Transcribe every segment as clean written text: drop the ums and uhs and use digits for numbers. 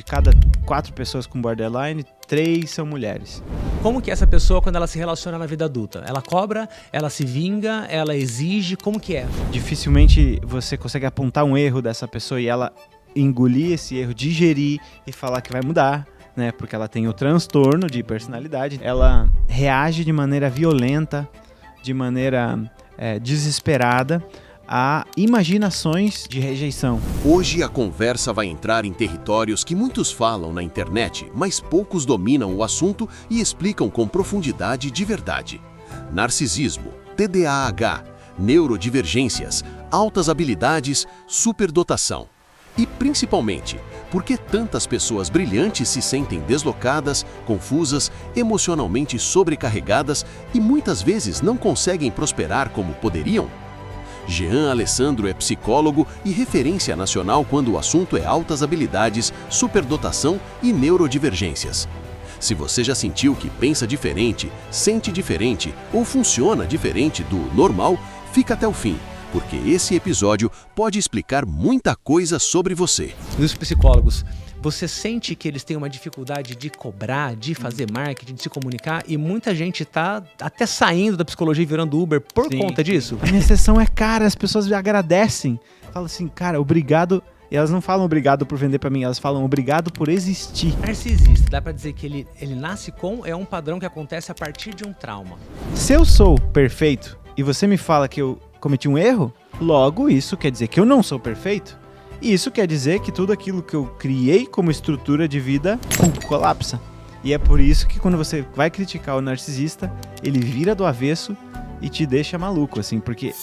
De cada 4 pessoas com borderline, 3 são mulheres. Como que é essa pessoa quando ela se relaciona na vida adulta? Ela cobra, ela se vinga, ela exige, como que é? Dificilmente você consegue apontar um erro dessa pessoa e ela engolir esse erro, digerir e falar que vai mudar, né? Porque ela tem o transtorno de personalidade. Ela reage de maneira violenta, de maneira desesperada, a imaginações de rejeição. Hoje a conversa vai entrar em territórios que muitos falam na internet, mas poucos dominam o assunto e explicam com profundidade de verdade. Narcisismo, TDAH, neurodivergências, altas habilidades, superdotação. E principalmente, por que tantas pessoas brilhantes se sentem deslocadas, confusas, emocionalmente sobrecarregadas e muitas vezes não conseguem prosperar como poderiam? Jean Alessandro é psicólogo e referência nacional quando o assunto é altas habilidades, superdotação e neurodivergências. Se você já sentiu que pensa diferente, sente diferente ou funciona diferente do normal, fica até o fim, porque esse episódio pode explicar muita coisa sobre você. Os psicólogos, você sente que eles têm uma dificuldade de cobrar, de fazer marketing, de se comunicar, e muita gente tá até saindo da psicologia e virando Uber por conta disso? A minha sessão é cara, as pessoas agradecem. Falam assim, cara, obrigado. E elas não falam obrigado por vender pra mim, elas falam obrigado por existir. Narcisista, dá pra dizer que ele nasce com, é um padrão que acontece a partir de um trauma. Se eu sou perfeito e você me fala que eu cometi um erro, logo isso quer dizer que eu não sou perfeito. E isso quer dizer que tudo aquilo que eu criei como estrutura de vida colapsa. E é por isso que quando você vai criticar o narcisista, ele vira do avesso e te deixa maluco, assim, porque...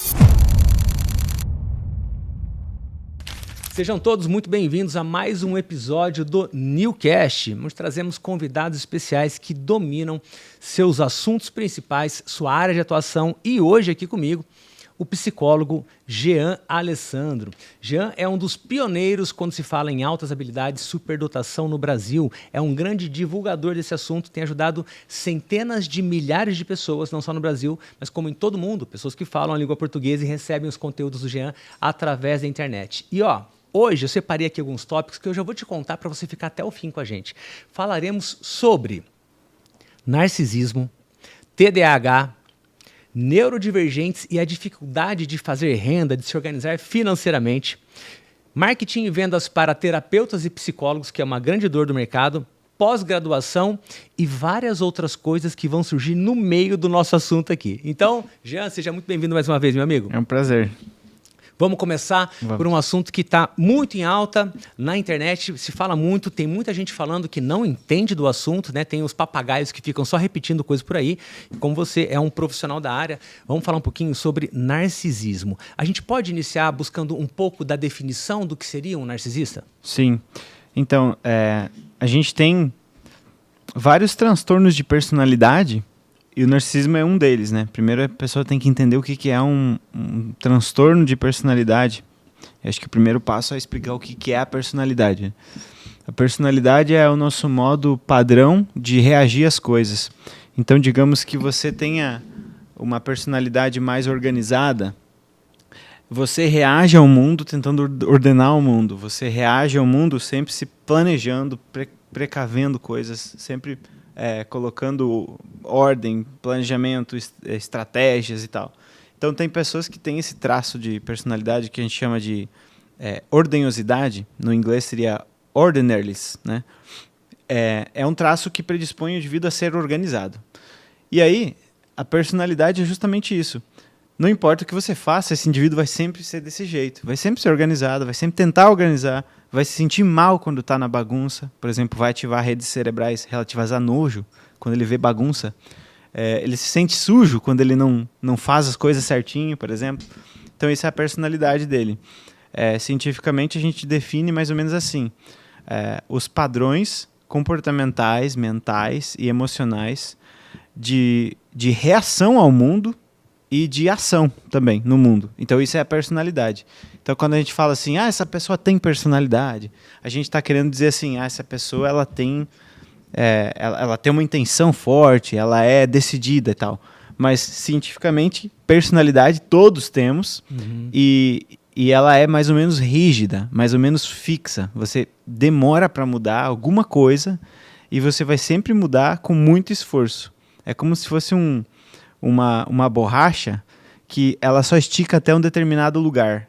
Sejam todos muito bem-vindos a mais um episódio do Newcast, onde trazemos convidados especiais que dominam seus assuntos principais, sua área de atuação, e hoje aqui comigo, o psicólogo Jean Alessandro. Jean é um dos pioneiros quando se fala em altas habilidades, superdotação no Brasil. É um grande divulgador desse assunto, tem ajudado centenas de milhares de pessoas, não só no Brasil, mas como em todo o mundo, pessoas que falam a língua portuguesa e recebem os conteúdos do Jean através da internet. E hoje eu separei aqui alguns tópicos que eu já vou te contar para você ficar até o fim com a gente. Falaremos sobre narcisismo, TDAH, neurodivergentes e a dificuldade de fazer renda, de se organizar financeiramente, marketing e vendas para terapeutas e psicólogos, que é uma grande dor do mercado, pós-graduação e várias outras coisas que vão surgir no meio do nosso assunto aqui. Então, Jean, seja muito bem-vindo mais uma vez, meu amigo. É um prazer. Vamos começar por um assunto que está muito em alta na internet, se fala muito, tem muita gente falando que não entende do assunto, né? Tem os papagaios que ficam só repetindo coisas por aí. Como você é um profissional da área, vamos falar um pouquinho sobre narcisismo. A gente pode iniciar buscando um pouco da definição do que seria um narcisista? Sim. Então, a gente tem vários transtornos de personalidade. E o narcisismo é um deles, né? Primeiro a pessoa tem que entender o que é um transtorno de personalidade. Eu acho que o primeiro passo é explicar o que é a personalidade. A personalidade é o nosso modo padrão de reagir às coisas. Então, digamos que você tenha uma personalidade mais organizada, você reage ao mundo tentando ordenar o mundo. Você reage ao mundo sempre se planejando, precavendo coisas, sempre... colocando ordem, planejamento, estratégias e tal. Então tem pessoas que têm esse traço de personalidade que a gente chama de ordenhosidade, no inglês seria orderliness, né? É um traço que predispõe o indivíduo a ser organizado. E aí, a personalidade é justamente isso. Não importa o que você faça, esse indivíduo vai sempre ser desse jeito, vai sempre ser organizado, vai sempre tentar organizar, vai se sentir mal quando está na bagunça, por exemplo, vai ativar redes cerebrais relativas a nojo, quando ele vê bagunça. Ele se sente sujo quando ele não faz as coisas certinho, por exemplo. Então, essa é a personalidade dele. Cientificamente, a gente define mais ou menos assim. Os padrões comportamentais, mentais e emocionais de reação ao mundo e de ação também no mundo. Então isso é a personalidade. Então quando a gente fala assim, essa pessoa tem personalidade, a gente está querendo dizer assim, essa pessoa ela tem uma intenção forte, ela é decidida e tal. Mas cientificamente, personalidade todos temos, e e ela é mais ou menos rígida, mais ou menos fixa. Você demora para mudar alguma coisa e você vai sempre mudar com muito esforço. É como se fosse uma borracha que ela só estica até um determinado lugar.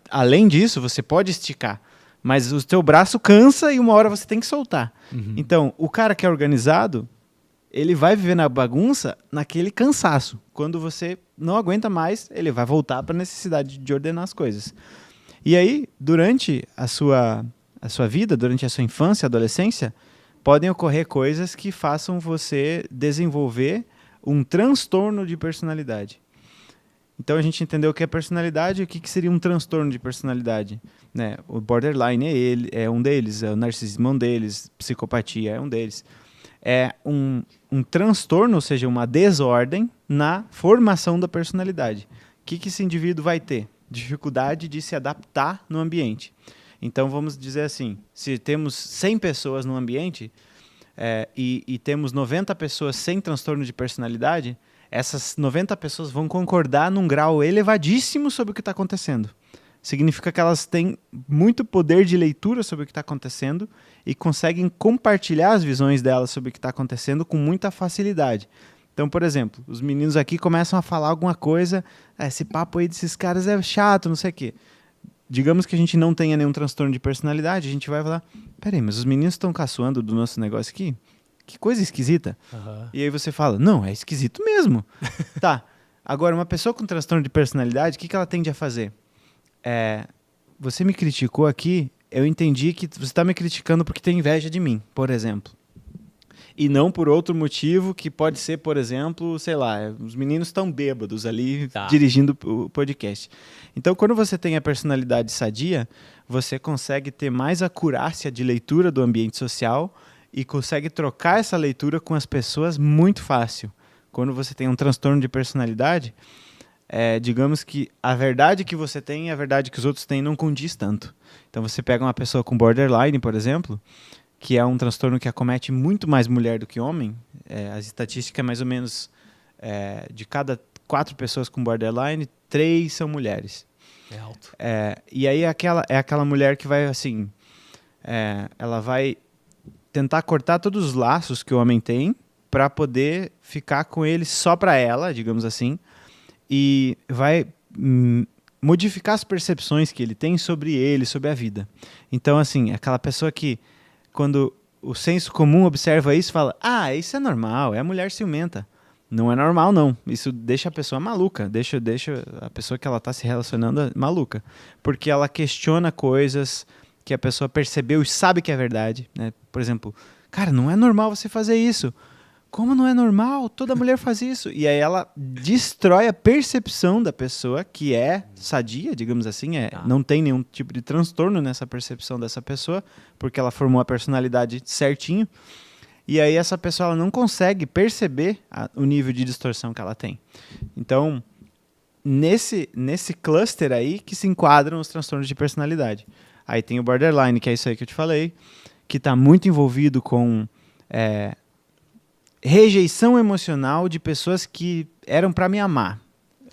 Além disso, você pode esticar, mas o teu braço cansa e uma hora você tem que soltar. Então, o cara que é organizado, ele vai viver na bagunça naquele cansaço. Quando você não aguenta mais, ele vai voltar para a necessidade de ordenar as coisas. E aí, durante a sua vida, durante a sua infância, adolescência, podem ocorrer coisas que façam você desenvolver um transtorno de personalidade. Então a gente entendeu o que é personalidade e o que seria um transtorno de personalidade. Né? O borderline é um deles, o narcisismo é um deles, psicopatia é um deles. É um transtorno, ou seja, uma desordem na formação da personalidade. O que esse indivíduo vai ter? Dificuldade de se adaptar no ambiente. Então vamos dizer assim, se temos 100 pessoas no ambiente e temos 90 pessoas sem transtorno de personalidade, essas 90 pessoas vão concordar num grau elevadíssimo sobre o que está acontecendo. Significa que elas têm muito poder de leitura sobre o que está acontecendo e conseguem compartilhar as visões delas sobre o que está acontecendo com muita facilidade. Então, por exemplo, os meninos aqui começam a falar alguma coisa, esse papo aí desses caras é chato, não sei o quê. Digamos que a gente não tenha nenhum transtorno de personalidade, a gente vai falar, peraí, mas os meninos estão caçoando do nosso negócio aqui? Que coisa esquisita. E aí você fala, não, é esquisito mesmo. Tá, agora uma pessoa com transtorno de personalidade, o que ela tende a fazer? Você me criticou aqui, eu entendi que você está me criticando porque tem inveja de mim, por exemplo. E não por outro motivo que pode ser, por exemplo, sei lá, os meninos estão bêbados ali dirigindo o podcast. Então, quando você tem a personalidade sadia, você consegue ter mais acurácia de leitura do ambiente social e consegue trocar essa leitura com as pessoas muito fácil. Quando você tem um transtorno de personalidade, digamos que a verdade que você tem e a verdade que os outros têm não condiz tanto. Então, você pega uma pessoa com borderline, por exemplo, que é um transtorno que acomete muito mais mulher do que homem. As estatísticas é mais ou menos de cada 4 pessoas com borderline, 3 são mulheres. É alto. E aí é aquela mulher que vai assim, ela vai tentar cortar todos os laços que o homem tem para poder ficar com ele só para ela, digamos assim, e vai modificar as percepções que ele tem sobre ele, sobre a vida. Então, assim, aquela pessoa que quando o senso comum observa isso, fala, isso é normal, é a mulher ciumenta. Não é normal, não. Isso deixa a pessoa maluca, deixa a pessoa que ela está se relacionando maluca. Porque ela questiona coisas que a pessoa percebeu e sabe que é verdade. Né? Por exemplo, cara, não é normal você fazer isso. Como não é normal? Toda mulher faz isso. E aí ela destrói a percepção da pessoa que é sadia, digamos assim. Não tem nenhum tipo de transtorno nessa percepção dessa pessoa, porque ela formou a personalidade certinho. E aí essa pessoa ela não consegue perceber o nível de distorção que ela tem. Então, nesse cluster aí que se enquadram os transtornos de personalidade. Aí tem o borderline, que é isso aí que eu te falei, que está muito envolvido com rejeição emocional de pessoas que eram para me amar,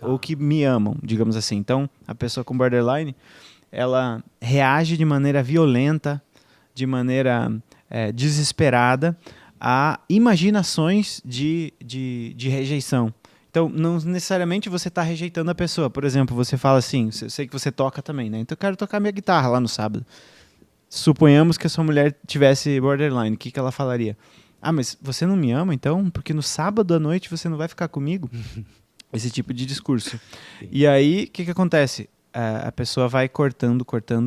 ou que me amam, digamos assim. Então, a pessoa com borderline, ela reage de maneira violenta, de maneira desesperada, a imaginações de rejeição. Então, não necessariamente você está rejeitando a pessoa. Por exemplo, você fala assim, eu sei que você toca também, né? Então, eu quero tocar minha guitarra lá no sábado. Suponhamos que a sua mulher tivesse borderline, o que ela falaria? Mas você não me ama, então? Porque no sábado à noite você não vai ficar comigo? Esse tipo de discurso. E aí, o que acontece? A pessoa vai cortando,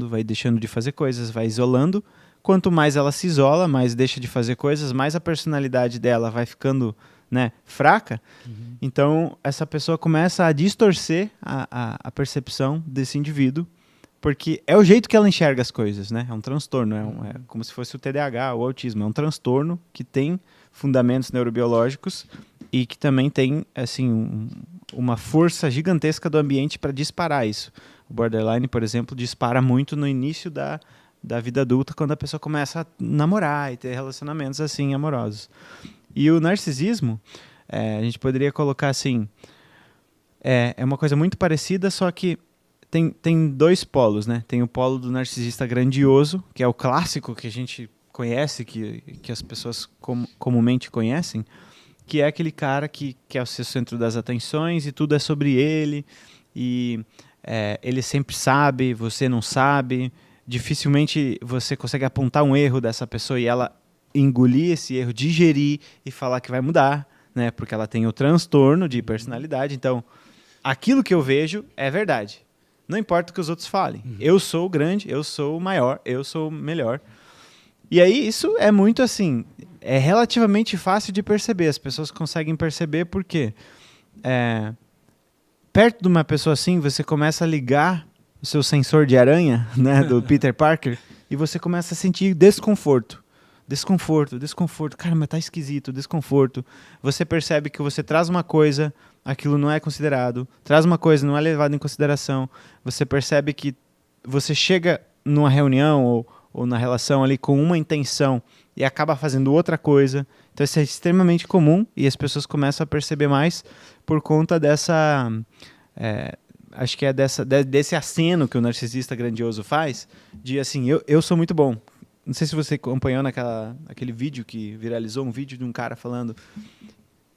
vai deixando de fazer coisas, vai isolando. Quanto mais ela se isola, mais deixa de fazer coisas, mais a personalidade dela vai ficando, né, fraca. Então, essa pessoa começa a distorcer a percepção desse indivíduo, porque é o jeito que ela enxerga as coisas, né? É um transtorno, é como se fosse o TDAH, o autismo. É um transtorno que tem fundamentos neurobiológicos e que também tem, assim, uma força gigantesca do ambiente para disparar isso. O borderline, por exemplo, dispara muito no início da vida adulta, quando a pessoa começa a namorar e ter relacionamentos, assim, amorosos. E o narcisismo, a gente poderia colocar assim, é uma coisa muito parecida, só que tem dois polos, né? Tem o polo do narcisista grandioso, que é o clássico que a gente conhece, que as pessoas comumente conhecem, que é aquele cara que é o seu centro das atenções e tudo é sobre ele, e ele sempre sabe, você não sabe, dificilmente você consegue apontar um erro dessa pessoa e ela engolir esse erro, digerir e falar que vai mudar, né? Porque ela tem o transtorno de personalidade. Então, aquilo que eu vejo é verdade. Não importa o que os outros falem. Eu sou o grande, eu sou o maior, eu sou o melhor. E aí isso é muito assim, é relativamente fácil de perceber. As pessoas conseguem perceber porque perto de uma pessoa assim, você começa a ligar o seu sensor de aranha, né, do Peter Parker, e você começa a sentir desconforto. Desconforto. Cara, mas tá esquisito, desconforto. Você percebe que você traz uma coisa, aquilo não é considerado. Traz uma coisa, não é levado em consideração. Você percebe que você chega numa reunião ou na relação ali com uma intenção e acaba fazendo outra coisa. Então isso é extremamente comum e as pessoas começam a perceber mais por conta dessa... acho que é desse aceno que o narcisista grandioso faz, de assim, eu sou muito bom. Não sei se você acompanhou aquele vídeo que viralizou, um vídeo de um cara falando: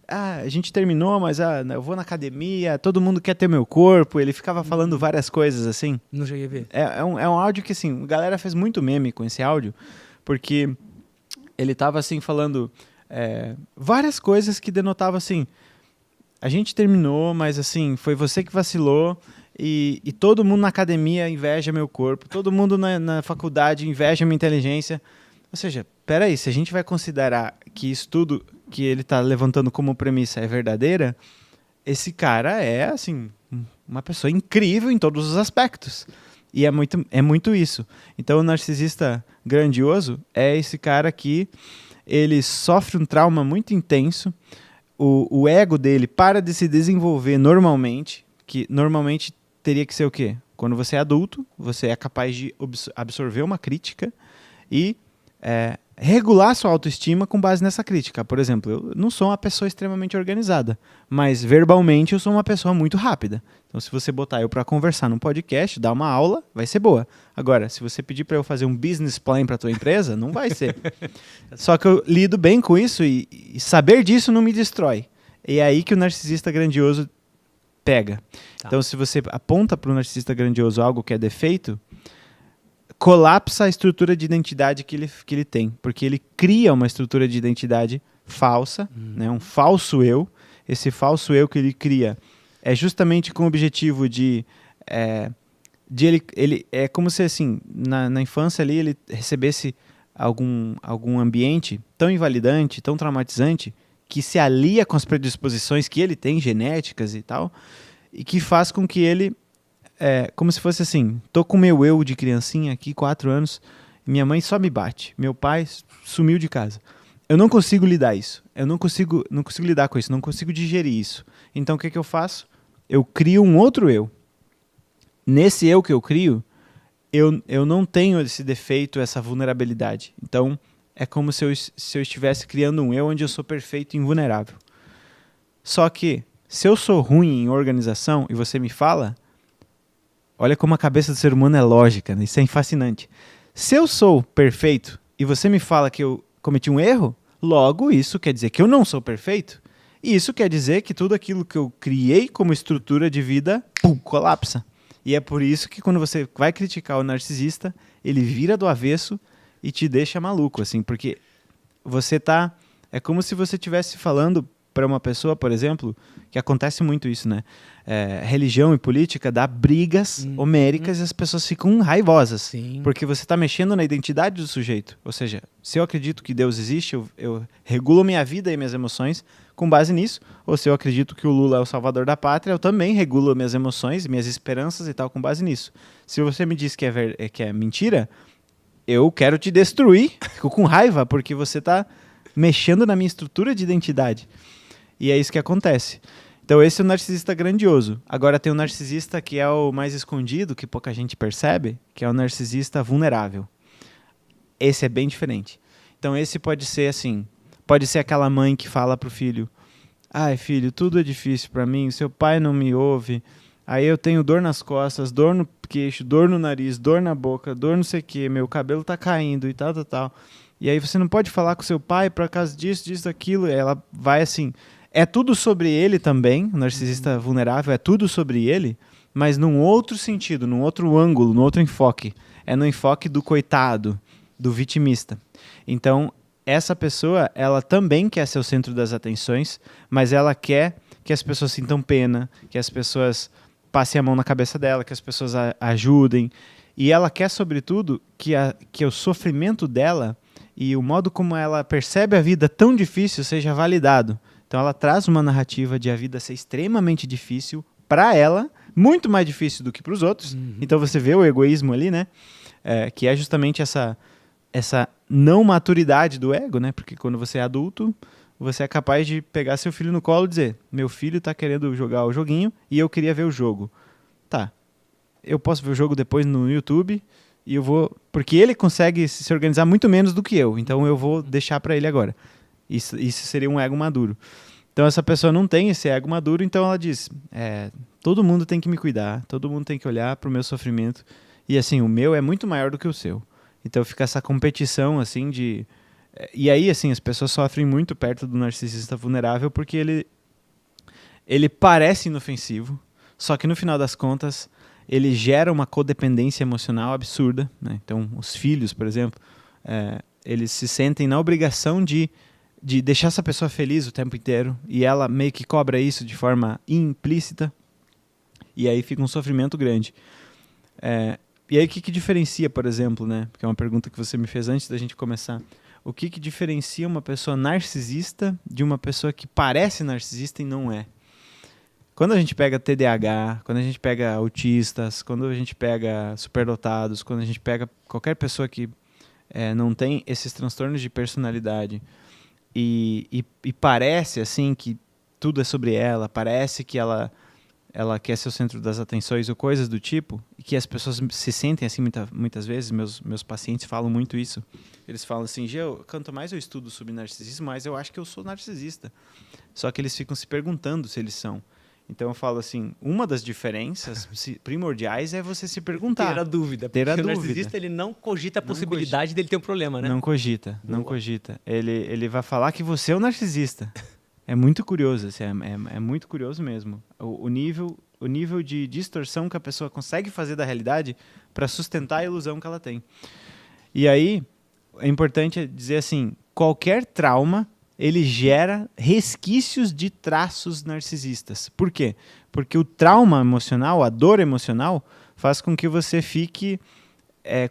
a gente terminou, mas eu vou na academia, todo mundo quer ter meu corpo. Ele ficava falando várias coisas assim. Não cheguei a ver. É um áudio que, assim, a galera fez muito meme com esse áudio, porque ele tava, assim, falando várias coisas que denotavam, assim, a gente terminou, mas, assim, foi você que vacilou. E todo mundo na academia inveja meu corpo, todo mundo na faculdade inveja minha inteligência. Ou seja, peraí, se a gente vai considerar que isso tudo que ele está levantando como premissa é verdadeira, esse cara é, assim, uma pessoa incrível em todos os aspectos. E é muito isso. Então o narcisista grandioso é esse cara que ele sofre um trauma muito intenso, o ego dele para de se desenvolver normalmente, que normalmente teria que ser o quê? Quando você é adulto, você é capaz de absorver uma crítica e regular sua autoestima com base nessa crítica. Por exemplo, eu não sou uma pessoa extremamente organizada, mas verbalmente eu sou uma pessoa muito rápida. Então, se você botar eu para conversar num podcast, dar uma aula, vai ser boa. Agora, se você pedir para eu fazer um business plan para tua empresa, não vai ser. Só que eu lido bem com isso e saber disso não me destrói. E é aí que o narcisista grandioso pega. Tá. Então, se você aponta para o narcisista grandioso algo que é defeito, colapsa a estrutura de identidade que ele tem, porque ele cria uma estrutura de identidade falsa, né, um falso eu. Esse falso eu que ele cria é justamente com o objetivo de ele é como se, assim, na infância ali ele recebesse algum ambiente tão invalidante, tão traumatizante, que se alia com as predisposições que ele tem, genéticas e tal, e que faz com que ele, como se fosse assim, tô com meu eu de criancinha aqui, 4 anos, minha mãe só me bate, meu pai sumiu de casa. Eu não consigo lidar isso, eu não consigo lidar com isso, não consigo digerir isso. Então o que eu faço? Eu crio um outro eu. Nesse eu que eu crio, eu não tenho esse defeito, essa vulnerabilidade. Então, é como se eu estivesse criando um eu onde eu sou perfeito e invulnerável. Só que, se eu sou ruim em organização e você me fala, olha como a cabeça do ser humano é lógica, né? Isso é fascinante. Se eu sou perfeito e você me fala que eu cometi um erro, logo isso quer dizer que eu não sou perfeito. E isso quer dizer que tudo aquilo que eu criei como estrutura de vida, colapsa. E é por isso que quando você vai criticar o narcisista, ele vira do avesso e te deixa maluco, assim, porque você tá... É como se você estivesse falando para uma pessoa, por exemplo, que acontece muito isso, né? Religião e política dá brigas homéricas e as pessoas ficam raivosas. Sim. Porque você está mexendo na identidade do sujeito. Ou seja, se eu acredito que Deus existe, eu regulo minha vida e minhas emoções com base nisso. Ou se eu acredito que o Lula é o salvador da pátria, eu também regulo minhas emoções, minhas esperanças e tal com base nisso. Se você me diz que é mentira, eu quero te destruir, fico com raiva, porque você está mexendo na minha estrutura de identidade. E é isso que acontece. Então esse é o narcisista grandioso. Agora tem o narcisista que é o mais escondido, que pouca gente percebe, que é o narcisista vulnerável. Esse é bem diferente. Então esse pode ser assim, pode ser aquela mãe que fala pro filho: ai filho, tudo é difícil para mim, seu pai não me ouve, Aí eu tenho dor nas costas, dor no queixo, dor no nariz, dor na boca, dor não sei o que, meu cabelo tá caindo e tal, tal, tal. E aí você não pode falar com seu pai por causa disso, disso, daquilo. E ela vai assim... É tudo sobre ele também, o narcisista vulnerável é tudo sobre ele, mas num outro sentido, num outro ângulo, num outro enfoque. É no enfoque do coitado, do vitimista. Então, essa pessoa, ela também quer ser o centro das atenções, mas ela quer que as pessoas sintam pena, que as pessoas passem a mão na cabeça dela, que as pessoas ajudem. E ela quer, sobretudo, que o sofrimento dela e o modo como ela percebe a vida tão difícil seja validado. Então ela traz uma narrativa de a vida ser extremamente difícil para ela, muito mais difícil do que para os outros. Então você vê o egoísmo ali, né? Que é justamente essa não maturidade do ego, né? Porque quando você é adulto, você é capaz de pegar seu filho no colo e dizer: meu filho está querendo jogar o joguinho e eu queria ver o jogo. Tá, eu posso ver o jogo depois no YouTube e eu vou... Porque ele consegue se organizar muito menos do que eu, então eu vou deixar para ele agora. Isso seria um ego maduro. Então essa pessoa não tem esse ego maduro, então ela diz, todo mundo tem que me cuidar, todo mundo tem que olhar para o meu sofrimento, e assim, o meu é muito maior do que o seu. Então fica essa competição assim de... E aí assim, as pessoas sofrem muito perto do narcisista vulnerável porque ele parece inofensivo, só que no final das contas ele gera uma codependência emocional absurda, né? Então os filhos, por exemplo, eles se sentem na obrigação de deixar essa pessoa feliz o tempo inteiro, e ela meio que cobra isso de forma implícita, e aí fica um sofrimento grande. E aí o que diferencia, por exemplo, né? Porque é uma pergunta que você me fez antes da gente começar. O que diferencia uma pessoa narcisista de uma pessoa que parece narcisista e não é? Quando a gente pega TDAH, quando a gente pega autistas, quando a gente pega superdotados, quando a gente pega qualquer pessoa que não tem esses transtornos de personalidade, e parece assim que tudo é sobre ela, parece que ela quer ser o centro das atenções ou coisas do tipo, e que as pessoas se sentem assim muitas vezes, meus pacientes falam muito isso. Eles falam assim, quanto mais eu estudo sobre narcisismo, mais eu acho que eu sou narcisista. Só que eles ficam se perguntando se eles são. Então eu falo assim, uma das diferenças primordiais é você se perguntar. Ter a dúvida. Ter a porque dúvida. O narcisista ele não cogita a possibilidade dele ter um problema, né? Não cogita. Ele vai falar que você é o narcisista. É muito curioso, assim, é muito curioso mesmo. O nível de distorção que a pessoa consegue fazer da realidade para sustentar a ilusão que ela tem. E aí, é importante dizer assim, qualquer trauma, ele gera resquícios de traços narcisistas. Por quê? Porque o trauma emocional, a dor emocional, faz com que você fique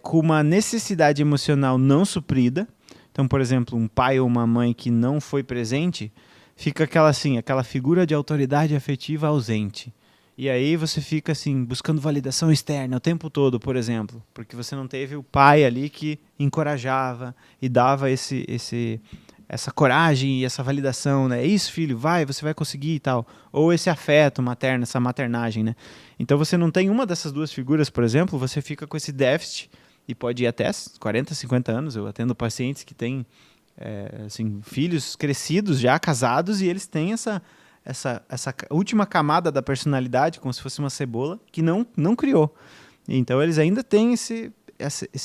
com uma necessidade emocional não suprida. Então, por exemplo, um pai ou uma mãe que não foi presente, fica aquela figura de autoridade afetiva ausente. E aí você fica assim, buscando validação externa o tempo todo, por exemplo, porque você não teve o pai ali que encorajava e dava essa coragem e essa validação, né? É isso, filho, você vai conseguir e tal. Ou esse afeto materno, essa maternagem, né? Então você não tem uma dessas duas figuras, por exemplo, você fica com esse déficit e pode ir até 40, 50 anos. Eu atendo pacientes que têm filhos crescidos, já casados, e eles têm essa última camada da personalidade, como se fosse uma cebola, que não criou. Então eles ainda têm esse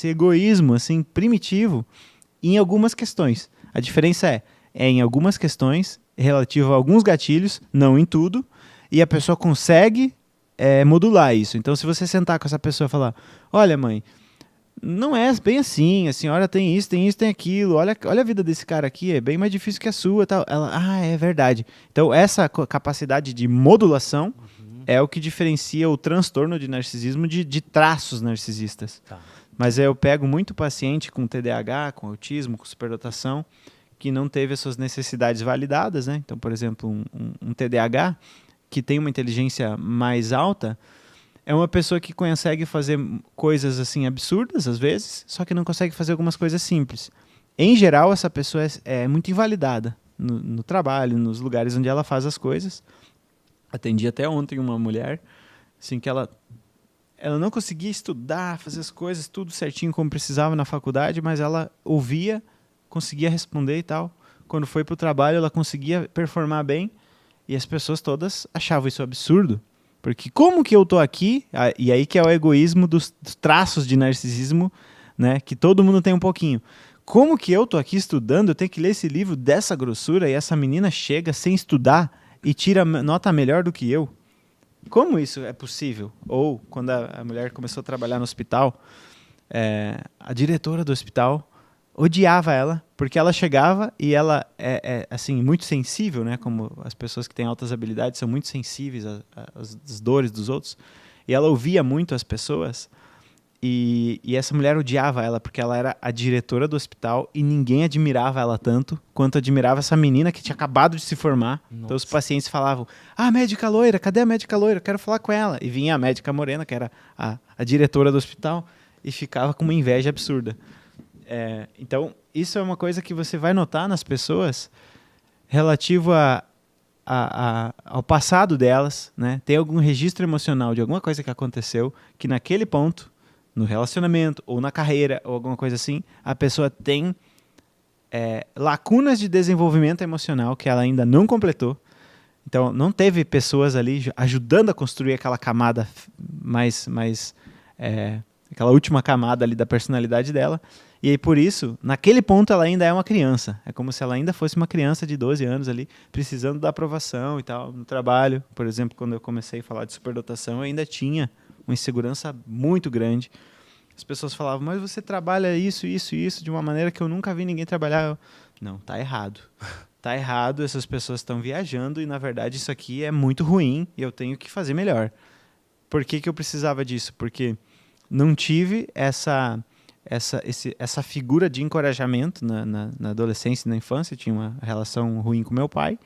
egoísmo assim, primitivo em algumas questões. A diferença é em algumas questões, relativo a alguns gatilhos, não em tudo, e a pessoa consegue modular isso. Então se você sentar com essa pessoa e falar, olha mãe, não é bem assim, a senhora tem isso, tem aquilo, olha a vida desse cara aqui, é bem mais difícil que a sua. Tal. Ela, é verdade. Então essa capacidade de modulação é o que diferencia o transtorno de narcisismo de traços narcisistas. Tá. Mas eu pego muito paciente com TDAH, com autismo, com superdotação, que não teve as suas necessidades validadas, né? Então, por exemplo, um TDAH que tem uma inteligência mais alta, é uma pessoa que consegue fazer coisas assim absurdas, às vezes, só que não consegue fazer algumas coisas simples. Em geral, essa pessoa é muito invalidada no trabalho, nos lugares onde ela faz as coisas. Atendi até ontem uma mulher, assim, que ela não conseguia estudar, fazer as coisas, tudo certinho como precisava na faculdade, mas ela ouvia, conseguia responder e tal. Quando foi para o trabalho, ela conseguia performar bem, e as pessoas todas achavam isso absurdo, Porque como que eu tô aqui, e aí que é o egoísmo dos traços de narcisismo, né, que todo mundo tem um pouquinho. Como que eu tô aqui estudando, eu tenho que ler esse livro dessa grossura e essa menina chega sem estudar e tira nota melhor do que eu? Como isso é possível? Ou, quando a mulher começou a trabalhar no hospital, a diretora do hospital odiava ela, porque ela chegava e ela assim, muito sensível, né? Como as pessoas que têm altas habilidades são muito sensíveis às dores dos outros. E ela ouvia muito as pessoas. E essa mulher odiava ela, porque ela era a diretora do hospital e ninguém admirava ela tanto quanto admirava essa menina que tinha acabado de se formar. Nossa. Então os pacientes falavam, médica loira, cadê a médica loira? Quero falar com ela. E vinha a médica morena, que era a diretora do hospital, e ficava com uma inveja absurda. Então, isso é uma coisa que você vai notar nas pessoas relativo ao passado delas, né? Tem algum registro emocional de alguma coisa que aconteceu que naquele ponto, no relacionamento ou na carreira ou alguma coisa assim, a pessoa tem lacunas de desenvolvimento emocional que ela ainda não completou. Então, não teve pessoas ali ajudando a construir aquela camada aquela última camada ali da personalidade dela. E aí, por isso, naquele ponto ela ainda é uma criança. É como se ela ainda fosse uma criança de 12 anos ali, precisando da aprovação e tal. No trabalho, por exemplo, quando eu comecei a falar de superdotação, eu ainda tinha uma insegurança muito grande. As pessoas falavam, mas você trabalha isso de uma maneira que eu nunca vi ninguém trabalhar. Não, tá errado. Tá errado, essas pessoas estão viajando e, na verdade, isso aqui é muito ruim e eu tenho que fazer melhor. Por que eu precisava disso? Porque não tive essa figura de encorajamento na adolescência e na infância. Eu tinha uma relação ruim com meu pai.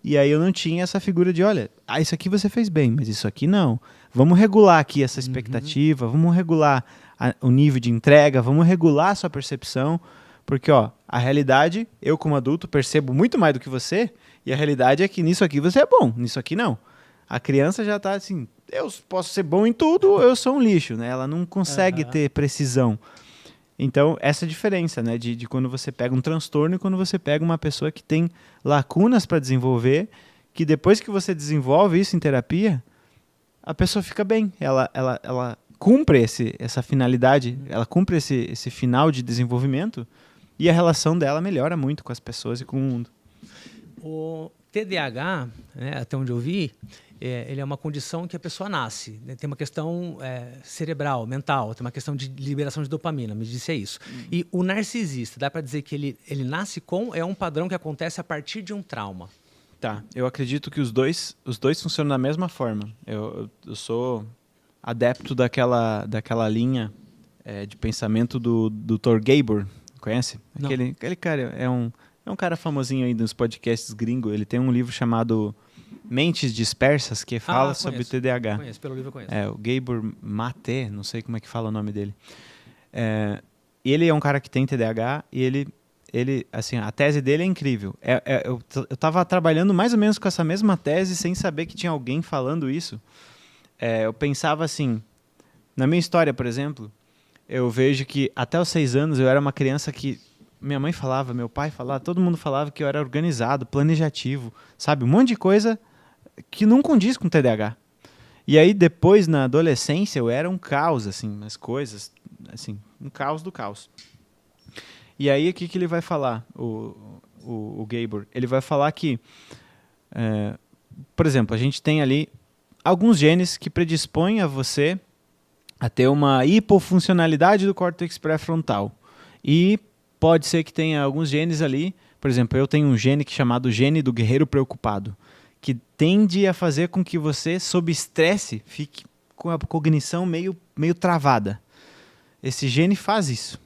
E aí eu não tinha essa figura de, olha, isso aqui você fez bem, mas isso aqui não. Vamos regular aqui essa expectativa, vamos regular o nível de entrega, vamos regular a sua percepção. Porque a realidade, eu como adulto percebo muito mais do que você, e a realidade é que nisso aqui você é bom, nisso aqui não. A criança já está assim, eu posso ser bom em tudo, eu sou um lixo, né? Ela não consegue ter precisão. Então, essa é a diferença, né, de quando você pega um transtorno e quando você pega uma pessoa que tem lacunas para desenvolver, que depois que você desenvolve isso em terapia, a pessoa fica bem. Ela cumpre essa finalidade, ela cumpre esse final de desenvolvimento e a relação dela melhora muito com as pessoas e com o mundo. O TDAH, né, até onde eu vi, ele é uma condição que a pessoa nasce, né? Tem uma questão cerebral, mental, tem uma questão de liberação de dopamina, me disse isso. E o narcisista, dá para dizer que ele nasce é um padrão que acontece a partir de um trauma. Tá, eu acredito que os dois funcionam da mesma forma. Eu sou adepto daquela linha de pensamento do Dr. Gabor, conhece? Aquele cara é um cara famosinho aí nos podcasts gringos. Ele tem um livro chamado Mentes Dispersas, que fala sobre o TDAH. Conheço, pelo livro eu conheço. O Gabor Mate, não sei como é que fala o nome dele. Ele é um cara que tem TDAH e ele assim, a tese dele é incrível. Eu estava trabalhando mais ou menos com essa mesma tese sem saber que tinha alguém falando isso. Eu pensava assim, na minha história, por exemplo, eu vejo que até os 6 anos eu era uma criança que minha mãe falava, meu pai falava, todo mundo falava que eu era organizado, planejativo, sabe? Um monte de coisa que não condiz com TDAH. E aí depois, na adolescência, eu era um caos, assim, as coisas, assim, um caos do caos. E aí, o que ele vai falar, o Gabor? Ele vai falar que, por exemplo, a gente tem ali alguns genes que predispõem a você a ter uma hipofuncionalidade do córtex pré-frontal. E pode ser que tenha alguns genes ali, por exemplo, eu tenho um gene chamado gene do guerreiro preocupado, que tende a fazer com que você, sob estresse, fique com a cognição meio travada. Esse gene faz isso.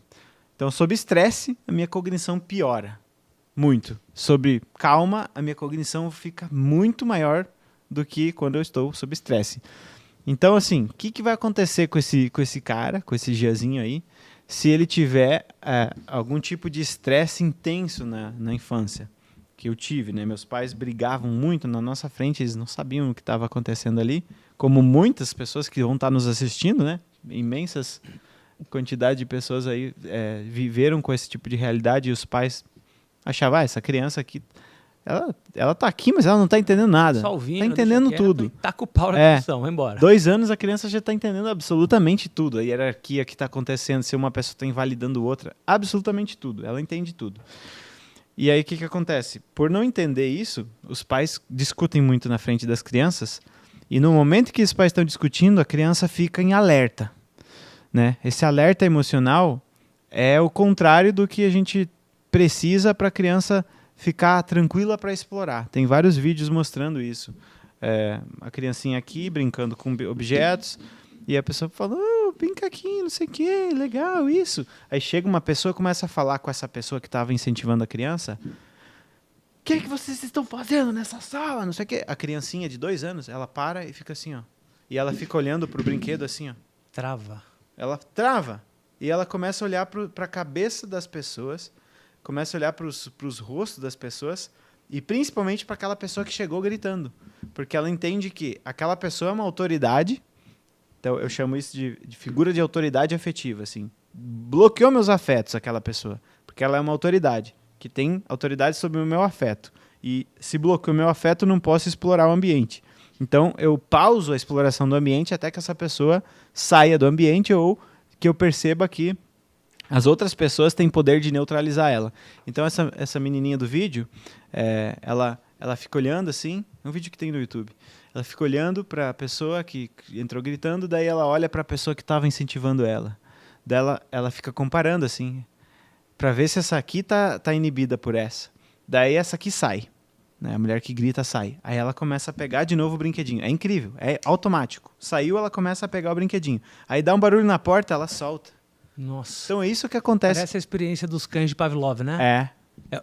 Então, sob estresse, a minha cognição piora muito. Sob calma, a minha cognição fica muito maior do que quando eu estou sob estresse. Então, assim, o que vai acontecer com esse cara, com esse Giazinho aí, se ele tiver algum tipo de estresse intenso na infância, que eu tive, né? Meus pais brigavam muito na nossa frente, eles não sabiam o que estava acontecendo ali, como muitas pessoas que vão estar nos assistindo, né? Imensas quantidade de pessoas aí viveram com esse tipo de realidade e os pais achavam, essa criança aqui ela tá aqui, mas ela não tá entendendo nada. Só ouvindo, tá entendendo tudo. Taca o pau na discussão, vai embora. 2 anos a criança já tá entendendo absolutamente tudo. A hierarquia que tá acontecendo, se uma pessoa tá invalidando outra, absolutamente tudo. Ela entende tudo. E aí o que acontece? Por não entender isso, os pais discutem muito na frente das crianças, e no momento que os pais estão discutindo, a criança fica em alerta, né? Esse alerta emocional é o contrário do que a gente precisa para a criança ficar tranquila para explorar. Tem vários vídeos mostrando isso. A criancinha aqui brincando com objetos e a pessoa fala, brinca aqui, não sei o que, legal isso. Aí chega uma pessoa e começa a falar com essa pessoa que estava incentivando a criança. O que vocês estão fazendo nessa sala? Não sei o que. A criancinha de 2 anos, ela para e fica assim, ó. E ela fica olhando pro brinquedo assim, ó. Trava. Ela trava. E ela começa a olhar para a cabeça das pessoas, começa a olhar para os rostos das pessoas e principalmente para aquela pessoa que chegou gritando. Porque ela entende que aquela pessoa é uma autoridade, então eu chamo isso de figura de autoridade afetiva, assim. Bloqueou meus afetos aquela pessoa, porque ela é uma autoridade, que tem autoridade sobre o meu afeto. E se bloqueou o meu afeto, não posso explorar o ambiente. Então eu pauso a exploração do ambiente até que essa pessoa saia do ambiente ou que eu perceba que as outras pessoas têm poder de neutralizar ela. Então essa menininha do vídeo, ela fica olhando assim, é um vídeo que tem no YouTube, ela fica olhando para a pessoa que entrou gritando, daí ela olha para a pessoa que estava incentivando ela. Daí ela fica comparando assim, para ver se essa aqui tá inibida por essa. Daí essa aqui sai, né? A mulher que grita sai. Aí ela começa a pegar de novo o brinquedinho. É incrível, é automático. Saiu, ela começa a pegar o brinquedinho. Aí dá um barulho na porta, ela solta. Nossa. Então é isso que acontece. Parece a experiência dos cães de Pavlov, né?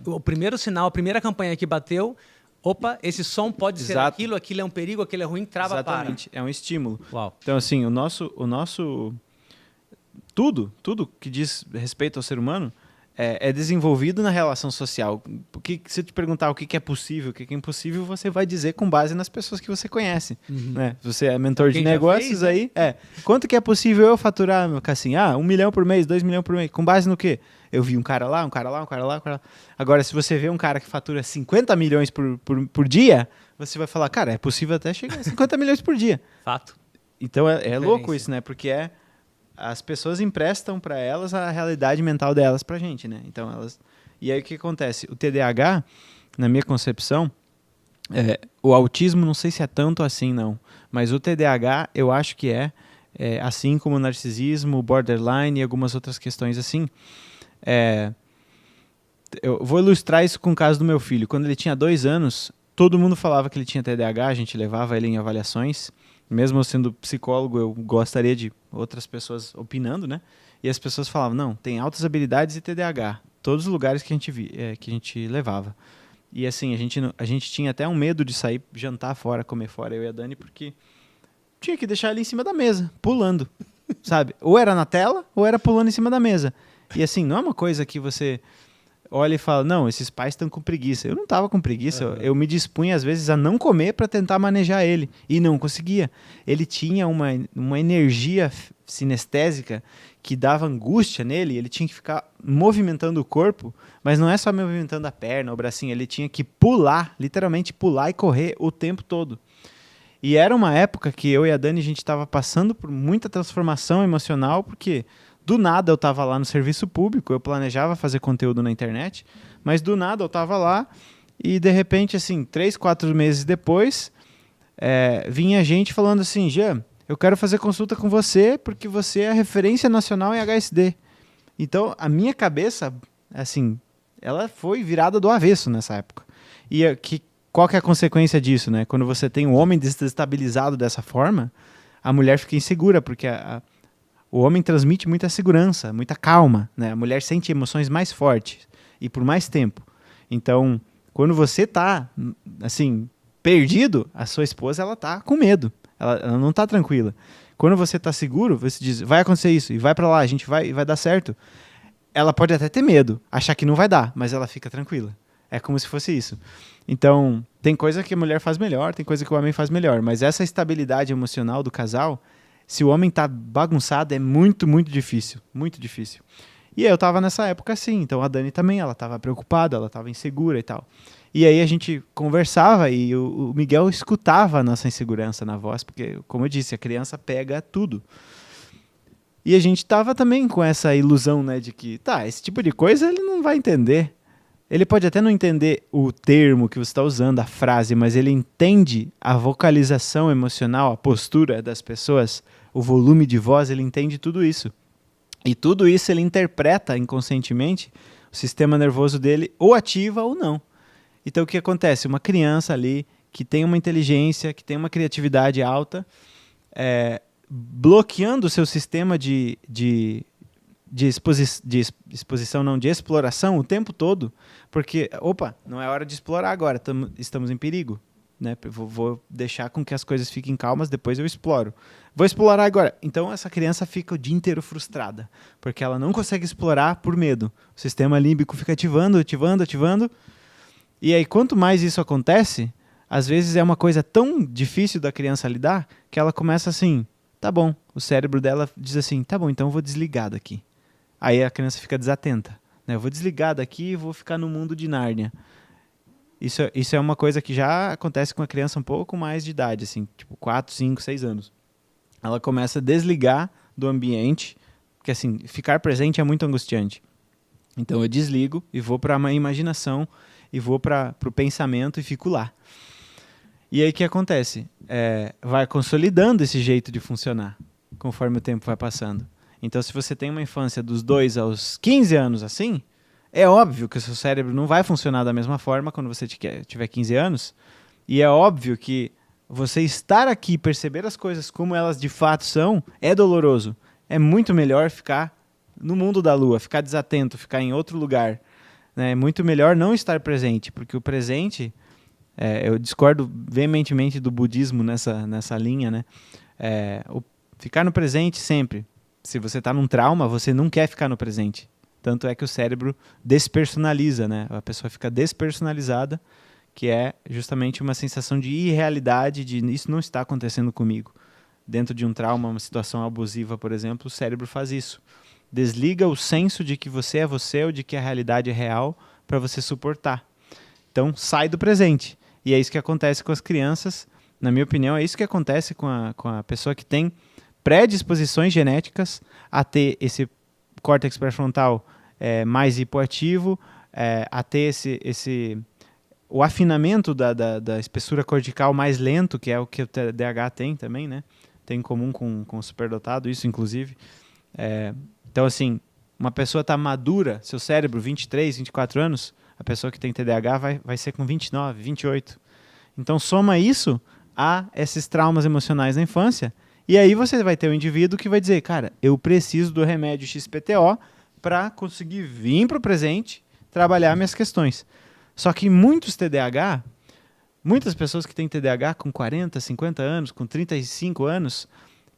O primeiro sinal, a primeira campanha que bateu, opa, esse som pode ser aquilo é um perigo, aquilo é ruim, trava, exatamente. É um estímulo. Uau. Então assim, o nosso tudo que diz respeito ao ser humano é desenvolvido na relação social. Porque se eu te perguntar o que é possível, o que é impossível, você vai dizer com base nas pessoas que você conhece. Né? Você é mentor de negócios, fez, aí... Quanto que é possível eu faturar, meu Cassim? 1 milhão por mês, 2 milhões por mês. Com base no quê? Eu vi um cara lá, um cara lá, um cara lá, um cara lá. Agora, se você vê um cara que fatura 50 milhões por dia, você vai falar, cara, é possível até chegar a 50 milhões por dia. Fato. Então, é louco isso, né? Porque as pessoas emprestam para elas a realidade mental delas pra gente, né? Então e aí o que acontece? O TDAH, na minha concepção, o autismo não sei se é tanto assim, não. Mas o TDAH eu acho que assim como o narcisismo, o borderline e algumas outras questões assim. Eu vou ilustrar isso com o caso do meu filho. Quando ele tinha 2 anos, todo mundo falava que ele tinha TDAH, a gente levava ele em avaliações. Mesmo eu sendo psicólogo, eu gostaria de outras pessoas opinando, né? E as pessoas falavam, não, tem altas habilidades e TDAH. Todos os lugares que a gente levava. E assim, a gente tinha até um medo de sair jantar fora, comer fora, eu e a Dani, porque tinha que deixar ele em cima da mesa, pulando, sabe? Ou era na tela, ou era pulando em cima da mesa. E assim, não é uma coisa que você olha e fala, não, esses pais estão com preguiça. Eu não estava com preguiça, eu me dispunha às vezes a não comer para tentar manejar ele, e não conseguia. Ele tinha uma energia sinestésica que dava angústia nele, ele tinha que ficar movimentando o corpo, mas não é só movimentando a perna, o bracinho, ele tinha que pular, literalmente pular e correr o tempo todo. E era uma época que eu e a Dani, a gente estava passando por muita transformação emocional, porque do nada eu estava lá no serviço público, eu planejava fazer conteúdo na internet, mas do nada eu estava lá e de repente, assim, 3, 4 meses depois, vinha gente falando assim, Jean, eu quero fazer consulta com você porque você é a referência nacional em HSD. Então, a minha cabeça, assim, ela foi virada do avesso nessa época. E qual que é a consequência disso, né? Quando você tem um homem desestabilizado dessa forma, a mulher fica insegura, porque o homem transmite muita segurança, muita calma, né? A mulher sente emoções mais fortes e por mais tempo. Então, quando você está, assim, perdido, a sua esposa, ela tá com medo. Ela não está tranquila. Quando você está seguro, você diz, vai acontecer isso, e vai para lá, a gente vai dar certo. Ela pode até ter medo, achar que não vai dar, mas ela fica tranquila. É como se fosse isso. Então, tem coisa que a mulher faz melhor, tem coisa que o homem faz melhor, mas essa estabilidade emocional do casal, se o homem está bagunçado, é muito, muito difícil. Muito difícil. E eu tava nessa época assim, então a Dani também, ela tava preocupada, ela tava insegura e tal. E aí a gente conversava e o Miguel escutava a nossa insegurança na voz, porque, como eu disse, a criança pega tudo. E a gente tava também com essa ilusão, né, de que, tá, esse tipo de coisa ele não vai entender. Ele pode até não entender o termo que você está usando, a frase, mas ele entende a vocalização emocional, a postura das pessoas, o volume de voz, ele entende tudo isso. E tudo isso ele interpreta inconscientemente, o sistema nervoso dele ou ativa ou não. Então o que acontece? Uma criança ali que tem uma inteligência, que tem uma criatividade alta, bloqueando o seu sistema de exposição, não, de exploração o tempo todo, porque, opa, não é hora de explorar agora, estamos em perigo. Né? Vou deixar com que as coisas fiquem calmas, depois eu exploro. Vou explorar agora. Então essa criança fica o dia inteiro frustrada, porque ela não consegue explorar por medo. O sistema límbico fica ativando. E aí quanto mais isso acontece, às vezes é uma coisa tão difícil da criança lidar, que ela começa assim, tá bom, o cérebro dela diz assim, tá bom, então eu vou desligar daqui. Aí a criança fica desatenta. Né? Eu vou desligar daqui e vou ficar no mundo de Nárnia. Isso é uma coisa que já acontece com a criança um pouco mais de idade, assim, tipo 4, 5, 6 anos. Ela começa a desligar do ambiente, porque assim, ficar presente é muito angustiante. Então eu desligo e vou para a imaginação, e vou para o pensamento e fico lá. E aí o que acontece? Vai consolidando esse jeito de funcionar, conforme o tempo vai passando. Então se você tem uma infância dos 2 aos 15 anos assim, é óbvio que o seu cérebro não vai funcionar da mesma forma quando você tiver 15 anos. E é óbvio que você estar aqui e perceber as coisas como elas de fato são, é doloroso. É muito melhor ficar no mundo da lua, ficar desatento, ficar em outro lugar. Né? É muito melhor não estar presente, porque o presente, eu discordo veementemente do budismo nessa linha, né? Ficar no presente sempre. Se você está num trauma, você não quer ficar no presente. Tanto é que o cérebro despersonaliza, né? A pessoa fica despersonalizada, que é justamente uma sensação de irrealidade, de isso não está acontecendo comigo. Dentro de um trauma, uma situação abusiva, por exemplo, o cérebro faz isso. Desliga o senso de que você é você ou de que a realidade é real para você suportar. Então, sai do presente. E é isso que acontece com as crianças. Na minha opinião, é isso que acontece com a pessoa que tem predisposições genéticas a ter esse córtex pré-frontal mais hipoativo, a ter o afinamento da espessura cortical mais lento, que é o que o TDAH tem também, né? Tem em comum com o superdotado, isso inclusive. Então, assim, uma pessoa está madura, seu cérebro, 23, 24 anos, a pessoa que tem TDAH vai ser com 29, 28. Então, soma isso a esses traumas emocionais na infância, e aí você vai ter um indivíduo que vai dizer, cara, eu preciso do remédio XPTO para conseguir vir para o presente, trabalhar minhas questões. Só que muitas pessoas que têm TDAH com 40, 50 anos, com 35 anos,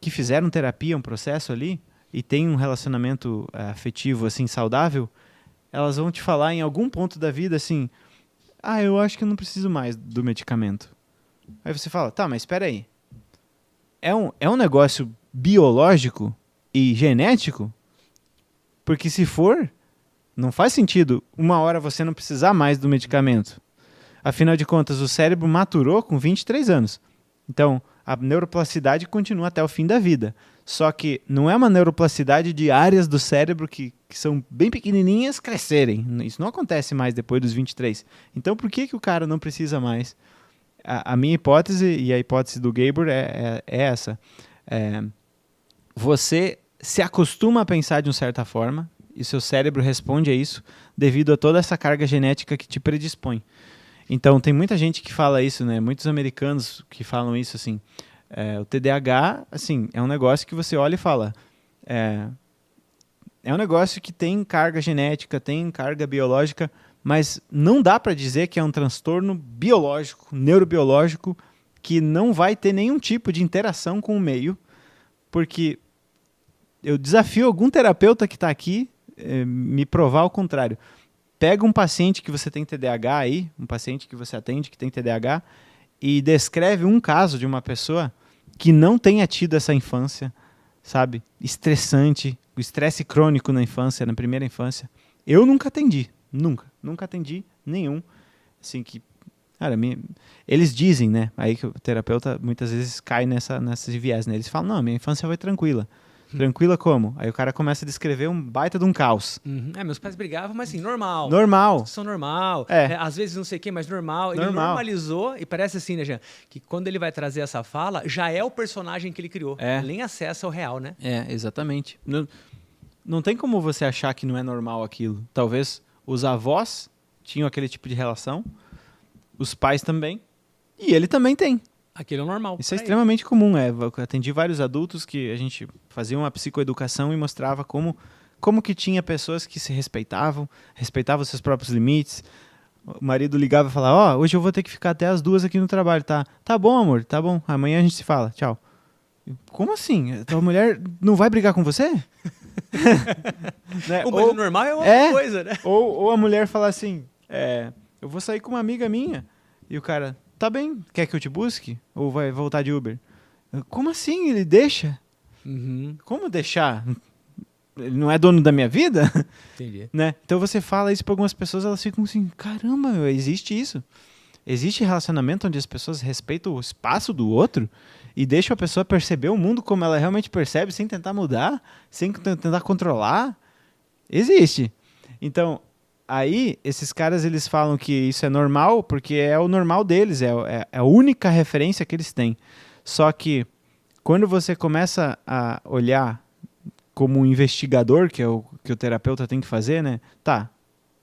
que fizeram terapia, um processo ali, e têm um relacionamento afetivo assim, saudável, elas vão te falar em algum ponto da vida assim, eu acho que eu não preciso mais do medicamento. Aí você fala, tá, mas espera aí. É um negócio biológico e genético? Porque se for, não faz sentido uma hora você não precisar mais do medicamento. Afinal de contas, o cérebro maturou com 23 anos. Então, a neuroplasticidade continua até o fim da vida. Só que não é uma neuroplasticidade de áreas do cérebro que são bem pequenininhas crescerem. Isso não acontece mais depois dos 23. Então, por que o cara não precisa mais? A minha hipótese e a hipótese do Gabor é essa. Você se acostuma a pensar de uma certa forma e o seu cérebro responde a isso devido a toda essa carga genética que te predispõe. Então, tem muita gente que fala isso, né? Muitos americanos que falam isso, assim. O TDAH, assim, é um negócio que você olha e fala... É um negócio que tem carga genética, tem carga biológica, mas não dá para dizer que é um transtorno biológico, neurobiológico, que não vai ter nenhum tipo de interação com o meio, porque eu desafio algum terapeuta que está aqui me provar o contrário. Pega um paciente que você tem TDAH aí, um paciente que você atende que tem TDAH, e descreve um caso de uma pessoa que não tenha tido essa infância, sabe, estressante, o estresse crônico na infância, na primeira infância. Eu nunca atendi, nunca atendi nenhum. Assim que, cara, eles dizem, né? Aí que o terapeuta muitas vezes cai nessas viés, né? Eles falam, não, minha infância foi tranquila. Tranquila como? Aí o cara começa a descrever um baita de um caos. Meus pais brigavam, mas assim, normal. Normal. São normal. Às vezes não sei o que, mas normal. Ele normalizou e parece assim, né, Jean? Que quando ele vai trazer essa fala, já é o personagem que ele criou. Ele nem acessa o real, né? Exatamente. Não tem como você achar que não é normal aquilo. Talvez os avós tinham aquele tipo de relação, os pais também, e ele também tem. Aquilo é normal. Isso é extremamente comum. Eu atendi vários adultos que a gente fazia uma psicoeducação e mostrava como que tinha pessoas que se respeitavam seus próprios limites. O marido ligava e falava, hoje eu vou ter que ficar até as 2 aqui no trabalho, tá? Tá bom, amor, tá bom. Amanhã a gente se fala, tchau. Como assim? A tua mulher não vai brigar com você? Né? Mas o normal é outra coisa, né? Ou a mulher falar assim, eu vou sair com uma amiga minha. E o cara, tá bem, quer que eu te busque? Ou vai voltar de Uber? Como assim? Ele deixa? Como deixar? Ele não é dono da minha vida? Entendi. Né? Então você fala isso para algumas pessoas, elas ficam assim, caramba, existe isso? Existe relacionamento onde as pessoas respeitam o espaço do outro e deixam a pessoa perceber o mundo como ela realmente percebe, sem tentar mudar, sem tentar controlar? Existe. Então, aí, esses caras, eles falam que isso é normal porque é o normal deles, é a única referência que eles têm. Só que, quando você começa a olhar como um investigador, que é o que o terapeuta tem que fazer, né? Tá,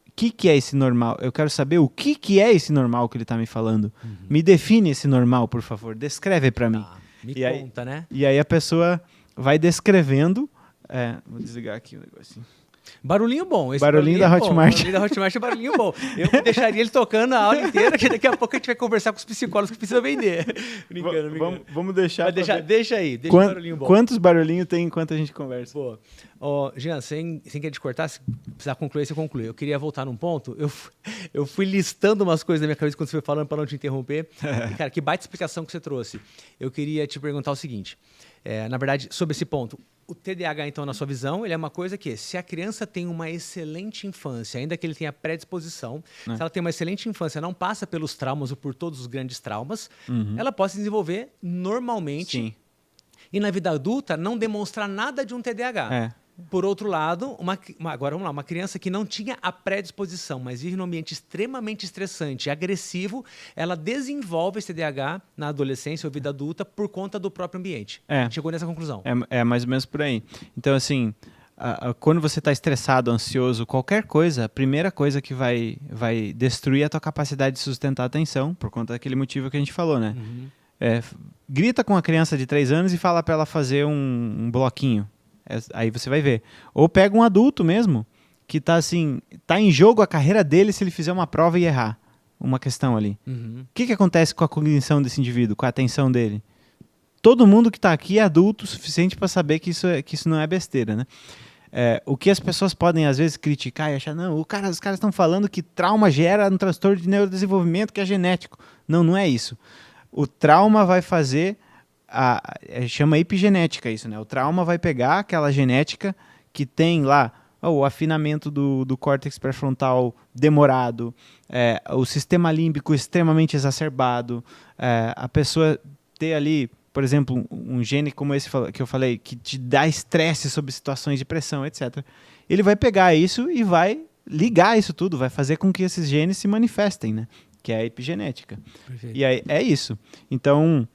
o que é esse normal? Eu quero saber o que é esse normal que ele está me falando. Me define esse normal, por favor. Descreve para mim. Me e conta, né? E aí a pessoa vai descrevendo... vou desligar aqui o negocinho. Barulhinho bom. Esse barulhinho da Hotmart. Barulhinho da Hotmart é barulhinho bom. Eu deixaria ele tocando a aula inteira, que daqui a pouco a gente vai conversar com os psicólogos que precisam vender. Brincando. Vamos deixar... Deixa aí, deixa o barulhinho bom. Quantos barulhinhos tem enquanto a gente conversa? Boa. Jean, sem querer te cortar, se precisar concluir, você conclui. Eu queria voltar num ponto. Eu fui listando umas coisas na minha cabeça quando você foi falando para não te interromper. E, cara, que baita explicação que você trouxe. Eu queria te perguntar o seguinte. Na verdade, sobre esse ponto. O TDAH, então, na sua visão, ele é uma coisa que, se a criança tem uma excelente infância, ainda que ele tenha predisposição, se ela tem uma excelente infância, não passa pelos traumas ou por todos os grandes traumas, ela pode se desenvolver normalmente. Sim. E na vida adulta, não demonstrar nada de um TDAH. Por outro lado, agora vamos lá, uma criança que não tinha a predisposição, mas vive num ambiente extremamente estressante e agressivo, ela desenvolve esse TDAH na adolescência ou vida adulta por conta do próprio ambiente. Chegou nessa conclusão. É mais ou menos por aí. Então, assim, quando você está estressado, ansioso, qualquer coisa, a primeira coisa que vai destruir é a tua capacidade de sustentar a atenção, por conta daquele motivo que a gente falou, né? Grita com uma criança de 3 anos e fala para ela fazer um bloquinho. Aí você vai ver. Ou pega um adulto mesmo, que tá em jogo a carreira dele se ele fizer uma prova e errar uma questão ali. O que acontece com a cognição desse indivíduo, com a atenção dele? Todo mundo que está aqui é adulto o suficiente para saber que isso não é besteira, né? O que as pessoas podem, às vezes, criticar e achar, não, os caras estão falando que trauma gera um transtorno de neurodesenvolvimento que é genético. Não é isso. O trauma vai fazer... chama epigenética isso, né? O trauma vai pegar aquela genética que tem lá o afinamento do córtex pré-frontal demorado, o sistema límbico extremamente exacerbado, a pessoa ter ali, por exemplo, um gene como esse que eu falei, que te dá estresse sob situações de pressão, etc. Ele vai pegar isso e vai ligar isso tudo, vai fazer com que esses genes se manifestem, né? Que é a epigenética. Perfeito. E aí é isso. Então...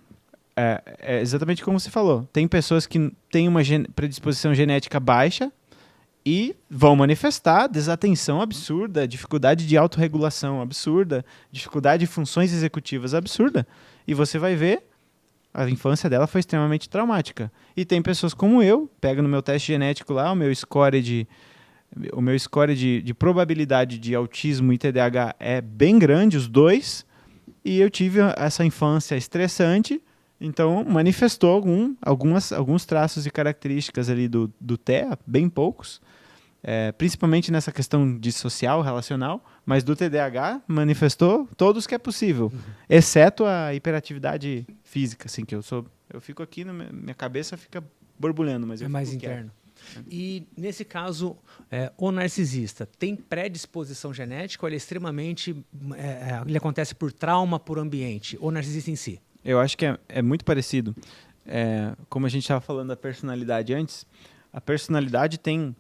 É exatamente como você falou. Tem pessoas que têm uma predisposição genética baixa e vão manifestar desatenção absurda, dificuldade de autorregulação absurda, dificuldade de funções executivas absurda. E você vai ver, a infância dela foi extremamente traumática. E tem pessoas como eu, pega no meu teste genético lá, o meu score de probabilidade de autismo e TDAH é bem grande, os dois, e eu tive essa infância estressante. Então, manifestou alguns traços e características ali do TEA, bem poucos, principalmente nessa questão de social, relacional, mas do TDAH manifestou todos que é possível, exceto a hiperatividade física, assim, que eu fico aqui, minha cabeça fica borbulhando. Mas é mais interno. E, nesse caso, o narcisista tem predisposição genética ou ele é extremamente... ele acontece por trauma, por ambiente? O narcisista em si? Eu acho que é muito parecido. Como a gente estava falando da personalidade antes, a personalidade tem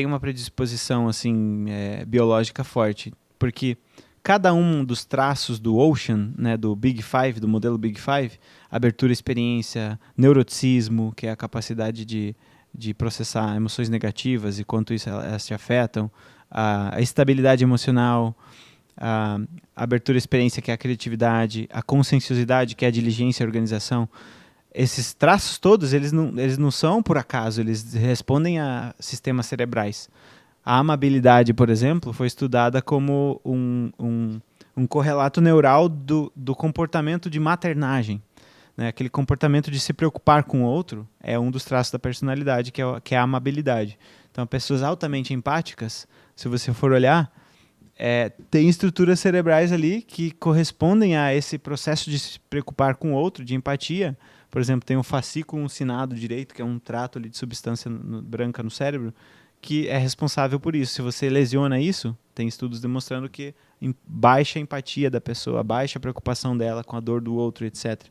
uma predisposição assim, biológica forte, porque cada um dos traços do Ocean, né, do Big Five, do modelo Big Five, abertura, experiência, neuroticismo, que é a capacidade de processar emoções negativas e quanto isso elas te afetam, a estabilidade emocional, a abertura, experiência, que é a criatividade, a conscienciosidade, que é a diligência e a organização. Esses traços todos, eles não são por acaso, eles respondem a sistemas cerebrais. A amabilidade, por exemplo, foi estudada como um correlato neural do comportamento de maternagem. Né? Aquele comportamento de se preocupar com o outro é um dos traços da personalidade, que é a amabilidade. Então, pessoas altamente empáticas, se você for olhar, tem estruturas cerebrais ali que correspondem a esse processo de se preocupar com o outro, de empatia. Por exemplo, tem o fascículo uncinado direito, que é um trato ali de substância branca no cérebro, que é responsável por isso. Se você lesiona isso, tem estudos demonstrando que baixa a empatia da pessoa, baixa a preocupação dela com a dor do outro, etc.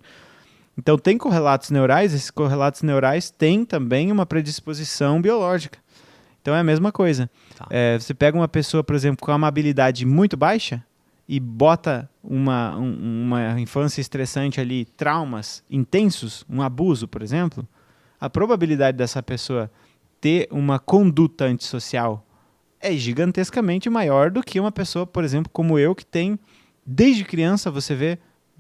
Então, tem correlatos neurais, esses correlatos neurais têm também uma predisposição biológica. Então, é a mesma coisa. Tá. Você pega uma pessoa, por exemplo, com uma amabilidade muito baixa e bota uma infância estressante ali, traumas intensos, um abuso, por exemplo, a probabilidade dessa pessoa ter uma conduta antissocial é gigantescamente maior do que uma pessoa, por exemplo, como eu, que tem, desde criança, você vê,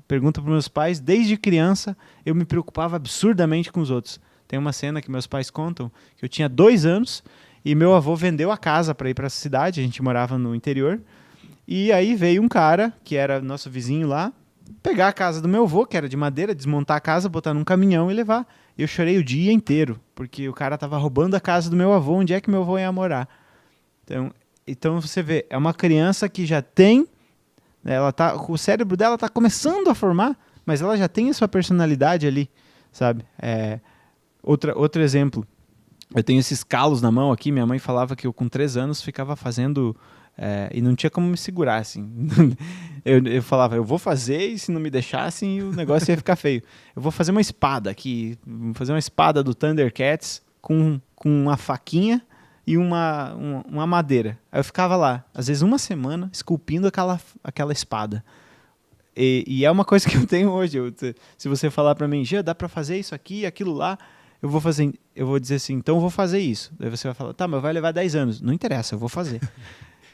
pergunta para meus pais, desde criança eu me preocupava absurdamente com os outros. Tem uma cena que meus pais contam, que eu tinha 2 anos e meu avô vendeu a casa para ir para a cidade, a gente morava no interior, e aí veio um cara, que era nosso vizinho lá, pegar a casa do meu avô, que era de madeira, desmontar a casa, botar num caminhão e levar. Eu chorei o dia inteiro, porque o cara estava roubando a casa do meu avô, onde é que meu avô ia morar. Então você vê, é uma criança que já tem, o cérebro dela está começando a formar, mas ela já tem a sua personalidade ali, sabe? Outro exemplo, eu tenho esses calos na mão aqui, minha mãe falava que eu com 3 anos ficava fazendo... e não tinha como me segurar, assim. eu falava, eu vou fazer, e se não me deixassem, o negócio ia ficar feio. Eu vou fazer uma espada aqui, vou fazer uma espada do Thundercats com uma faquinha e uma madeira. Aí eu ficava lá, às vezes 1 semana, esculpindo aquela espada. E é uma coisa que eu tenho hoje. Se você falar pra mim, Gia, dá pra fazer isso aqui, aquilo lá, eu vou dizer assim, então eu vou fazer isso. Daí você vai falar, tá, mas vai levar 10 anos. Não interessa, eu vou fazer.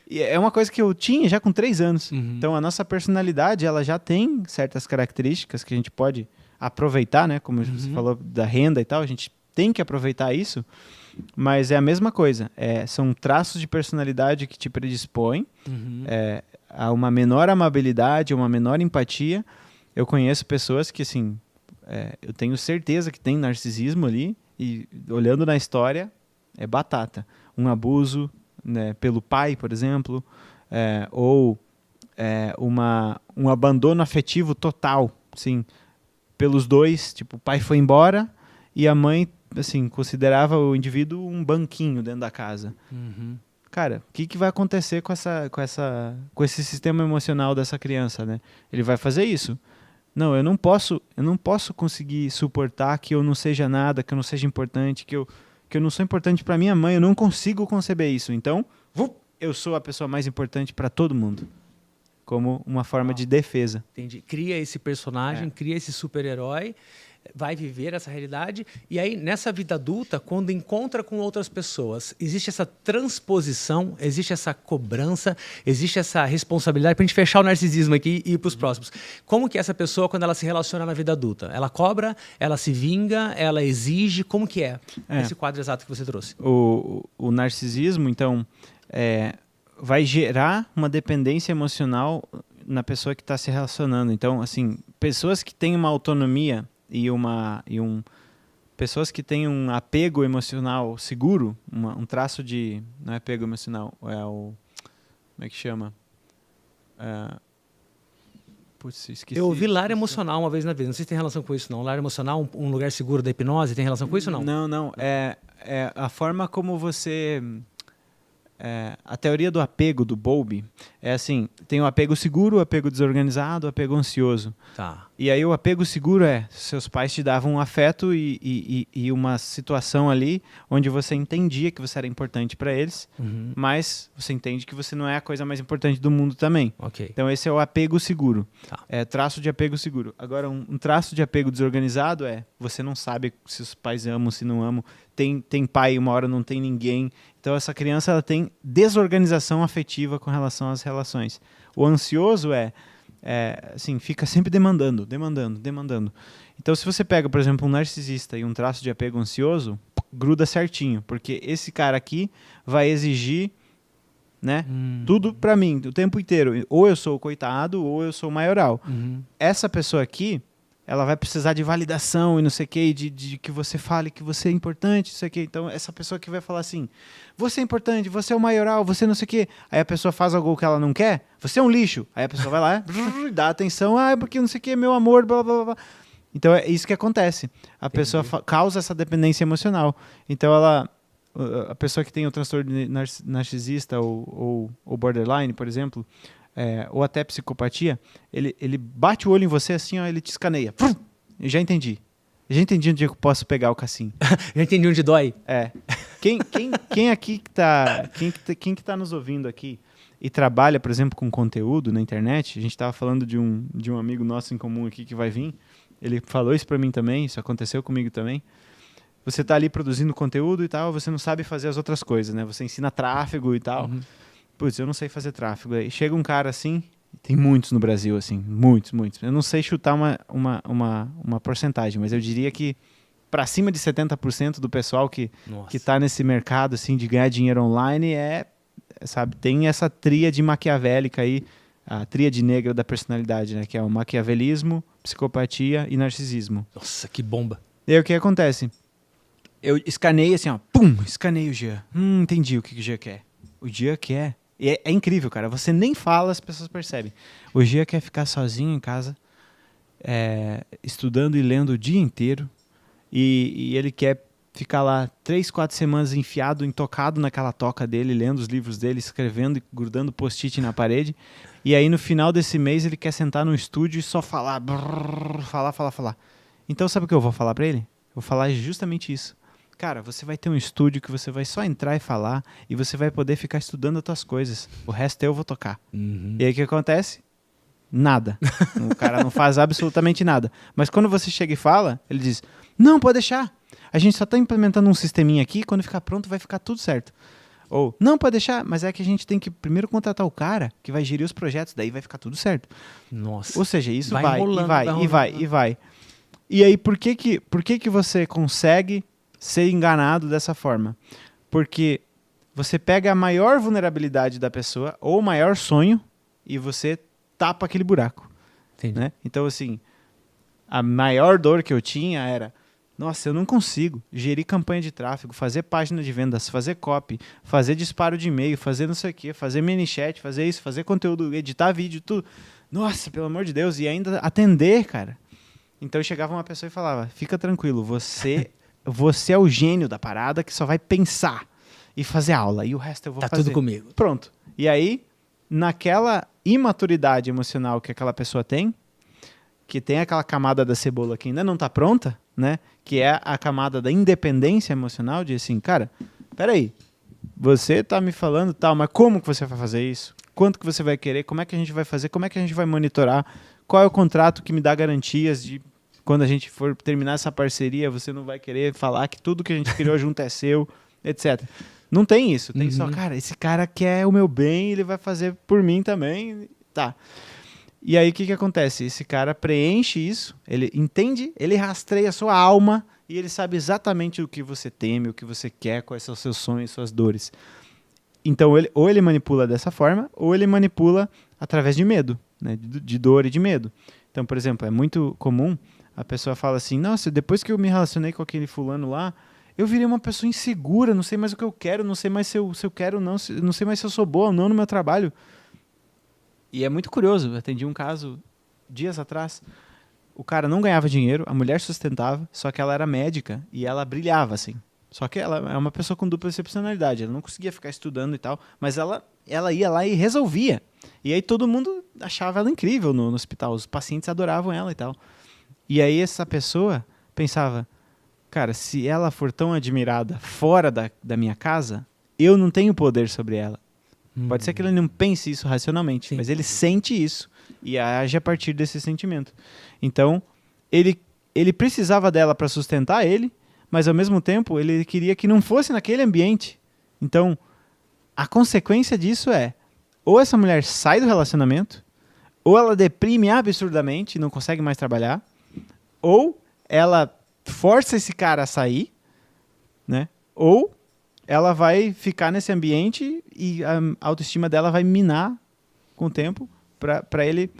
E é uma coisa que eu tinha já com 3 anos. Uhum. Então, a nossa personalidade, ela já tem certas características que a gente pode aproveitar, né? Como você falou da renda e tal, a gente tem que aproveitar isso, mas é a mesma coisa. São traços de personalidade que te predispõem a uma menor amabilidade, uma menor empatia. Eu conheço pessoas que, assim, eu tenho certeza que tem narcisismo ali, e olhando na história, é batata. Um abuso... né, pelo pai, por exemplo, ou um abandono afetivo total, assim, pelos dois, tipo, o pai foi embora e a mãe, assim, considerava o indivíduo um banquinho dentro da casa. Uhum. Cara, o que vai acontecer com esse sistema emocional dessa criança, né? Ele vai fazer isso. Não, eu não posso conseguir suportar que eu não seja nada, que eu não seja importante, que eu não sou importante para minha mãe, eu não consigo conceber isso. Então, eu sou a pessoa mais importante para todo mundo. Como uma forma de defesa. Entendi. Cria esse personagem, cria esse super-herói, vai viver essa realidade. E aí, nessa vida adulta, quando encontra com outras pessoas, existe essa transposição, existe essa cobrança, existe essa responsabilidade, para a gente fechar o narcisismo aqui e ir para os próximos. Como que essa pessoa, quando ela se relaciona na vida adulta? Ela cobra, ela se vinga, ela exige? Como que é esse quadro exato que você trouxe? O narcisismo, então, vai gerar uma dependência emocional na pessoa que está se relacionando. Então, assim, pessoas que têm uma autonomia pessoas que têm um apego emocional seguro, um traço de... Não é apego emocional, como é que chama? Putz, esqueci. Eu ouvi lar emocional uma vez na vida, não sei se tem relação com isso não. Lar emocional, um lugar seguro da hipnose, tem relação com isso ou não? Não. é a forma como você... a teoria do apego do Bowlby é assim, tem o apego seguro, o apego desorganizado, o apego ansioso. Tá. E aí o apego seguro seus pais te davam um afeto e uma situação ali onde você entendia que você era importante para eles, mas você entende que você não é a coisa mais importante do mundo também. Ok. Então esse é o apego seguro. Tá. É traço de apego seguro. Agora um traço de apego desorganizado você não sabe se os pais amam, se não amam. Tem pai, uma hora não tem ninguém. Então essa criança ela tem desorganização afetiva com relação às relações. O ansioso assim, fica sempre demandando. Então se você pega, por exemplo, um narcisista e um traço de apego ansioso, gruda certinho, porque esse cara aqui vai exigir, né, tudo pra mim, o tempo inteiro. Ou eu sou o coitado, ou eu sou o maioral. Essa pessoa aqui, ela vai precisar de validação e não sei o que, de que você fale que você é importante, não sei o que. Então, essa pessoa que vai falar assim, você é importante, você é o maioral, você não sei o que. Aí a pessoa faz algo que ela não quer, você é um lixo. Aí a pessoa vai lá, dá atenção, porque não sei o que, meu amor, blá, blá, blá. Então, é isso que acontece. A pessoa causa essa dependência emocional. Então, a pessoa que tem o transtorno narcisista ou borderline, por exemplo, ou até psicopatia, ele bate o olho em você assim, ó, ele te escaneia. Eu já entendi onde eu posso pegar o Cassim. Já entendi onde dói. Quem aqui que tá, quem que tá nos ouvindo aqui e trabalha, por exemplo, com conteúdo na internet, a gente estava falando de um amigo nosso em comum aqui que vai vir, ele falou isso para mim também, isso aconteceu comigo também. Você tá ali produzindo conteúdo e tal, você não sabe fazer as outras coisas, né? Você ensina tráfego e tal. Putz, eu não sei fazer tráfego. Aí chega um cara assim, tem muitos no Brasil, assim, muitos. Eu não sei chutar uma porcentagem, mas eu diria que para cima de 70% do pessoal que tá nesse mercado, assim, de ganhar dinheiro online sabe, tem essa tríade maquiavélica aí, a tríade negra da personalidade, né? Que é o maquiavelismo, psicopatia e narcisismo. Nossa, que bomba. E aí o que acontece? Eu escaneio assim, ó, escaneio o Jean. Entendi o que o Jean quer. O Jean quer... E é incrível, cara. Você nem fala, as pessoas percebem. O Jean quer ficar sozinho em casa, estudando e lendo o dia inteiro. E ele quer ficar lá 3, 4 semanas enfiado, intocado naquela toca dele, lendo os livros dele, escrevendo e grudando post-it na parede. E aí, no final desse mês, ele quer sentar no estúdio e só falar. Falar. Então, sabe o que eu vou falar pra ele? Eu vou falar justamente isso. Cara, você vai ter um estúdio que você vai só entrar e falar e você vai poder ficar estudando as tuas coisas. O resto eu vou tocar. E aí o que acontece? Nada. O cara não faz absolutamente nada. Mas quando você chega e fala, ele diz, não, pode deixar. A gente só está implementando um sisteminha aqui, quando ficar pronto vai ficar tudo certo. Ou, não, pode deixar, mas é que a gente tem que primeiro contratar o cara que vai gerir os projetos, daí vai ficar tudo certo. Nossa. Ou seja, isso vai vai. E aí, por que você consegue ser enganado dessa forma? Porque você pega a maior vulnerabilidade da pessoa ou o maior sonho e você tapa aquele buraco. Entendi. Né? Então, assim, a maior dor que eu tinha era, nossa, eu não consigo gerir campanha de tráfego, fazer página de vendas, fazer copy, fazer disparo de e-mail, fazer não sei o quê, fazer mini chat, fazer isso, fazer conteúdo, editar vídeo, tudo. Nossa, pelo amor de Deus, e ainda atender, cara. Então chegava uma pessoa e falava, fica tranquilo, você é o gênio da parada que só vai pensar e fazer aula, e o resto eu vou fazer. Tá tudo comigo. Pronto. E aí, naquela imaturidade emocional que aquela pessoa tem, que tem aquela camada da cebola que ainda não tá pronta, né? Que é a camada da independência emocional, de assim, cara, peraí, você tá me falando tal, mas como que você vai fazer isso? Quanto que você vai querer? Como é que a gente vai fazer? Como é que a gente vai monitorar? Qual é o contrato que me dá garantias de quando a gente for terminar essa parceria, você não vai querer falar que tudo que a gente criou junto é seu, etc. Não tem isso. Tem só, cara, esse cara quer o meu bem, ele vai fazer por mim também. Tá. E aí o que acontece? Esse cara preenche isso, ele entende, ele rastreia a sua alma e ele sabe exatamente o que você teme, o que você quer, quais são os seus sonhos, suas dores. Então, ou ele manipula dessa forma, ou ele manipula através de medo, né? De dor e de medo. Então, por exemplo, é muito comum a pessoa fala assim, nossa, depois que eu me relacionei com aquele fulano lá, eu virei uma pessoa insegura, não sei mais o que eu quero, não sei mais se eu quero ou não, não sei mais se eu sou boa ou não no meu trabalho. E é muito curioso, eu atendi um caso dias atrás, o cara não ganhava dinheiro, a mulher sustentava, só que ela era médica e ela brilhava, assim. Só que ela é uma pessoa com dupla excepcionalidade. Ela não conseguia ficar estudando e tal, mas ela ia lá e resolvia. E aí todo mundo achava ela incrível no hospital. Os pacientes adoravam ela e tal. E aí essa pessoa pensava, cara, se ela for tão admirada fora da minha casa, eu não tenho poder sobre ela. Pode ser que ele não pense isso racionalmente, Sim. mas ele sente isso e age a partir desse sentimento. Então, ele precisava dela para sustentar ele, mas ao mesmo tempo ele queria que não fosse naquele ambiente. Então, a consequência disso é, ou essa mulher sai do relacionamento, ou ela deprime absurdamente e não consegue mais trabalhar, ou ela força esse cara a sair, né? Ou ela vai ficar nesse ambiente e a autoestima dela vai minar com o tempo para ele.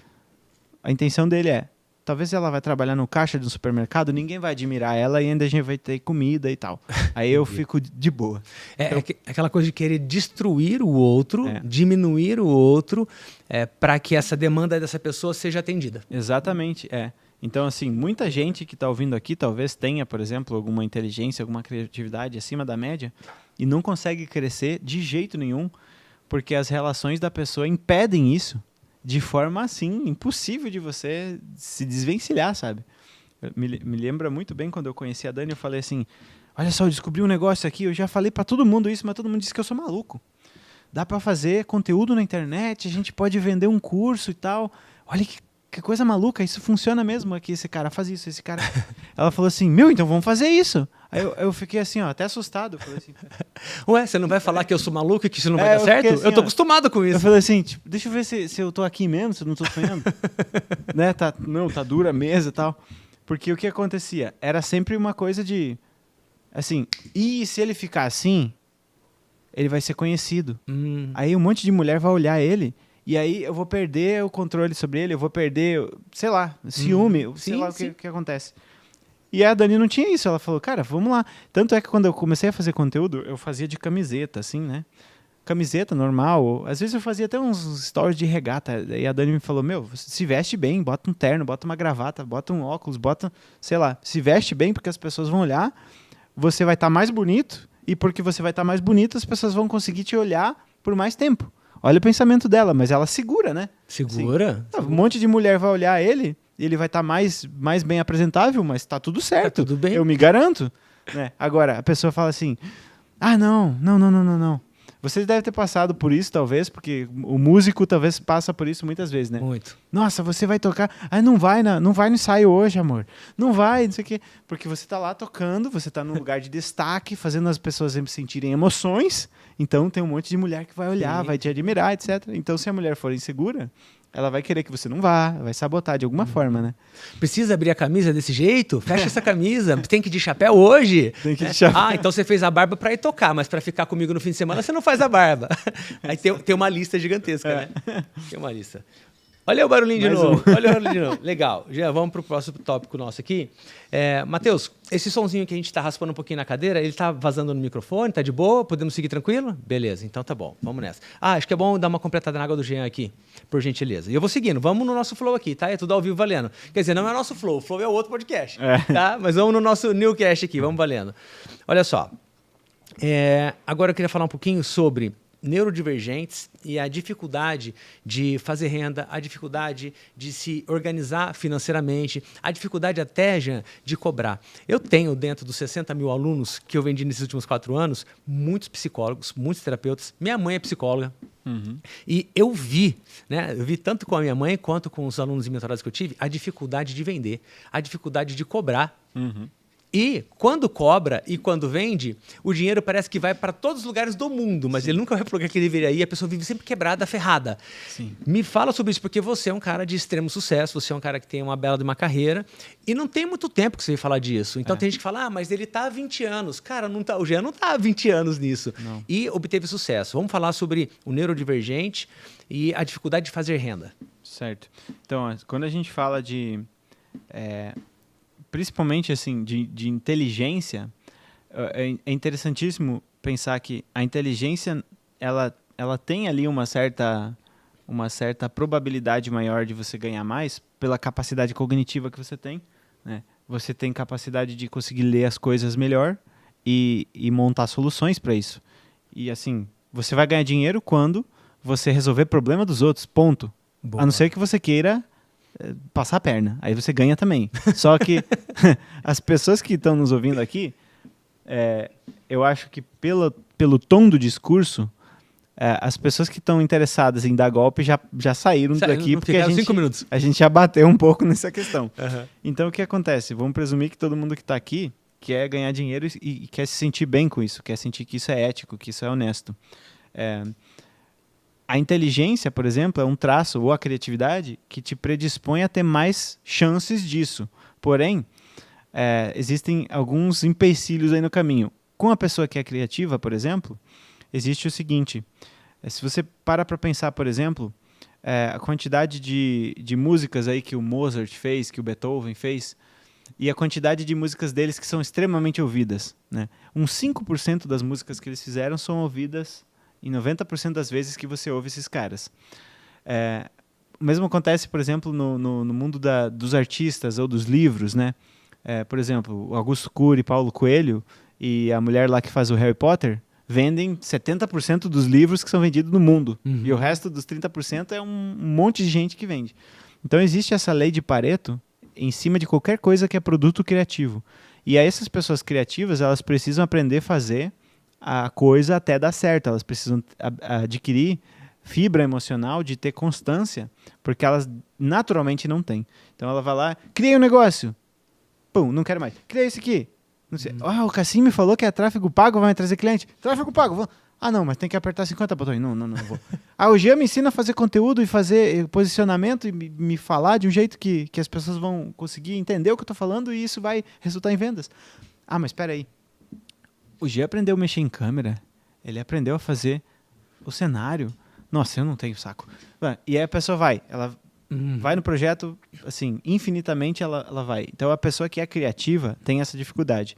A intenção dele é, talvez ela vai trabalhar no caixa de um supermercado, ninguém vai admirar ela e ainda a gente vai ter comida e tal. Aí eu fico de boa. Aquela coisa de querer destruir o outro, diminuir o outro, para que essa demanda dessa pessoa seja atendida. Exatamente, Então, assim, muita gente que está ouvindo aqui talvez tenha, por exemplo, alguma inteligência, alguma criatividade acima da média e não consegue crescer de jeito nenhum porque as relações da pessoa impedem isso de forma, assim, impossível de você se desvencilhar, sabe? Me lembra muito bem quando eu conheci a Dani, eu falei assim, olha só, eu descobri um negócio aqui, eu já falei para todo mundo isso, mas todo mundo disse que eu sou maluco. Dá para fazer conteúdo na internet, a gente pode vender um curso e tal. Olha que coisa maluca, isso funciona mesmo aqui, esse cara faz isso, esse cara... Ela falou assim, então vamos fazer isso. Aí eu fiquei assim, até assustado. Eu falei assim, ué, você não vai falar que eu sou maluco e que isso não vai dar certo? Assim, eu tô acostumado com isso. Eu falei assim, tipo, deixa eu ver se eu tô aqui mesmo, se eu não tô sonhando. Né? Tá dura a mesa e tal. Porque o que acontecia? Era sempre uma coisa de, assim, e se ele ficar assim, ele vai ser conhecido. Aí um monte de mulher vai olhar ele... E aí eu vou perder o controle sobre ele, eu vou perder, sei lá, ciúme, sei lá o que acontece. E a Dani não tinha isso, ela falou, cara, vamos lá. Tanto é que quando eu comecei a fazer conteúdo, eu fazia de camiseta, assim, né? Camiseta normal, às vezes eu fazia até uns stories de regata. E a Dani me falou, você se veste bem, bota um terno, bota uma gravata, bota um óculos, bota, sei lá, se veste bem porque as pessoas vão olhar, você vai estar mais bonito, e porque você vai estar mais bonito, as pessoas vão conseguir te olhar por mais tempo. Olha o pensamento dela, mas ela segura, né? Segura? Assim, um monte de mulher vai olhar ele, ele vai estar mais bem apresentável, mas está tudo certo. Tá tudo bem. Eu me garanto. Né? Agora, a pessoa fala assim, não. Vocês devem ter passado por isso, talvez, porque o músico talvez passa por isso muitas vezes, né? Muito. Nossa, você vai tocar... não vai no ensaio hoje, amor. Não vai, não sei o quê. Porque você está lá tocando, você está num lugar de destaque, fazendo as pessoas sentirem emoções. Então, tem um monte de mulher que vai olhar, vai te admirar, etc. Então, se a mulher for insegura, ela vai querer que você não vá, vai sabotar de alguma forma, né? Precisa abrir a camisa desse jeito? Fecha essa camisa. Tem que ir de chapéu hoje? Tem que ir de chapéu. Então você fez a barba para ir tocar, mas para ficar comigo no fim de semana você não faz a barba. Aí tem uma lista gigantesca, né? Tem uma lista. Olha o barulhinho de novo. Olha o barulhinho de novo. Legal. Já vamos para o próximo tópico nosso aqui. Matheus, esse sonzinho que a gente está raspando um pouquinho na cadeira, ele está vazando no microfone? Tá de boa? Podemos seguir tranquilo? Beleza, então tá bom. Vamos nessa. Acho que é bom dar uma completada na água do Jean aqui, por gentileza. E eu vou seguindo. Vamos no nosso flow aqui, tá? É tudo ao vivo valendo. Quer dizer, não é nosso flow. O flow é outro podcast, tá? Mas vamos no nosso newcast aqui. Vamos valendo. Olha só. Agora eu queria falar um pouquinho sobre neurodivergentes e a dificuldade de fazer renda, a dificuldade de se organizar financeiramente, a dificuldade até, Jean, de cobrar. Eu tenho dentro dos 60 mil alunos que eu vendi nesses últimos 4 anos, muitos psicólogos, muitos terapeutas. Minha mãe é psicóloga. E eu vi, né? Eu vi tanto com a minha mãe quanto com os alunos e mentorados que eu tive, a dificuldade de vender, a dificuldade de cobrar. E quando cobra e quando vende, o dinheiro parece que vai para todos os lugares do mundo, mas ele nunca vai para o lugar que ele deveria ir, a pessoa vive sempre quebrada, ferrada. Sim. Me fala sobre isso, porque você é um cara de extremo sucesso, você é um cara que tem uma bela de uma carreira, e não tem muito tempo que você vai falar disso. Então tem gente que fala, mas ele está há 20 anos. Cara, não tá, o Jean não está há 20 anos nisso. Não. E obteve sucesso. Vamos falar sobre o neurodivergente e a dificuldade de fazer renda. Certo. Então, quando a gente fala de... principalmente assim, de inteligência, é interessantíssimo pensar que a inteligência ela tem ali uma certa probabilidade maior de você ganhar mais pela capacidade cognitiva que você tem, né? Você tem capacidade de conseguir ler as coisas melhor e montar soluções para isso. E assim, você vai ganhar dinheiro quando você resolver problema dos outros, ponto. Boa. A não ser que você queira passar a perna, aí você ganha também. Só que as pessoas que estão nos ouvindo aqui, eu acho que pelo tom do discurso, as pessoas que estão interessadas em dar golpe já saíram daqui, porque a gente já bateu um pouco nessa questão. Uhum. Então o que acontece? Vamos presumir que todo mundo que está aqui quer ganhar dinheiro e quer se sentir bem com isso, quer sentir que isso é ético, que isso é honesto. A inteligência, por exemplo, é um traço, ou a criatividade, que te predispõe a ter mais chances disso. Porém, existem alguns empecilhos aí no caminho. Com a pessoa que é criativa, por exemplo, existe o seguinte: se você para pensar, por exemplo, a quantidade de músicas aí que o Mozart fez, que o Beethoven fez, e a quantidade de músicas deles que são extremamente ouvidas, né? Uns 5% das músicas que eles fizeram são ouvidas em 90% das vezes que você ouve esses caras. O mesmo acontece, por exemplo, no mundo dos artistas ou dos livros, né? Por exemplo, o Augusto Cury, Paulo Coelho e a mulher lá que faz o Harry Potter vendem 70% dos livros que são vendidos no mundo. Uhum. E o resto dos 30% é um monte de gente que vende. Então existe essa lei de Pareto em cima de qualquer coisa que é produto criativo. E aí essas pessoas criativas, elas precisam aprender a fazer a coisa até dar certo. Elas precisam adquirir fibra emocional de ter constância, porque elas naturalmente não têm. Então ela vai lá, criei um negócio. Pum, não quero mais. Criei isso aqui. Não sei. O Cassim me falou que é tráfego pago, vai me trazer cliente. Tráfego pago. Não, mas tem que apertar 50 botões. Não vou. O Jean me ensina a fazer conteúdo e fazer posicionamento e me falar de um jeito que as pessoas vão conseguir entender o que eu estou falando e isso vai resultar em vendas. Mas espera aí. O Jean aprendeu a mexer em câmera. Ele aprendeu a fazer o cenário. Nossa, eu não tenho saco. E aí a pessoa ela vai no projeto, assim, infinitamente ela vai. Então a pessoa que é criativa tem essa dificuldade.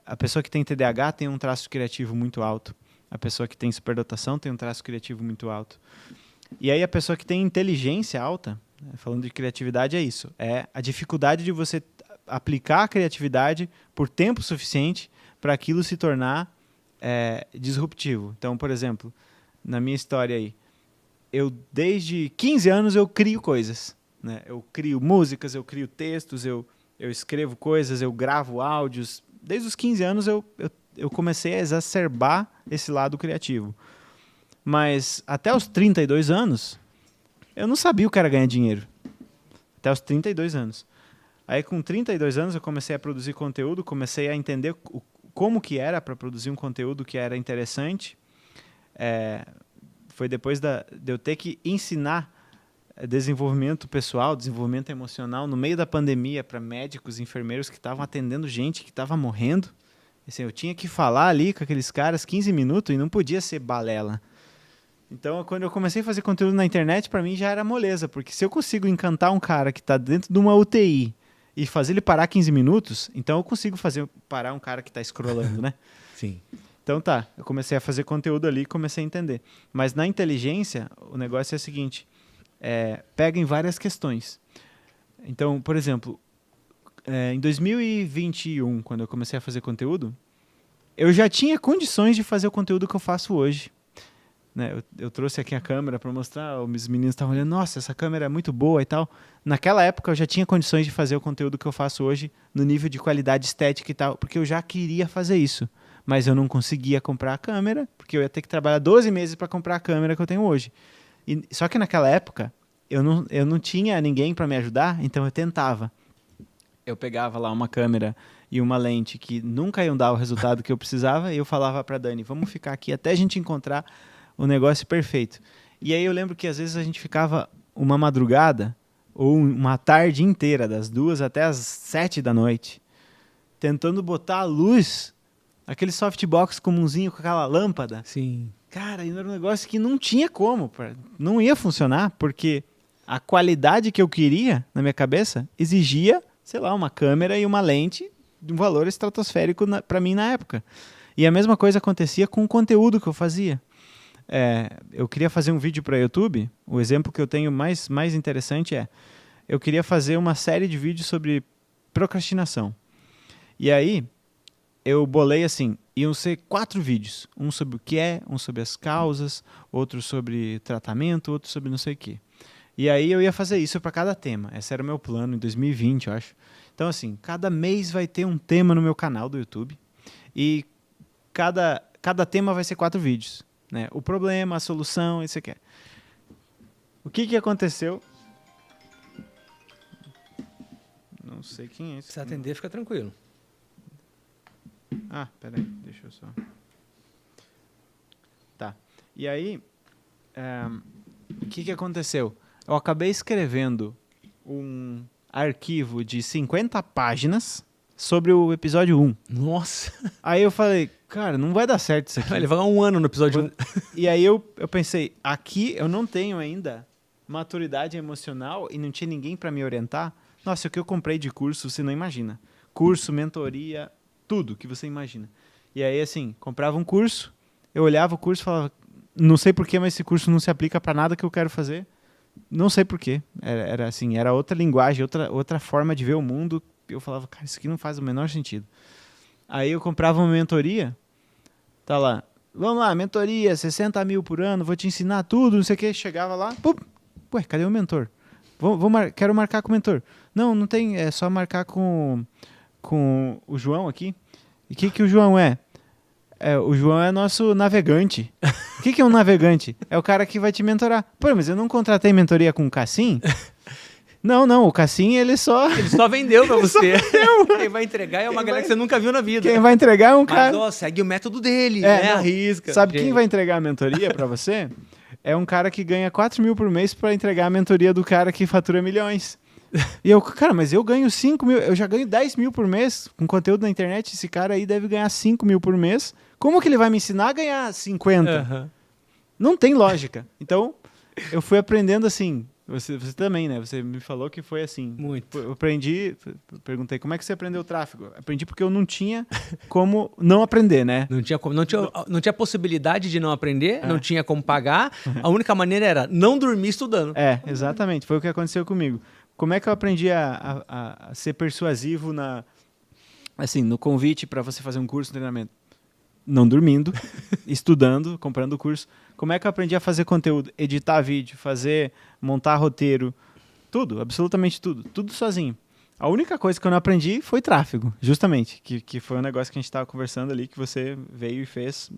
A pessoa que tem TDAH tem um traço criativo muito alto. A pessoa que tem superdotação tem um traço criativo muito alto. E aí a pessoa que tem inteligência alta, falando de criatividade, é isso. É a dificuldade de você aplicar a criatividade por tempo suficiente para aquilo se tornar disruptivo. Então, por exemplo, na minha história aí, eu desde 15 anos eu crio coisas, né? Eu crio músicas, eu crio textos, eu escrevo coisas, eu gravo áudios. Desde os 15 anos eu comecei a exacerbar esse lado criativo. Mas até os 32 anos, eu não sabia o que era ganhar dinheiro. Até os 32 anos. Aí com 32 anos eu comecei a produzir conteúdo, comecei a entender como que era para produzir um conteúdo que era interessante. Foi depois de eu ter que ensinar desenvolvimento pessoal, desenvolvimento emocional no meio da pandemia para médicos, enfermeiros que estavam atendendo gente que estava morrendo. Assim, eu tinha que falar ali com aqueles caras 15 minutos e não podia ser balela. Então, quando eu comecei a fazer conteúdo na internet, para mim já era moleza, porque se eu consigo encantar um cara que está dentro de uma UTI e fazer ele parar 15 minutos, então eu consigo fazer parar um cara que está scrollando, né? Sim. Então eu comecei a fazer conteúdo ali e comecei a entender. Mas na inteligência, o negócio é o seguinte, pega em várias questões. Então, por exemplo, em 2021, quando eu comecei a fazer conteúdo, eu já tinha condições de fazer o conteúdo que eu faço hoje. Né? Eu trouxe aqui a câmera para mostrar, os meninos estavam olhando, nossa, essa câmera é muito boa e tal. Naquela época eu já tinha condições de fazer o conteúdo que eu faço hoje no nível de qualidade estética e tal, porque eu já queria fazer isso. Mas eu não conseguia comprar a câmera, porque eu ia ter que trabalhar 12 meses para comprar a câmera que eu tenho hoje. Só que naquela época, eu não tinha ninguém para me ajudar, então eu tentava. Eu pegava lá uma câmera e uma lente que nunca iam dar o resultado que eu precisava, e eu falava para Dani, vamos ficar aqui até a gente encontrar o negócio perfeito. E aí eu lembro que às vezes a gente ficava uma madrugada, ou uma tarde inteira, das 2 até as 7 da noite, tentando botar a luz, aquele softbox comumzinho com aquela lâmpada. Sim. Cara, era um negócio que não tinha como, não ia funcionar, porque a qualidade que eu queria na minha cabeça exigia, sei lá, uma câmera e uma lente de um valor estratosférico para mim na época. E a mesma coisa acontecia com o conteúdo que eu fazia. Eu queria fazer um vídeo para YouTube, o exemplo que eu tenho mais interessante eu queria fazer uma série de vídeos sobre procrastinação. E aí, eu bolei assim, iam ser 4 vídeos. Um sobre o que é, um sobre as causas, outro sobre tratamento, outro sobre não sei o quê. E aí eu ia fazer isso para cada tema. Esse era o meu plano em 2020, eu acho. Então, assim, cada mês vai ter um tema no meu canal do YouTube. E cada tema vai ser 4 vídeos. Né? O problema, a solução, isso aqui. O que aconteceu? Não sei quem é esse. Se atender, fica tranquilo. Ah, peraí, deixa eu só... Tá. E aí, o que aconteceu? Eu acabei escrevendo um arquivo de 50 páginas sobre o episódio 1. Nossa! Aí eu falei, cara, não vai dar certo isso aqui. Vai levar um ano no episódio 1. E aí eu pensei, aqui eu não tenho ainda maturidade emocional e não tinha ninguém para me orientar. Nossa, o que eu comprei de curso, você não imagina. Curso, mentoria, tudo que você imagina. E aí, assim, comprava um curso, eu olhava o curso e falava, não sei porquê, mas esse curso não se aplica para nada que eu quero fazer. Não sei porquê. Era assim, era outra linguagem, outra forma de ver o mundo. Eu falava, cara, isso aqui não faz o menor sentido. Aí eu comprava uma mentoria, tá lá, vamos lá, mentoria, 60 mil por ano, vou te ensinar tudo, não sei o que. Chegava lá, pum, ué, cadê o mentor? Quero marcar com o mentor. Não tem, é só marcar com o João aqui. E o que o João é? O João é nosso navegante. O que é um navegante? É o cara que vai te mentorar. Pô, mas eu não contratei mentoria com o Cassim? Não, o Cassim, ele só vendeu pra você. Quem vai entregar é uma galera que você nunca viu na vida. Quem vai entregar é um cara... Mas, ó, segue o método dele, né? Arrisca. Sabe quem vai entregar a mentoria pra você? É um cara que ganha 4 mil por mês pra entregar a mentoria do cara que fatura milhões. E eu, cara, mas eu ganho 5 mil, eu já ganho 10 mil por mês com conteúdo na internet, esse cara aí deve ganhar 5 mil por mês. Como que ele vai me ensinar a ganhar 50? Uhum. Não tem lógica. Então, eu fui aprendendo assim, você também, né? Você me falou que foi assim. Muito. Eu aprendi, perguntei, como é que você aprendeu tráfego? Aprendi porque eu não tinha como não aprender, né? Não tinha possibilidade de não aprender, não tinha como pagar, a única maneira era não dormir estudando. Exatamente, foi o que aconteceu comigo. Como é que eu aprendi a ser persuasivo no convite para você fazer um curso de treinamento? Não dormindo, estudando, comprando o curso. Como é que eu aprendi a fazer conteúdo? Editar vídeo, montar roteiro, tudo, absolutamente tudo. Tudo sozinho. A única coisa que eu não aprendi foi tráfego, justamente, que foi um negócio que a gente estava conversando ali, que você veio e fez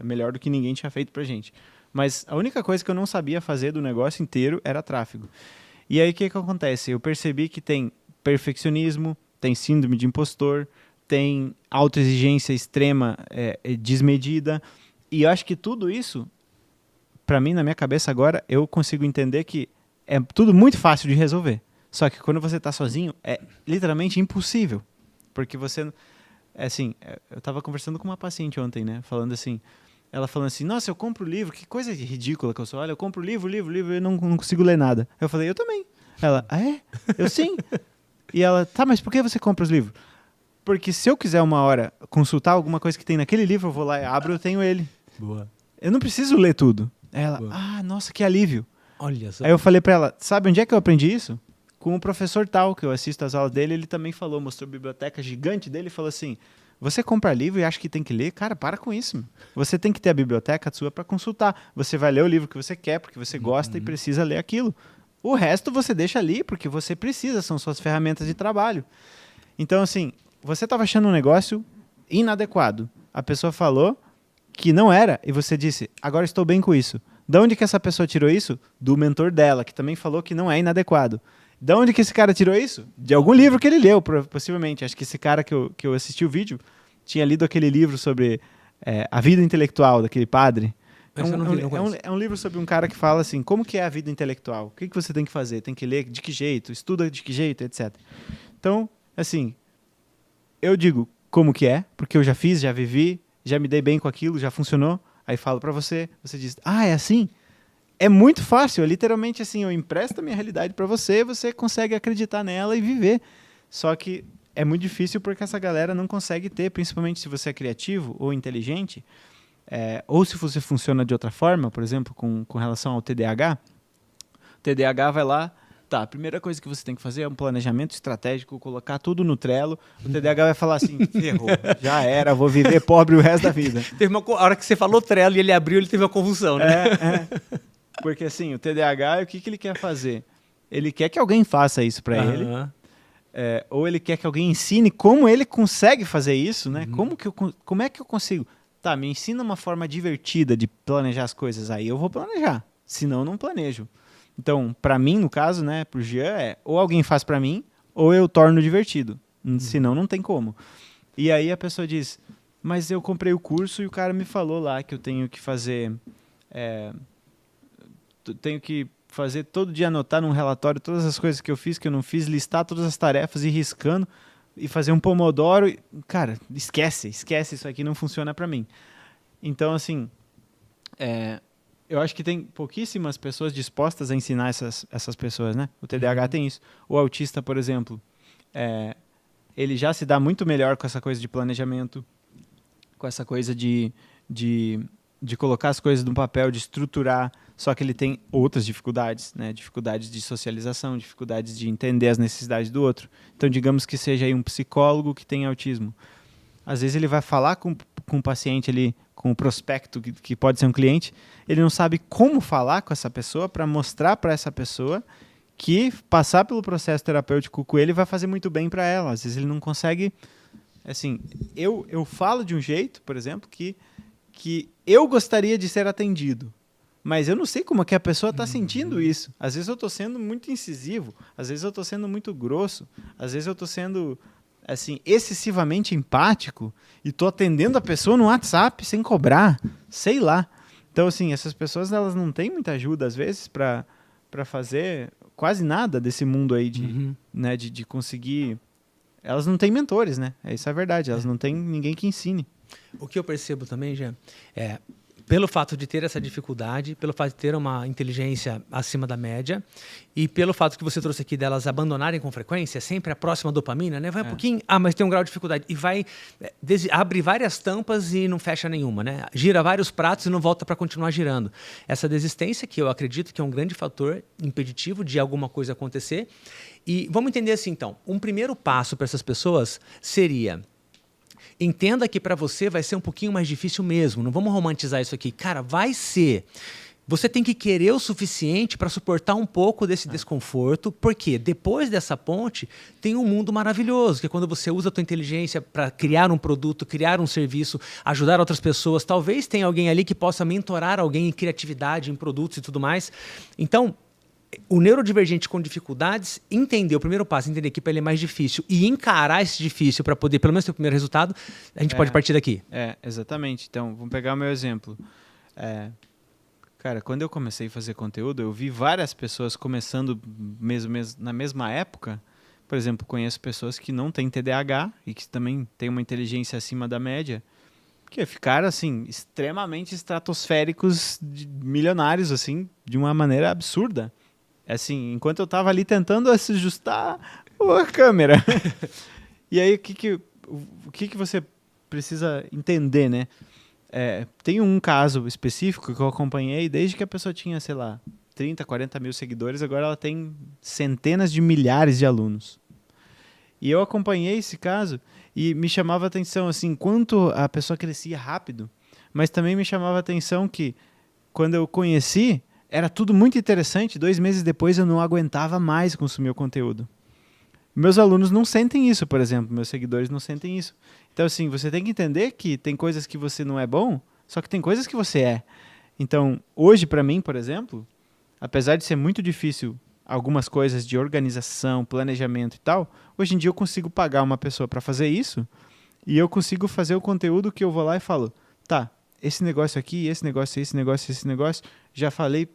melhor do que ninguém tinha feito pra gente. Mas a única coisa que eu não sabia fazer do negócio inteiro era tráfego. E aí o que acontece? Eu percebi que tem perfeccionismo, tem síndrome de impostor, tem autoexigência extrema, desmedida. E eu acho que tudo isso, para mim, na minha cabeça agora, eu consigo entender que é tudo muito fácil de resolver. Só que quando você está sozinho, é literalmente impossível. Porque você... Assim, eu estava conversando com uma paciente ontem, né? Ela falando assim, nossa, eu compro livro, que coisa ridícula que eu sou. Olha, eu compro livro, e não consigo ler nada. Eu falei, eu também. Ela, Eu sim. E ela, tá, mas por que você compra os livros? Porque se eu quiser uma hora consultar alguma coisa que tem naquele livro, eu vou lá e abro, eu tenho ele. Boa. Eu não preciso ler tudo. Ela, nossa, que alívio. Olha só. Aí eu falei pra ela, sabe onde é que eu aprendi isso? Com o professor tal, que eu assisto as aulas dele, ele também falou, mostrou a biblioteca gigante dele e falou assim, você compra livro e acha que tem que ler? Cara, para com isso. Meu. Você tem que ter a biblioteca sua para consultar. Você vai ler o livro que você quer, porque você gosta e precisa ler aquilo. O resto você deixa ali, porque você precisa, são suas ferramentas de trabalho. Então, assim, você estava achando um negócio inadequado. A pessoa falou que não era, e você disse, agora estou bem com isso. De onde que essa pessoa tirou isso? Do mentor dela, que também falou que não é inadequado. De onde que esse cara tirou isso? De algum livro que ele leu, possivelmente. Acho que esse cara que eu assisti o vídeo tinha lido aquele livro sobre a vida intelectual daquele padre. É um livro sobre um cara que fala assim, como que é a vida intelectual? O que você tem que fazer? Tem que ler de que jeito? Estuda de que jeito? Etc. Então, assim, eu digo como que é, porque eu já fiz, já vivi, já me dei bem com aquilo, já funcionou. Aí falo pra você, você diz, é assim? É muito fácil, literalmente assim, eu empresto a minha realidade para você, você consegue acreditar nela e viver. Só que é muito difícil porque essa galera não consegue ter, principalmente se você é criativo ou inteligente, ou se você funciona de outra forma, por exemplo, com relação ao TDAH. O TDAH vai lá, Tá, a primeira coisa que você tem que fazer é um planejamento estratégico, colocar tudo no Trello. O TDAH vai falar assim, ferrou, já era, vou viver pobre o resto da vida. A hora que você falou Trello e ele abriu, ele teve uma convulsão, né? Porque assim, o TDAH, o que ele quer fazer? Ele quer que alguém faça isso para ele, ou ele quer que alguém ensine como ele consegue fazer isso, né? Como é que eu consigo? Tá, me ensina uma forma divertida de planejar as coisas, aí eu vou planejar, senão eu não planejo. Então, para mim, no caso, né, pro Jean, ou alguém faz para mim, ou eu torno divertido. Senão, não tem como. E aí a pessoa diz, mas eu comprei o curso e o cara me falou lá que eu tenho que fazer... tenho que fazer todo dia, anotar num relatório todas as coisas que eu fiz, que eu não fiz, listar todas as tarefas, ir riscando e fazer um pomodoro. Cara, esquece isso aqui, não funciona para mim. Então, assim... eu acho que tem pouquíssimas pessoas dispostas a ensinar essas pessoas, né? O TDAH tem isso. O autista, por exemplo, ele já se dá muito melhor com essa coisa de planejamento, com essa coisa de colocar as coisas no papel, de estruturar, só que ele tem outras dificuldades, né? Dificuldades de socialização, dificuldades de entender as necessidades do outro. Então, digamos que seja aí um psicólogo que tem autismo. Às vezes ele vai falar com o paciente ali, com o prospecto, que pode ser um cliente, ele não sabe como falar com essa pessoa para mostrar para essa pessoa que passar pelo processo terapêutico com ele vai fazer muito bem para ela. Às vezes ele não consegue... Assim, eu falo de um jeito, por exemplo, que eu gostaria de ser atendido, mas eu não sei como é que a pessoa está sentindo isso. Às vezes eu estou sendo muito incisivo, às vezes eu estou sendo muito grosso, às vezes eu estou sendo... assim, excessivamente empático e tô atendendo a pessoa no WhatsApp sem cobrar, sei lá. Então, assim, essas pessoas, elas não têm muita ajuda, às vezes, para fazer quase nada desse mundo aí né, de conseguir... Elas não têm mentores, né? Isso é verdade, elas não têm ninguém que ensine. O que eu percebo também, Jean, pelo fato de ter essa dificuldade, pelo fato de ter uma inteligência acima da média e pelo fato que você trouxe aqui delas abandonarem com frequência, sempre a próxima dopamina, né? Vai um pouquinho, mas tem um grau de dificuldade. E vai, abre várias tampas e não fecha nenhuma, né? Gira vários pratos e não volta para continuar girando. Essa desistência, que eu acredito que é um grande fator impeditivo de alguma coisa acontecer. E vamos entender assim, então, um primeiro passo para essas pessoas seria... Entenda que para você vai ser um pouquinho mais difícil mesmo. Não vamos romantizar isso aqui. Cara, vai ser. Você tem que querer o suficiente para suportar um pouco desse desconforto, porque depois dessa ponte tem um mundo maravilhoso, que é quando você usa a tua inteligência para criar um produto, criar um serviço, ajudar outras pessoas. Talvez tenha alguém ali que possa mentorar alguém em criatividade, em produtos e tudo mais. Então... o neurodivergente com dificuldades, entender o primeiro passo, entender que para ele é mais difícil e encarar esse difícil para poder, pelo menos, ter o primeiro resultado, a gente pode partir daqui. Exatamente. Então, vamos pegar o meu exemplo. Cara, quando eu comecei a fazer conteúdo, eu vi várias pessoas começando na mesma época. Por exemplo, conheço pessoas que não têm TDAH e que também têm uma inteligência acima da média, que ficaram, assim, extremamente estratosféricos, milionários, assim, de uma maneira absurda. Assim, enquanto eu estava ali tentando ajustar a câmera. E aí, o que você precisa entender, né? Tem um caso específico que eu acompanhei desde que a pessoa tinha, sei lá, 30, 40 mil seguidores, agora ela tem centenas de milhares de alunos. E eu acompanhei esse caso e me chamava a atenção, assim, quanto a pessoa crescia rápido, mas também me chamava a atenção que, quando eu conheci, era tudo muito interessante. 2 meses depois eu não aguentava mais consumir o conteúdo. Meus alunos não sentem isso, por exemplo. Meus seguidores não sentem isso. Então, assim, você tem que entender que tem coisas que você não é bom, só que tem coisas que você é. Então, hoje, para mim, por exemplo, apesar de ser muito difícil algumas coisas de organização, planejamento e tal, hoje em dia eu consigo pagar uma pessoa para fazer isso e eu consigo fazer o conteúdo que eu vou lá e falo, tá, esse negócio aqui, esse negócio, já falei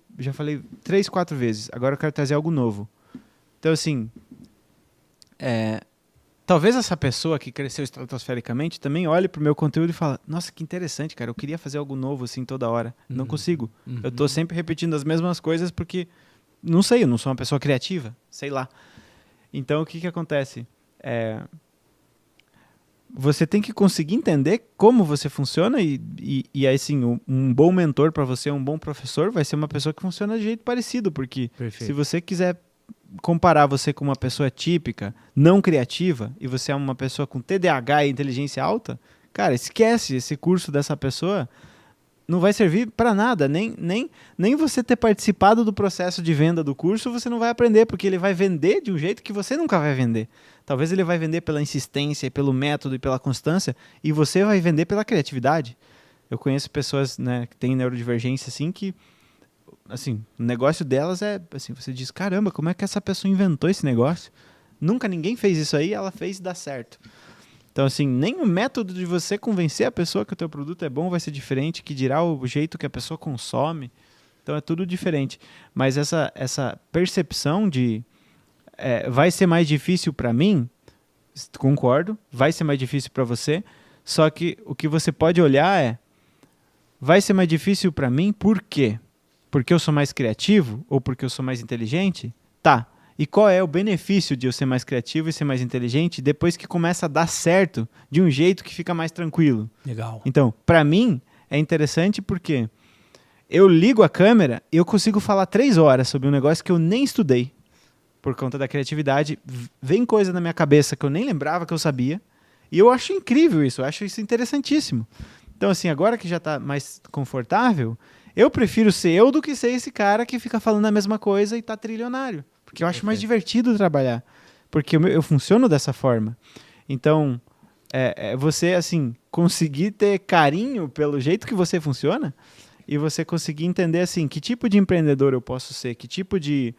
3, 4 vezes, agora eu quero trazer algo novo. Então, assim, talvez essa pessoa que cresceu estratosfericamente também olhe pro meu conteúdo e fala, nossa, que interessante, cara, eu queria fazer algo novo assim toda hora. Não consigo. Eu tô sempre repetindo as mesmas coisas porque, não sei, eu não sou uma pessoa criativa, sei lá. Então, o que acontece? Você tem que conseguir entender como você funciona e assim, um bom mentor para você, um bom professor, vai ser uma pessoa que funciona de jeito parecido, porque se você quiser comparar você com uma pessoa típica, não criativa, e você é uma pessoa com TDAH e inteligência alta, cara, esquece esse curso dessa pessoa. Não vai servir para nada, nem você ter participado do processo de venda do curso, você não vai aprender, porque ele vai vender de um jeito que você nunca vai vender. Talvez ele vai vender pela insistência, pelo método e pela constância, e você vai vender pela criatividade. Eu conheço pessoas, né, que têm neurodivergência, assim, que assim, o negócio delas é, assim, você diz, caramba, como é que essa pessoa inventou esse negócio? Nunca ninguém fez isso aí, ela fez e dá certo. Então, assim, nem o método de você convencer a pessoa que o teu produto é bom vai ser diferente, que dirá o jeito que a pessoa consome. Então, é tudo diferente. Mas essa percepção de vai ser mais difícil para mim, concordo, vai ser mais difícil para você, só que o que você pode olhar vai ser mais difícil para mim por quê? Porque eu sou mais criativo ou porque eu sou mais inteligente? Tá. E qual é o benefício de eu ser mais criativo e ser mais inteligente depois que começa a dar certo de um jeito que fica mais tranquilo? Legal. Então, para mim, é interessante porque eu ligo a câmera e eu consigo falar 3 horas sobre um negócio que eu nem estudei. Por conta da criatividade, vem coisa na minha cabeça que eu nem lembrava que eu sabia. E eu acho incrível isso, eu acho isso interessantíssimo. Então, assim, agora que já está mais confortável, eu prefiro ser eu do que ser esse cara que fica falando a mesma coisa e tá trilionário. Porque eu acho mais divertido trabalhar. Porque eu funciono dessa forma. Então, você, assim, conseguir ter carinho pelo jeito que você funciona e você conseguir entender, assim, que tipo de empreendedor eu posso ser, que tipo de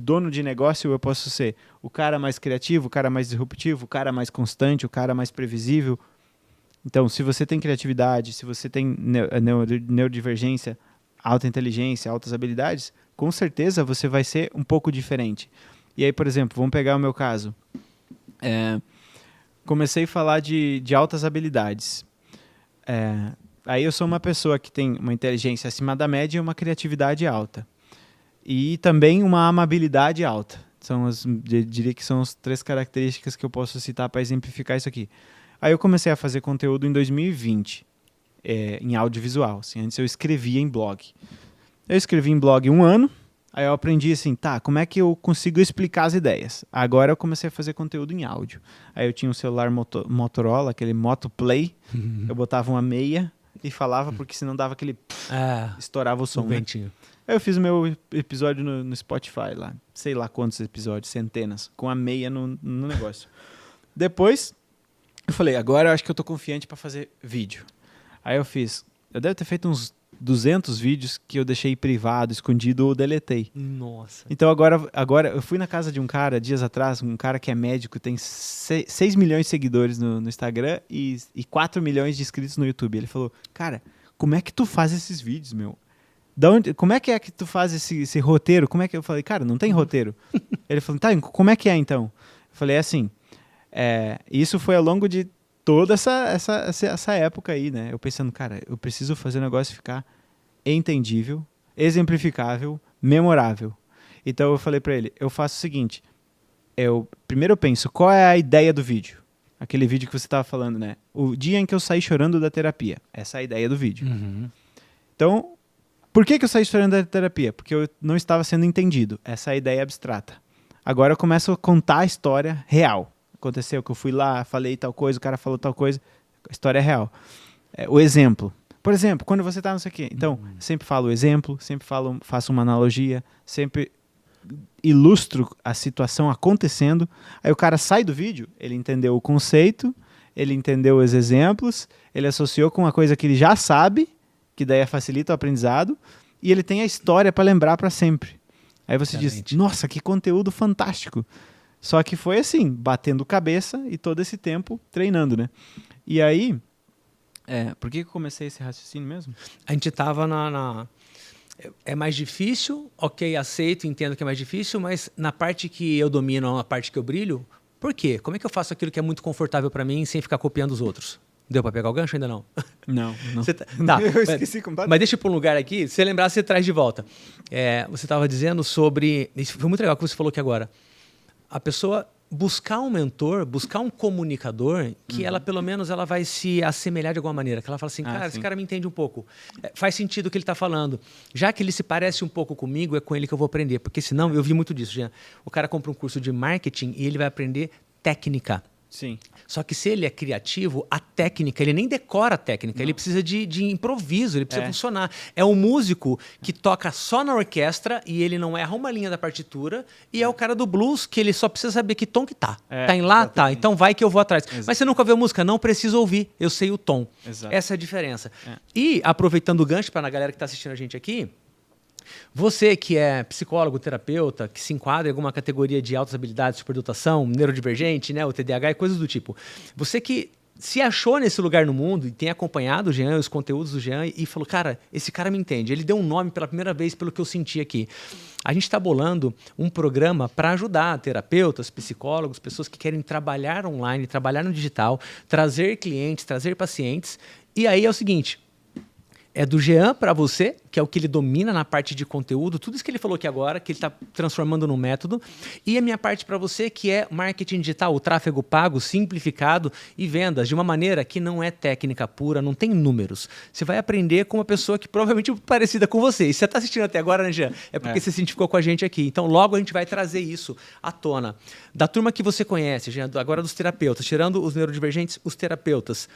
dono de negócio eu posso ser. O cara mais criativo, o cara mais disruptivo, o cara mais constante, o cara mais previsível. Então, se você tem criatividade, se você tem neurodivergência, alta inteligência, altas habilidades, com certeza você vai ser um pouco diferente. E aí, por exemplo, vamos pegar o meu caso. Comecei a falar de altas habilidades. Aí eu sou uma pessoa que tem uma inteligência acima da média e uma criatividade alta. E também uma amabilidade alta. Diria que são as 3 características que eu posso citar para exemplificar isso aqui. Aí eu comecei a fazer conteúdo em 2020, em audiovisual. Assim, antes eu escrevia em blog. Eu escrevi em blog 1 ano, aí eu aprendi assim, tá, como é que eu consigo explicar as ideias? Agora eu comecei a fazer conteúdo em áudio. Aí eu tinha um celular Motorola, aquele Moto Play, eu botava uma meia e falava, porque senão dava aquele... estourava o som. Um ventinho. Aí eu fiz o meu episódio no Spotify lá, sei lá quantos episódios, centenas, com a meia no negócio. Depois, eu falei, agora eu acho que eu tô confiante para fazer vídeo. Aí eu devo ter feito uns 200 vídeos que eu deixei privado, escondido ou deletei. Nossa. Então agora eu fui na casa de um cara, dias atrás, um cara que é médico, tem 6 milhões de seguidores no Instagram e 4 milhões de inscritos no YouTube. Ele falou, cara, como é que tu faz esses vídeos, meu? Como é que tu faz esse roteiro? Como é que eu falei, cara, não tem roteiro. Ele falou, tá, como é que é então? Eu falei, assim, isso foi ao longo de toda essa época aí, né? Eu pensando, cara, eu preciso fazer o negócio ficar entendível, exemplificável, memorável. Então eu falei pra ele, eu faço o seguinte, primeiro eu penso, qual é a ideia do vídeo? Aquele vídeo que você tava falando, né? O dia em que eu saí chorando da terapia. Essa é a ideia do vídeo. Uhum. Então, por que eu saí chorando da terapia? Porque eu não estava sendo entendido. Essa é a ideia abstrata. Agora eu começo a contar a história real. Aconteceu que eu fui lá, falei tal coisa, o cara falou tal coisa. A história é real. O exemplo. Por exemplo, quando você está não sei o quê. Então, sempre falo o exemplo, sempre faço uma analogia, sempre ilustro a situação acontecendo. Aí o cara sai do vídeo, ele entendeu o conceito, ele entendeu os exemplos, ele associou com uma coisa que ele já sabe, que daí facilita o aprendizado, e ele tem a história para lembrar para sempre. Aí você diz, nossa, que conteúdo fantástico. Só que foi assim, batendo cabeça e todo esse tempo treinando, né? E aí, por que eu comecei esse raciocínio mesmo? A gente estava é mais difícil, ok, aceito, entendo que é mais difícil, mas na parte que eu domino, na parte que eu brilho, por quê? Como é que eu faço aquilo que é muito confortável para mim sem ficar copiando os outros? Deu para pegar o gancho? Ainda não? Não. Tá, eu esqueci completamente. Mas deixa eu ir para um lugar aqui, se você lembrar, você traz de volta. Você estava dizendo sobre... Isso foi muito legal que você falou aqui agora. A pessoa buscar um mentor, buscar um comunicador que ela, pelo menos, ela vai se assemelhar de alguma maneira. Que ela fala assim, cara, esse cara me entende um pouco. Faz sentido o que ele está falando. Já que ele se parece um pouco comigo, é com ele que eu vou aprender. Porque senão, eu vi muito disso, Jean. O cara compra um curso de marketing e ele vai aprender técnica. Sim. Só que se ele é criativo, a técnica, ele nem decora a técnica, ele precisa de improviso, ele precisa funcionar. É um músico que toca só na orquestra e ele não erra uma linha da partitura, e é o cara do blues que ele só precisa saber que tom que tá. Tá em lá? Exatamente. Tá. Então vai que eu vou atrás. Exato. Mas você nunca ouviu a música? Não preciso ouvir, eu sei o tom. Exato. Essa é a diferença. E, aproveitando o gancho para a galera que está assistindo a gente aqui, você que é psicólogo, terapeuta, que se enquadra em alguma categoria de altas habilidades, superdotação, neurodivergente, né, o TDAH e coisas do tipo. Você que se achou nesse lugar no mundo e tem acompanhado o Jean, os conteúdos do Jean e falou, cara, esse cara me entende. Ele deu um nome pela primeira vez pelo que eu senti aqui. A gente está bolando um programa para ajudar terapeutas, psicólogos, pessoas que querem trabalhar online, trabalhar no digital, trazer clientes, trazer pacientes. E aí é o seguinte... É do Jean para você, que é o que ele domina na parte de conteúdo, tudo isso que ele falou aqui agora, que ele está transformando num método. E a minha parte para você, que é marketing digital, o tráfego pago, simplificado e vendas, de uma maneira que não é técnica pura, não tem números. Você vai aprender com uma pessoa que provavelmente é parecida com você. E você está assistindo até agora, né, Jean? É porque você se identificou com a gente aqui. Então, logo a gente vai trazer isso à tona. Da turma que você conhece, Jean, agora dos terapeutas, tirando os neurodivergentes, os terapeutas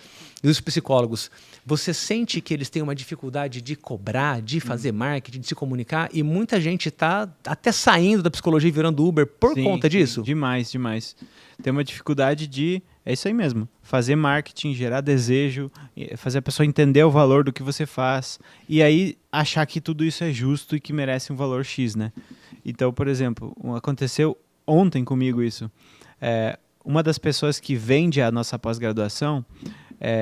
e os psicólogos, você sente que eles têm uma dificuldade de cobrar, de fazer marketing, de se comunicar, e muita gente está até saindo da psicologia e virando Uber por conta disso? Demais, demais. Tem uma dificuldade de, é isso aí mesmo, fazer marketing, gerar desejo, fazer a pessoa entender o valor do que você faz, e aí achar que tudo isso é justo e que merece um valor X, né? Então, por exemplo, aconteceu ontem comigo isso. Uma das pessoas que vende a nossa pós-graduação,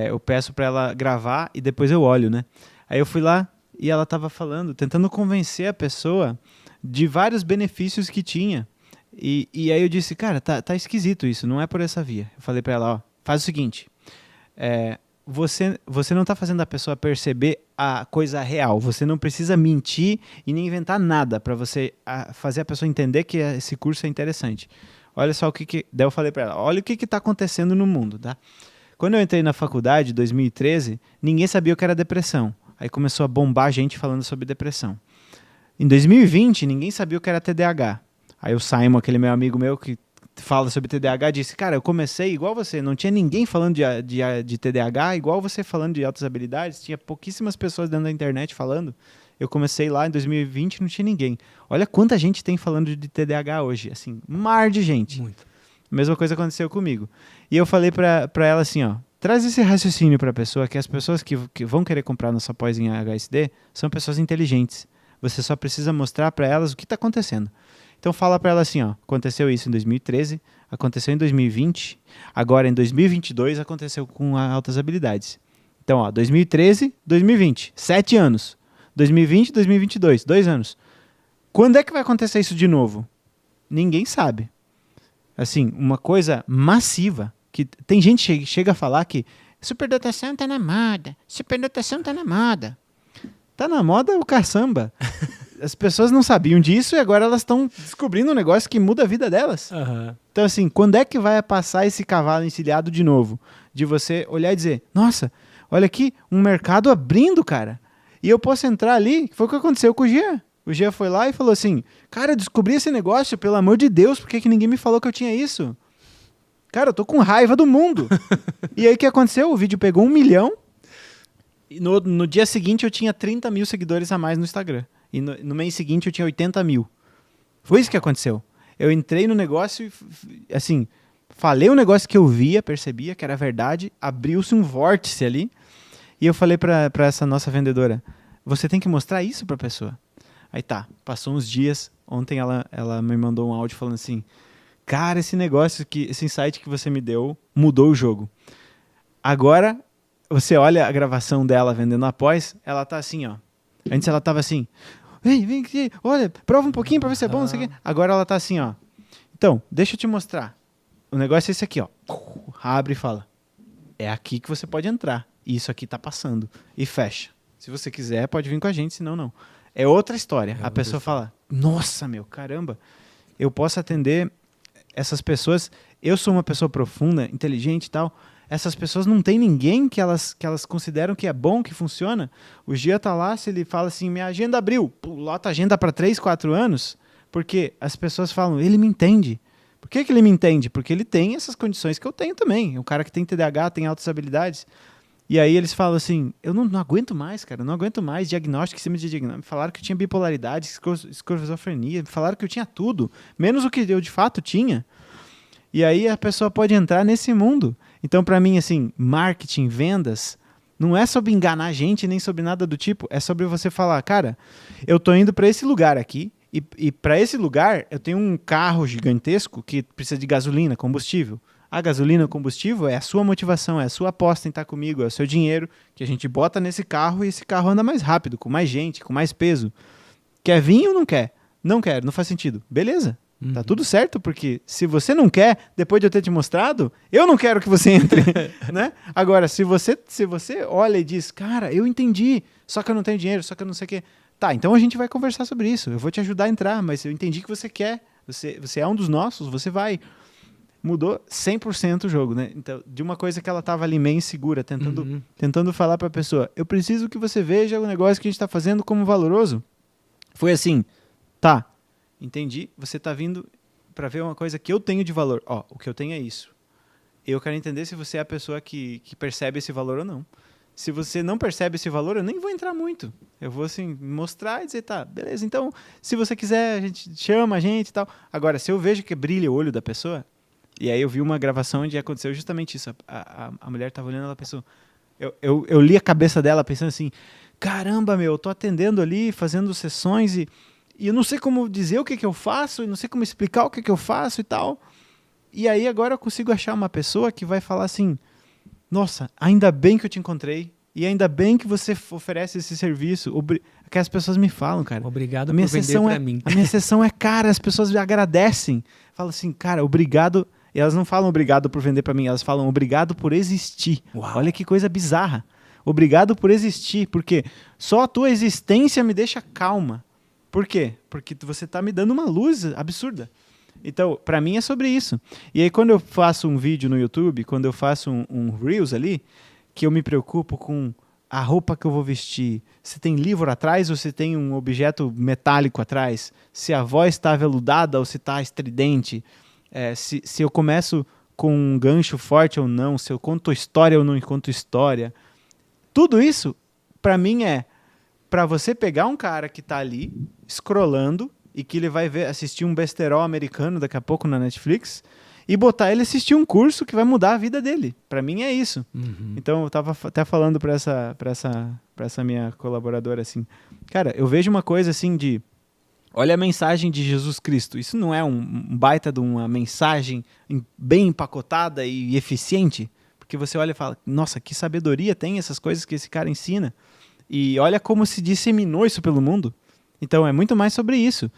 eu peço para ela gravar e depois eu olho, né? Aí eu fui lá e ela estava falando, tentando convencer a pessoa de vários benefícios que tinha. E aí eu disse, cara, tá esquisito isso, não é por essa via. Eu falei para ela, ó, faz o seguinte, você não está fazendo a pessoa perceber a coisa real, você não precisa mentir e nem inventar nada para você fazer a pessoa entender que esse curso é interessante. Olha só o que... Daí eu falei para ela, olha o que está acontecendo no mundo, tá? Quando eu entrei na faculdade, em 2013, ninguém sabia o que era depressão. Aí começou a bombar gente falando sobre depressão. Em 2020, ninguém sabia o que era TDAH. Aí o Simon, aquele meu amigo meu que fala sobre TDAH, disse, cara, eu comecei igual você, não tinha ninguém falando de TDAH, igual você falando de altas habilidades, tinha pouquíssimas pessoas dentro da internet falando. Eu comecei lá em 2020 e não tinha ninguém. Olha quanta gente tem falando de TDAH hoje, assim, um mar de gente. Muito. Mesma coisa aconteceu comigo. E eu falei pra ela assim, ó, traz esse raciocínio pra pessoa, que as pessoas que vão querer comprar nossa pós em HSD são pessoas inteligentes. Você só precisa mostrar pra elas o que tá acontecendo. Então fala pra ela assim, ó, aconteceu isso em 2013, aconteceu em 2020, agora em 2022 aconteceu com altas habilidades. Então, ó, 2013, 2020, 7 anos. 2020, 2022, 2 anos. Quando é que vai acontecer isso de novo? Ninguém sabe. Assim, uma coisa massiva, que tem gente que chega a falar que superdotação tá na moda, superdotação tá na moda. Tá na moda o caçamba. As pessoas não sabiam disso e agora elas estão descobrindo um negócio que muda a vida delas. Uhum. Então, assim, quando é que vai passar esse cavalo encilhado de novo? De você olhar e dizer, nossa, olha aqui, um mercado abrindo, cara. E eu posso entrar ali, que foi o que aconteceu com o Jean. O Jean foi lá e falou assim, cara, eu descobri esse negócio, pelo amor de Deus, por que ninguém me falou que eu tinha isso? Cara, eu tô com raiva do mundo. E aí o que aconteceu? O vídeo pegou 1 milhão e no dia seguinte eu tinha 30 mil seguidores a mais no Instagram. E no mês seguinte eu tinha 80 mil. Foi isso que aconteceu. Eu entrei no negócio e, assim, falei um negócio que eu via, percebia que era verdade, abriu-se um vórtice ali e eu falei pra essa nossa vendedora, você tem que mostrar isso pra pessoa. Aí tá, passou uns dias, ontem ela me mandou um áudio falando assim, cara, esse negócio, esse insight que você me deu mudou o jogo. Agora, você olha a gravação dela vendendo após, ela tá assim, ó. Antes ela tava assim, vem aqui, olha, prova um pouquinho pra ver se é bom, não sei o quê. Agora ela tá assim, ó. Então, deixa eu te mostrar. O negócio é esse aqui, ó. Abre e fala, é aqui que você pode entrar. E isso aqui tá passando. E fecha. Se você quiser, pode vir com a gente, senão não. É outra história. A pessoa fala, nossa, meu, caramba, eu posso atender essas pessoas... Eu sou uma pessoa profunda, inteligente e tal. Essas pessoas não tem ninguém que elas consideram que é bom, que funciona. O Gia tá lá, se ele fala assim, minha agenda abriu, lota a agenda para 3, 4 anos, porque as pessoas falam, ele me entende. Por que ele me entende? Porque ele tem essas condições que eu tenho também. É um cara que tem TDAH, tem altas habilidades. E aí eles falam assim, eu não aguento mais, cara, não aguento mais diagnóstico em cima de diagnóstico. Me falaram que eu tinha bipolaridade, esquizofrenia, me falaram que eu tinha tudo, menos o que eu de fato tinha. E aí a pessoa pode entrar nesse mundo. Então, para mim, assim, marketing, vendas, não é sobre enganar a gente, nem sobre nada do tipo. É sobre você falar, cara, eu tô indo para esse lugar aqui, e para esse lugar eu tenho um carro gigantesco que precisa de gasolina, combustível. A gasolina, o combustível é a sua motivação, é a sua aposta em estar comigo, é o seu dinheiro que a gente bota nesse carro e esse carro anda mais rápido, com mais gente, com mais peso. Quer vir ou não quer? Não quero, não faz sentido. Beleza. Tá tudo certo, porque se você não quer, depois de eu ter te mostrado, eu não quero que você entre, né? Agora, se você olha e diz, cara, eu entendi, só que eu não tenho dinheiro, só que eu não sei o quê. Tá, então a gente vai conversar sobre isso, eu vou te ajudar a entrar, mas eu entendi que você quer, você é um dos nossos, você vai. Mudou 100% o jogo, né? Então, de uma coisa que ela tava ali meio insegura, tentando falar pra pessoa, eu preciso que você veja o negócio que a gente tá fazendo como valoroso. Foi assim, tá, entendi, você tá vindo para ver uma coisa que eu tenho de valor. Ó, o que eu tenho é isso. Eu quero entender se você é a pessoa que percebe esse valor ou não. Se você não percebe esse valor, eu nem vou entrar muito. Eu vou, assim, mostrar e dizer, tá, beleza, então, se você quiser, a gente chama a gente e tal. Agora, se eu vejo que brilha o olho da pessoa, e aí eu vi uma gravação onde aconteceu justamente isso. A mulher tava olhando, ela pensou... Eu li a cabeça dela pensando assim, caramba, meu, eu tô atendendo ali, fazendo sessões e eu não sei como dizer o que eu faço, e não sei como explicar o que eu faço e tal. E aí agora eu consigo achar uma pessoa que vai falar assim, nossa, ainda bem que eu te encontrei, e ainda bem que você oferece esse serviço. Que as pessoas me falam, cara. Obrigado por vender pra mim. A minha sessão é cara, as pessoas me agradecem. Falam assim, cara, obrigado. E elas não falam obrigado por vender pra mim, elas falam obrigado por existir. Uau. Olha que coisa bizarra. Obrigado por existir, porque só a tua existência me deixa calma. Por quê? Porque você tá me dando uma luz absurda. Então, pra mim é sobre isso. E aí, quando eu faço um vídeo no YouTube, quando eu faço um Reels ali, que eu me preocupo com a roupa que eu vou vestir, se tem livro atrás ou se tem um objeto metálico atrás, se a voz está aveludada ou se está estridente, se eu começo com um gancho forte ou não, se eu conto história ou não conto história. Tudo isso, pra mim, é para você pegar um cara que tá ali, scrollando, e que ele vai assistir um besterol americano daqui a pouco na Netflix, e botar ele assistir um curso que vai mudar a vida dele. Para mim é isso. Uhum. Então eu tava até falando para essa minha colaboradora assim, cara, eu vejo uma coisa assim de, olha a mensagem de Jesus Cristo. Isso não é um baita de uma mensagem bem empacotada e eficiente? Porque você olha e fala, nossa, que sabedoria tem essas coisas que esse cara ensina. E olha como se disseminou isso pelo mundo. Então é muito mais sobre isso.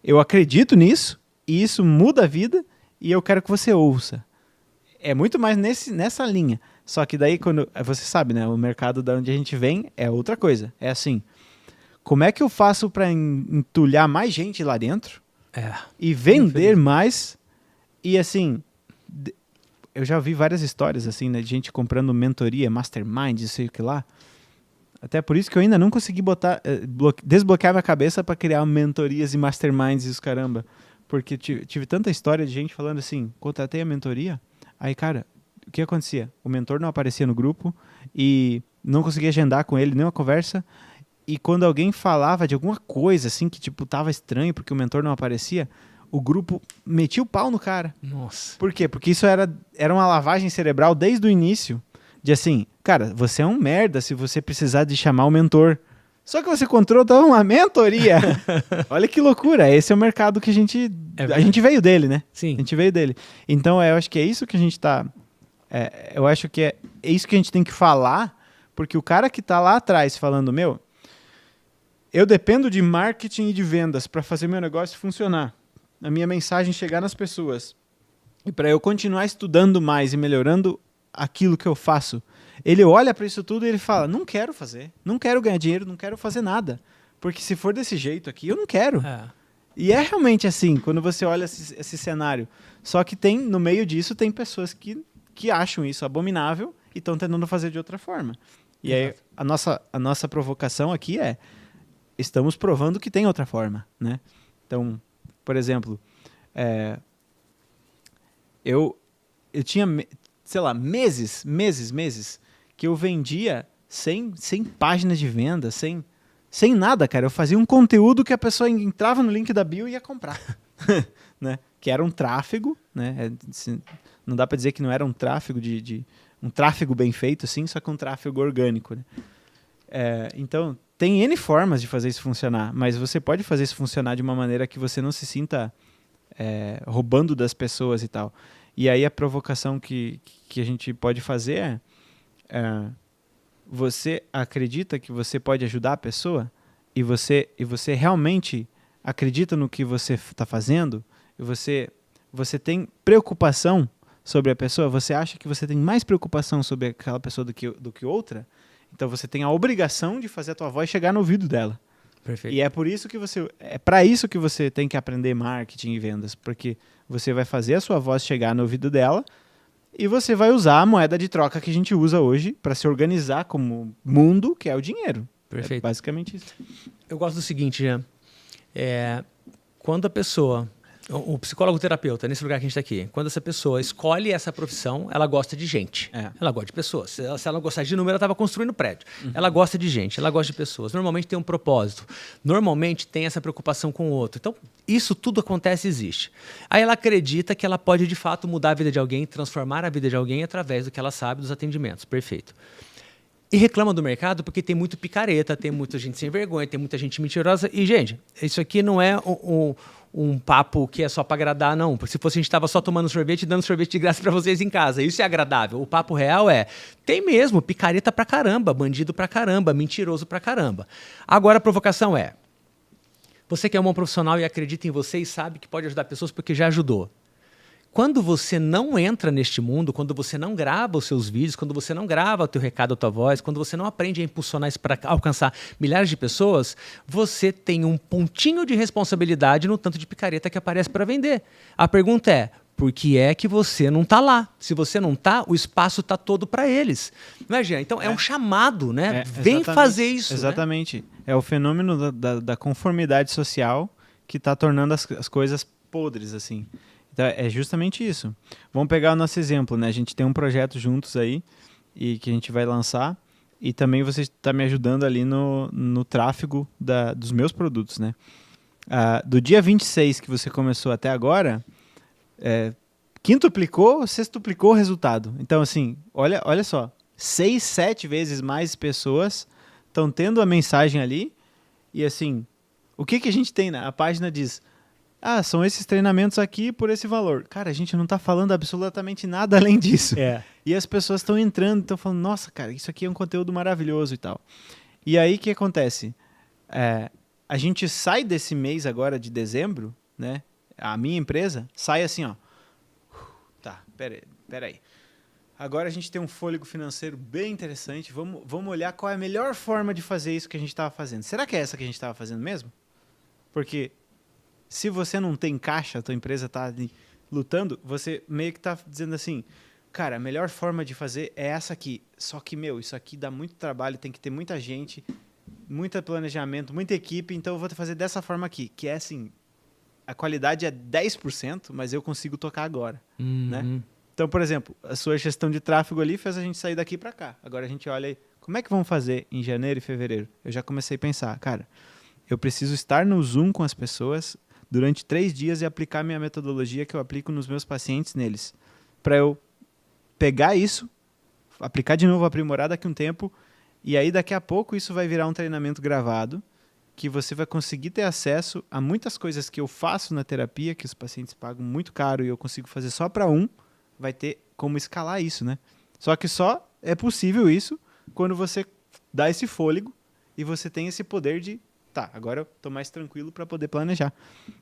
Eu acredito nisso, e isso muda a vida, e eu quero que você ouça. É muito mais nessa linha. Só que daí, quando você sabe, né? O mercado da onde a gente vem é outra coisa. É assim, como é que eu faço para entulhar mais gente lá dentro e vender mais? E assim, eu já ouvi várias histórias assim, né, de gente comprando mentoria, mastermind, não sei o que lá. Até por isso que eu ainda não consegui desbloquear minha cabeça para criar mentorias e masterminds e os caramba. Porque tive tanta história de gente falando assim, contratei a mentoria, aí, cara, o que acontecia? O mentor não aparecia no grupo e não conseguia agendar com ele nenhuma conversa. E quando alguém falava de alguma coisa assim que tipo tava estranho porque o mentor não aparecia, o grupo metia o pau no cara. Nossa. Por quê? Porque isso era uma lavagem cerebral desde o início. De assim, cara, você é um merda se você precisar de chamar o mentor. Só que você contratou uma mentoria. Olha que loucura. Esse é o mercado que a gente veio dele, né? Sim. A gente veio dele. Então, eu acho que é isso que a gente tá... eu acho que é isso que a gente tem que falar, porque o cara que tá lá atrás falando, meu, eu dependo de marketing e de vendas para fazer meu negócio funcionar. A minha mensagem chegar nas pessoas. E para eu continuar estudando mais e melhorando aquilo que eu faço, ele olha para isso tudo e ele fala, não quero fazer, não quero ganhar dinheiro, não quero fazer nada, porque se for desse jeito aqui, eu não quero. E é realmente assim, quando você olha esse cenário. Só que no meio disso, tem pessoas que acham isso abominável e estão tentando fazer de outra forma. E aí, a nossa provocação aqui estamos provando que tem outra forma, né? Então, por exemplo, eu tinha, sei lá, meses que eu vendia sem páginas de venda, sem nada, cara. Eu fazia um conteúdo que a pessoa entrava no link da bio e ia comprar, né? Que era um tráfego, né? Não dá para dizer que não era um tráfego um tráfego bem feito, sim, só que um tráfego orgânico, né? Então, tem N formas de fazer isso funcionar, mas você pode fazer isso funcionar de uma maneira que você não se sinta roubando das pessoas e tal. E aí a provocação que a gente pode fazer você acredita que você pode ajudar a pessoa? E você realmente acredita no que você está fazendo? E você tem preocupação sobre a pessoa? Você acha que você tem mais preocupação sobre aquela pessoa do que outra? Então você tem a obrigação de fazer a tua voz chegar no ouvido dela. Perfeito. E é para isso que você tem que aprender marketing e vendas, porque você vai fazer a sua voz chegar no ouvido dela e você vai usar a moeda de troca que a gente usa hoje para se organizar como mundo, que é o dinheiro. Perfeito. É basicamente isso. Eu gosto do seguinte, Jean. Quando a pessoa, o psicólogo terapeuta, nesse lugar que a gente está aqui, quando essa pessoa escolhe essa profissão, ela gosta de gente. Ela gosta de pessoas. Se ela não gostasse de número, ela estava construindo prédio. Ela gosta de gente, ela gosta de pessoas. Normalmente tem um propósito. Normalmente tem essa preocupação com o outro. Então, isso tudo acontece e existe. Aí ela acredita que ela pode, de fato, mudar a vida de alguém, transformar a vida de alguém através do que ela sabe dos atendimentos. Perfeito. E reclama do mercado porque tem muito picareta, tem muita gente sem vergonha, tem muita gente mentirosa. E, gente, isso aqui não é um papo que é só para agradar, não. Porque se fosse a gente estava só tomando sorvete e dando sorvete de graça para vocês em casa. Isso é agradável. O papo real tem mesmo picareta pra caramba, bandido pra caramba, mentiroso pra caramba. Agora a provocação você que é um bom profissional e acredita em você e sabe que pode ajudar pessoas porque já ajudou. Quando você não entra neste mundo, quando você não grava os seus vídeos, quando você não grava o teu recado, a tua voz, quando você não aprende a impulsionar isso para alcançar milhares de pessoas, você tem um pontinho de responsabilidade no tanto de picareta que aparece para vender. A pergunta é, por que é que você não está lá? Se você não está, o espaço está todo para eles. Não é, Jean? Então é um chamado, né? Vem fazer isso. Exatamente. Né? É o fenômeno da conformidade social que está tornando as coisas podres, assim. Então, é justamente isso. Vamos pegar o nosso exemplo, né? A gente tem um projeto juntos aí e que a gente vai lançar e também você está me ajudando ali no tráfego dos meus produtos, né? Do dia 26 que você começou até agora, quintuplicou, sextuplicou o resultado. Então, assim, olha só, 6, 7 vezes mais pessoas estão tendo a mensagem ali e, assim, o que a gente tem, né? A página diz... são esses treinamentos aqui por esse valor. Cara, a gente não está falando absolutamente nada além disso. E as pessoas estão entrando, estão falando, nossa, cara, isso aqui é um conteúdo maravilhoso e tal. E aí, o que acontece? A gente sai desse mês agora de dezembro, né? A minha empresa sai assim, ó. Tá, peraí. Agora a gente tem um fôlego financeiro bem interessante. Vamos olhar qual é a melhor forma de fazer isso que a gente estava fazendo. Será que é essa que a gente estava fazendo mesmo? Porque... se você não tem caixa, a tua empresa está lutando, você meio que está dizendo assim, cara, a melhor forma de fazer é essa aqui. Só que, isso aqui dá muito trabalho, tem que ter muita gente, muito planejamento, muita equipe, então eu vou fazer dessa forma aqui, que é assim, a qualidade é 10%, mas eu consigo tocar agora, né? Então, por exemplo, a sua gestão de tráfego ali fez a gente sair daqui para cá. Agora a gente olha aí, como é que vamos fazer em janeiro e fevereiro? Eu já comecei a pensar, cara, eu preciso estar no Zoom com as pessoas durante 3 dias e aplicar minha metodologia que eu aplico nos meus pacientes neles. Para eu pegar isso, aplicar de novo, aprimorar daqui a um tempo, e aí daqui a pouco isso vai virar um treinamento gravado, que você vai conseguir ter acesso a muitas coisas que eu faço na terapia, que os pacientes pagam muito caro e eu consigo fazer só para vai ter como escalar isso, né? Só que só é possível isso quando você dá esse fôlego e você tem esse poder de agora eu tô mais tranquilo para poder planejar.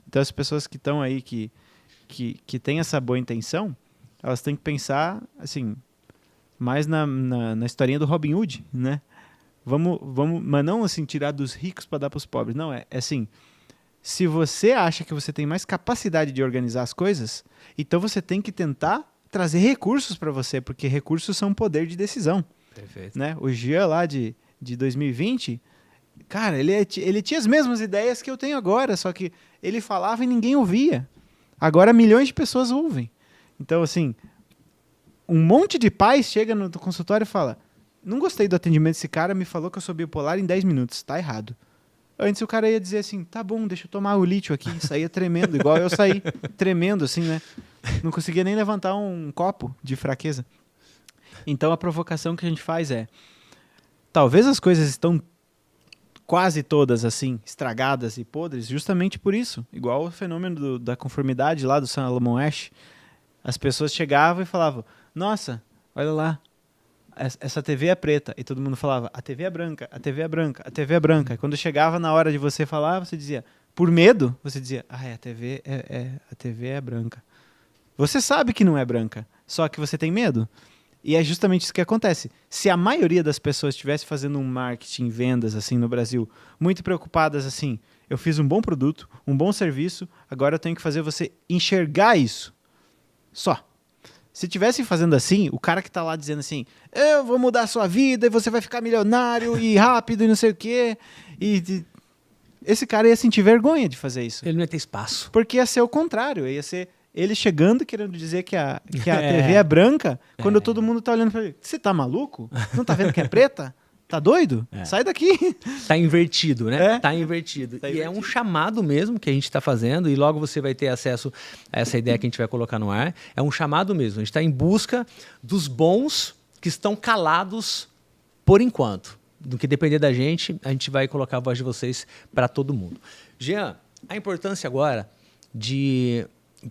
Então, as pessoas que estão aí, que têm essa boa intenção, elas têm que pensar, assim, mais na historinha do Robin Hood, né? Vamos, mas não, assim, tirar dos ricos para dar para os pobres. Não, é assim, Se você acha que você tem mais capacidade de organizar as coisas, então você tem que tentar trazer recursos para você, porque recursos são poder de decisão. Perfeito. Né? O Jean lá de 2020, cara, ele tinha as mesmas ideias que eu tenho agora, só que ele falava e ninguém ouvia. Agora milhões de pessoas ouvem. Então, assim, um monte de pais chega no consultório e fala: não gostei do atendimento desse cara, me falou que eu sou bipolar em 10 minutos, tá errado. Antes o cara ia dizer assim: tá bom, deixa eu tomar o lítio aqui, saía tremendo, igual eu saí tremendo assim, né? Não conseguia nem levantar um copo de fraqueza. Então a provocação que a gente faz é: talvez as coisas estão quase todas assim, estragadas e podres, justamente por isso. Igual o fenômeno da conformidade lá do Salomon Asch. As pessoas chegavam e falavam: nossa, olha lá, essa TV é preta. E todo mundo falava: a TV é branca, a TV é branca, a TV é branca. E quando chegava na hora de você falar, você dizia, por medo, você dizia: a TV é branca. Você sabe que não é branca, só que você tem medo. E é justamente isso que acontece. Se a maioria das pessoas estivesse fazendo um marketing, vendas assim no Brasil, muito preocupadas assim: eu fiz um bom produto, um bom serviço, agora eu tenho que fazer você enxergar isso. Só. Se tivessem fazendo assim, o cara que tá lá dizendo assim: eu vou mudar a sua vida e você vai ficar milionário e rápido e não sei o quê. Esse cara ia sentir vergonha de fazer isso. Ele não ia ter espaço. Porque ia ser o contrário. Ia ser ele chegando querendo dizer que a TV é branca, quando todo mundo tá olhando pra ele: você tá maluco? Não tá vendo que é preta? Tá doido? Sai daqui. Tá invertido, né? É. Tá invertido. Tá e invertido. é um chamado mesmo que a gente tá fazendo, e logo você vai ter acesso a essa ideia que a gente vai colocar no ar. É um chamado mesmo. A gente tá em busca dos bons que estão calados por enquanto. Do que depender da gente, a gente vai colocar a voz de vocês para todo mundo. Jean, a importância agora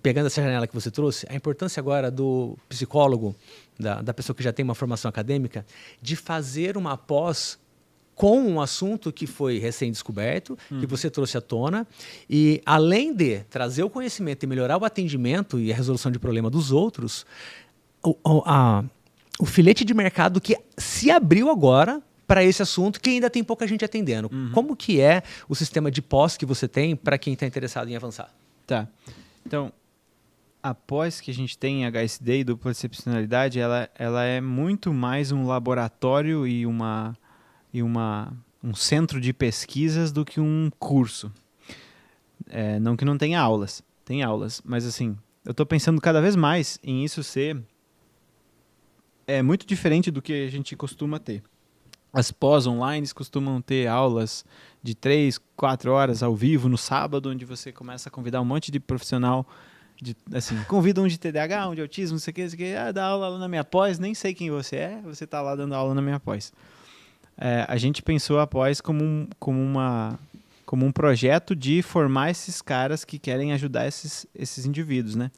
pegando essa janela que você trouxe, a importância agora do psicólogo, da pessoa que já tem uma formação acadêmica, de fazer uma pós com um assunto que foi recém-descoberto, que você trouxe à tona, e além de trazer o conhecimento e melhorar o atendimento e a resolução de problema dos outros, o filete de mercado que se abriu agora para esse assunto, que ainda tem pouca gente atendendo. Como que é o sistema de pós que você tem para quem está interessado em avançar? Tá. Então, a pós que a gente tem em HSD e dupla excepcionalidade, ela é muito mais um laboratório e um centro de pesquisas do que um curso. Não que não tenha aulas. Tem aulas, mas assim, eu estou pensando cada vez mais em isso ser muito diferente do que a gente costuma ter. As pós-online costumam ter aulas de 3, 4 horas ao vivo no sábado, onde você começa a convidar um monte de profissional, convida um de TDAH, um de autismo, não sei o que, dá aula lá na minha pós, nem sei quem você é, você está lá dando aula na minha pós. A gente pensou a pós como um projeto de formar esses caras que querem ajudar esses indivíduos, né?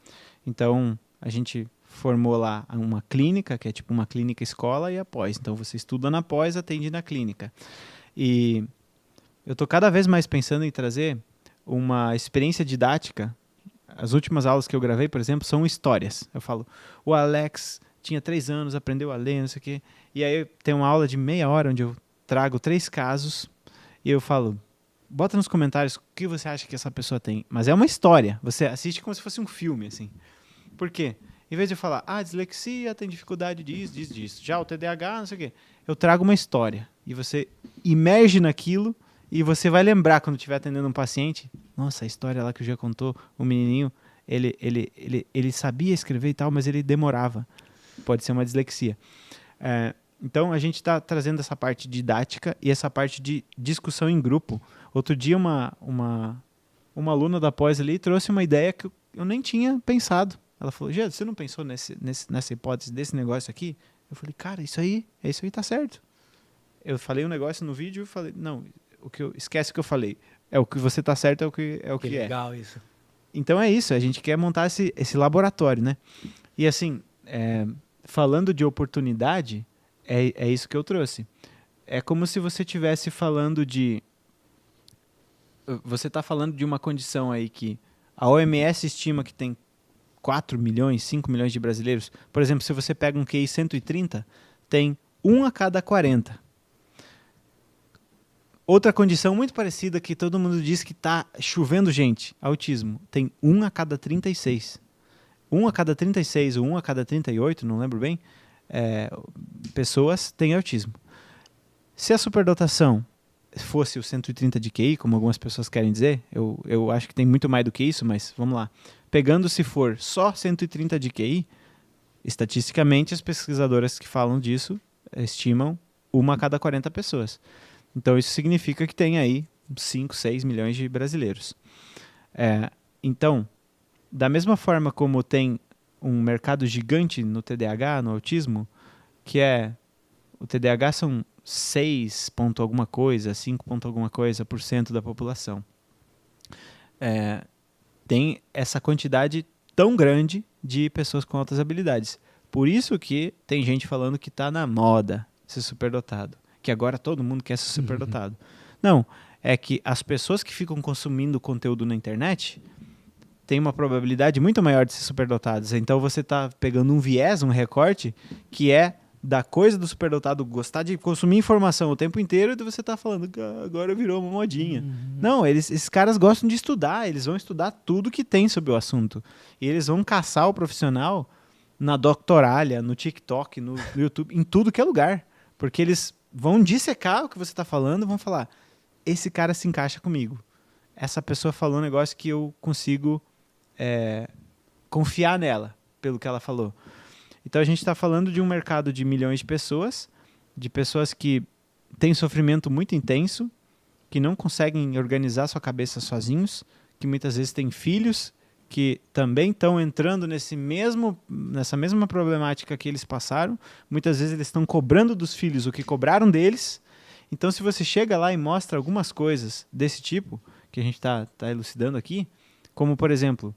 Então, a gente formou lá uma clínica, que é tipo uma clínica escola, e a pós. Então, você estuda na pós, atende na clínica. E eu estou cada vez mais pensando em trazer uma experiência didática. As últimas aulas que eu gravei, por exemplo, são histórias. Eu falo: o Alex tinha 3 anos, aprendeu a ler, não sei o quê. E aí tem uma aula de meia hora onde eu trago 3 casos e eu falo: bota nos comentários o que você acha que essa pessoa tem. Mas é uma história. Você assiste como se fosse um filme, assim. Por quê? Em vez de eu falar: dislexia, tem dificuldade disso. Já o TDAH, não sei o quê. Eu trago uma história. E você imerge naquilo e você vai lembrar quando estiver atendendo um paciente: nossa, a história lá que o Jean contou, o menininho, ele sabia escrever e tal, mas ele demorava. Pode ser uma dislexia. Então, a gente está trazendo essa parte didática e essa parte de discussão em grupo. Outro dia, uma aluna da pós ali trouxe uma ideia que eu nem tinha pensado. Ela falou: Jean, você não pensou nessa hipótese desse negócio aqui? Eu falei: cara, isso aí tá certo. Eu falei um negócio no vídeo e falei: não, esquece o que eu falei. É o que você tá certo, é o que é. Legal isso. Então é isso, a gente quer montar esse laboratório, né? E assim, falando de oportunidade, é isso que eu trouxe. É como se você estivesse falando você está falando de uma condição aí que a OMS estima que tem 4 milhões, 5 milhões de brasileiros. Por exemplo, se você pega um QI 130, tem 1 a cada 40. Outra condição muito parecida que todo mundo diz que tá chovendo gente, autismo. Tem 1 a cada 36. 1 a cada 36 ou 1 a cada 38, não lembro bem, pessoas têm autismo. Se a superdotação fosse o 130 de QI, como algumas pessoas querem dizer, eu acho que tem muito mais do que isso, mas vamos lá. Pegando se for só 130 de QI, estatisticamente as pesquisadoras que falam disso estimam 1 a cada 40 pessoas. Então isso significa que tem aí 5, 6 milhões de brasileiros. Então, da mesma forma como tem um mercado gigante no TDAH, no autismo, que o TDAH são 6 ponto alguma coisa, 5 ponto alguma coisa por cento da população. Tem essa quantidade tão grande de pessoas com altas habilidades. Por isso que tem gente falando que está na moda ser superdotado, que agora todo mundo quer ser superdotado. Não, é que as pessoas que ficam consumindo conteúdo na internet têm uma probabilidade muito maior de ser superdotadas. Então você está pegando um viés, um recorte, que é da coisa do superdotado gostar de consumir informação o tempo inteiro, e você está falando que agora virou uma modinha. Não, esses caras gostam de estudar, eles vão estudar tudo que tem sobre o assunto. E eles vão caçar o profissional na Doctoralha, no TikTok, no YouTube, em tudo que é lugar. Porque eles vão dissecar o que você está falando, vão falar, esse cara se encaixa comigo. Essa pessoa falou um negócio que eu consigo confiar nela, pelo que ela falou. Então a gente está falando de um mercado de milhões de pessoas que têm sofrimento muito intenso, que não conseguem organizar sua cabeça sozinhos, que muitas vezes têm filhos que também estão entrando nessa mesma problemática que eles passaram. Muitas vezes eles estão cobrando dos filhos o que cobraram deles. Então se você chega lá e mostra algumas coisas desse tipo, que a gente está elucidando aqui, como por exemplo,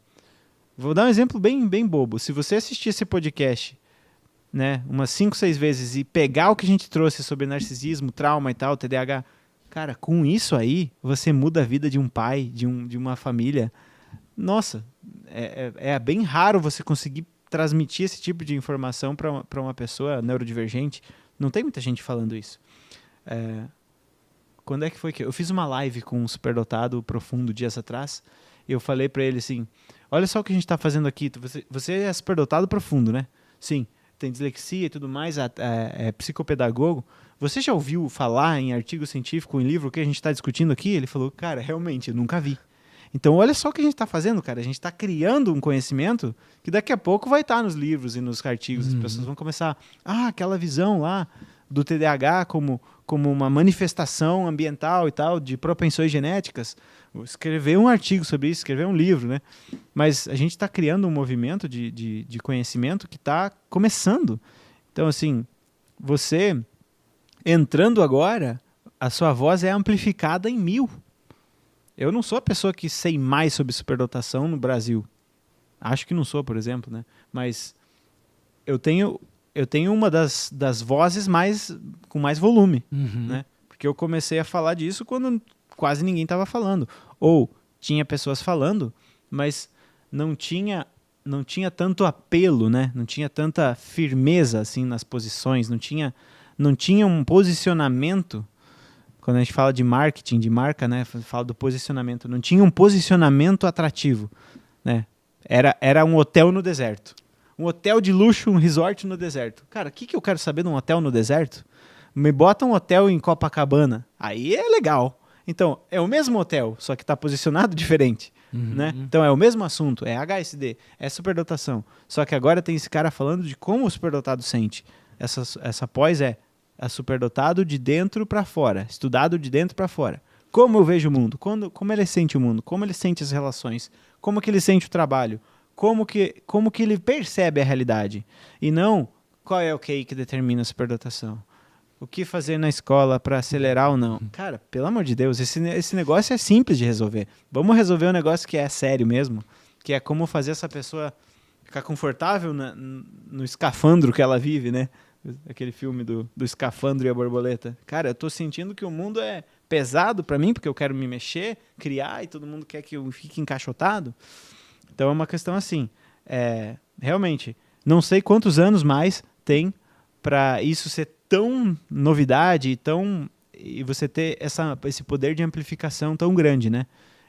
vou dar um exemplo bem, bem bobo. Se você assistir esse podcast, né, umas 5, 6 vezes e pegar o que a gente trouxe sobre narcisismo, trauma e tal, TDAH, cara, com isso aí, você muda a vida de um pai, de uma família. Nossa, é bem raro você conseguir transmitir esse tipo de informação para uma pessoa neurodivergente. Não tem muita gente falando isso. Quando é que foi que eu fiz uma live com um superdotado profundo dias atrás, e eu falei para ele assim, olha só o que a gente está fazendo aqui, você é superdotado profundo, né? Sim, tem dislexia e tudo mais, é psicopedagogo. Você já ouviu falar em artigo científico, em livro, o que a gente está discutindo aqui? Ele falou, cara, realmente, eu nunca vi. Então, olha só o que a gente está fazendo, cara. A gente está criando um conhecimento que daqui a pouco vai estar nos livros e nos artigos. As pessoas vão começar, aquela visão lá do TDAH como uma manifestação ambiental e tal, de propensões genéticas. Vou escrever um artigo sobre isso, escrever um livro, né? Mas a gente está criando um movimento de conhecimento que está começando. Então, assim, você entrando agora, a sua voz é amplificada em 1000. Eu não sou a pessoa que sei mais sobre superdotação no Brasil. Acho que não sou, por exemplo, né? Mas eu tenho uma das vozes com mais volume, né? Porque eu comecei a falar disso quando quase ninguém estava falando. Ou tinha pessoas falando, mas não tinha tanto apelo, né? Não tinha tanta firmeza assim nas posições, não tinha um posicionamento. Quando a gente fala de marketing, de marca, né? Fala do posicionamento. Não tinha um posicionamento atrativo, né? Era um hotel no deserto. Um hotel de luxo, um resort no deserto. Cara, o que eu quero saber de um hotel no deserto? Me bota um hotel em Copacabana. Aí é legal. Então, é o mesmo hotel, só que está posicionado diferente. Né? Então, é o mesmo assunto. É HSD, é superdotação. Só que agora tem esse cara falando de como o superdotado sente. Essa pós é a superdotado de dentro para fora. Estudado de dentro para fora. Como eu vejo o mundo. Como ele sente o mundo. Como ele sente as relações. Como que ele sente o trabalho. Como que ele percebe a realidade. E não qual é o QI que determina a superdotação. O que fazer na escola para acelerar ou não? Cara, pelo amor de Deus, esse negócio é simples de resolver. Vamos resolver um negócio que é sério mesmo, que é como fazer essa pessoa ficar confortável no escafandro que ela vive, né? Aquele filme do escafandro e a borboleta. Cara, eu tô sentindo que o mundo é pesado para mim, porque eu quero me mexer, criar, e todo mundo quer que eu fique encaixotado. Então é uma questão assim, realmente, não sei quantos anos mais tem para isso ser tão novidade, tão e você ter esse poder de amplificação tão grande, né?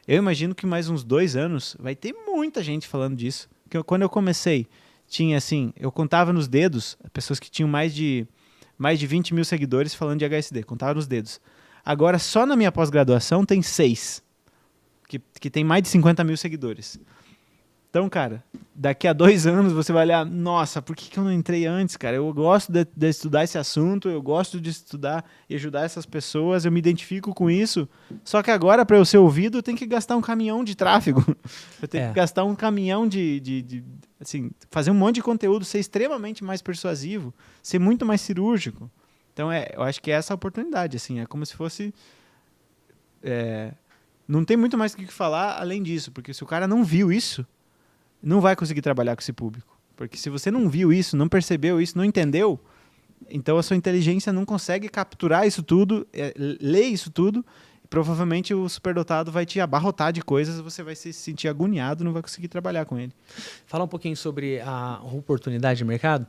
Eu imagino que mais uns 2 anos vai ter muita gente falando disso. Quando eu comecei, tinha assim, eu contava nos dedos pessoas que tinham mais de 20 mil seguidores falando de HSD, contava nos dedos. Agora, só na minha pós-graduação tem 6, que tem mais de 50 mil seguidores. Então, cara, daqui a 2 anos você vai olhar, nossa, por que eu não entrei antes, cara? Eu gosto de estudar esse assunto, eu gosto de estudar e ajudar essas pessoas, eu me identifico com isso, só que agora, para eu ser ouvido, eu tenho que gastar um caminhão de tráfego. Eu tenho que gastar um caminhão assim, fazer um monte de conteúdo, ser extremamente mais persuasivo, ser muito mais cirúrgico. Então, eu acho que é essa a oportunidade, assim, é como se fosse... não tem muito mais o que falar além disso, porque se o cara não viu isso, não vai conseguir trabalhar com esse público. Porque se você não viu isso, não percebeu isso, não entendeu, então a sua inteligência não consegue capturar isso tudo, ler isso tudo, e provavelmente o superdotado vai te abarrotar de coisas, você vai se sentir agoniado, não vai conseguir trabalhar com ele. Falar um pouquinho sobre a oportunidade de mercado.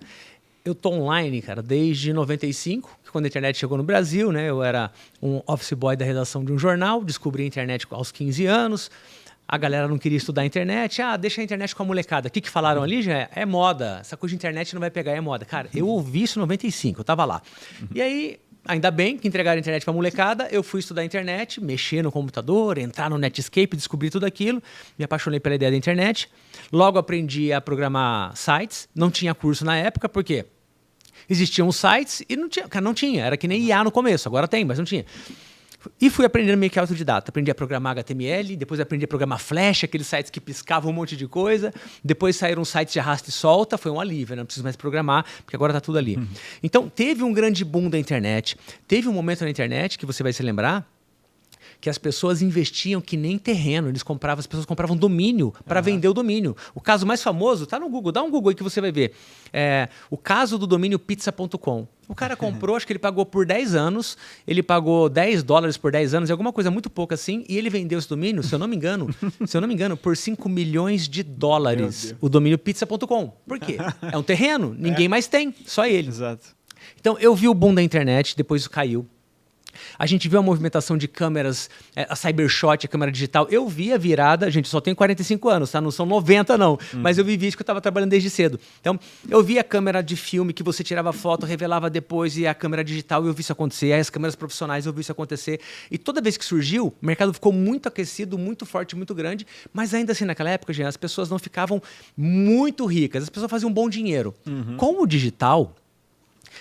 Eu tô online, cara, desde 95, quando a internet chegou no Brasil, né? Eu era um office boy da redação de um jornal, descobri a internet aos 15 anos. A galera não queria estudar a internet. Deixa a internet com a molecada. O que falaram ali, já é moda. Essa coisa de internet não vai pegar, é moda. Cara, eu ouvi isso em 95, eu tava lá. E aí, ainda bem que entregaram a internet pra molecada, eu fui estudar a internet, mexer no computador, entrar no Netscape, descobrir tudo aquilo. Me apaixonei pela ideia da internet. Logo aprendi a programar sites. Não tinha curso na época, por quê? Existiam os sites e não tinha. Era que nem IA no começo, agora tem, mas não tinha. E fui aprendendo meio que autodidata. Aprendi a programar HTML, depois aprendi a programar Flash, aqueles sites que piscavam um monte de coisa. Depois saíram sites de arrasta e solta, foi um alívio, não preciso mais programar, porque agora está tudo ali. Então, teve um grande boom da internet. Teve um momento na internet, que você vai se lembrar, que as pessoas investiam que nem terreno. As pessoas compravam domínio para vender o domínio. O caso mais famoso está no Google. Dá um Google aí que você vai ver. O caso do domínio pizza.com. O cara comprou, acho que ele pagou por 10 anos, ele pagou $10 por 10 anos, alguma coisa muito pouca assim, e ele vendeu esse domínio, se eu não me engano, por $5 milhões. O domínio pizza.com. Por quê? É um terreno, ninguém mais tem, só ele. Exato. Então, eu vi o boom da internet, depois isso caiu. A gente viu a movimentação de câmeras, a Cybershot, a câmera digital. Eu vi a virada, gente, só tenho 45 anos, tá? Não são 90 não, mas eu vivi isso que eu estava trabalhando desde cedo. Então, eu vi a câmera de filme que você tirava foto, revelava depois, e a câmera digital, eu vi isso acontecer, as câmeras profissionais, eu vi isso acontecer. E toda vez que surgiu, o mercado ficou muito aquecido, muito forte, muito grande, mas ainda assim, naquela época, gente, as pessoas não ficavam muito ricas, as pessoas faziam um bom dinheiro. Com o digital,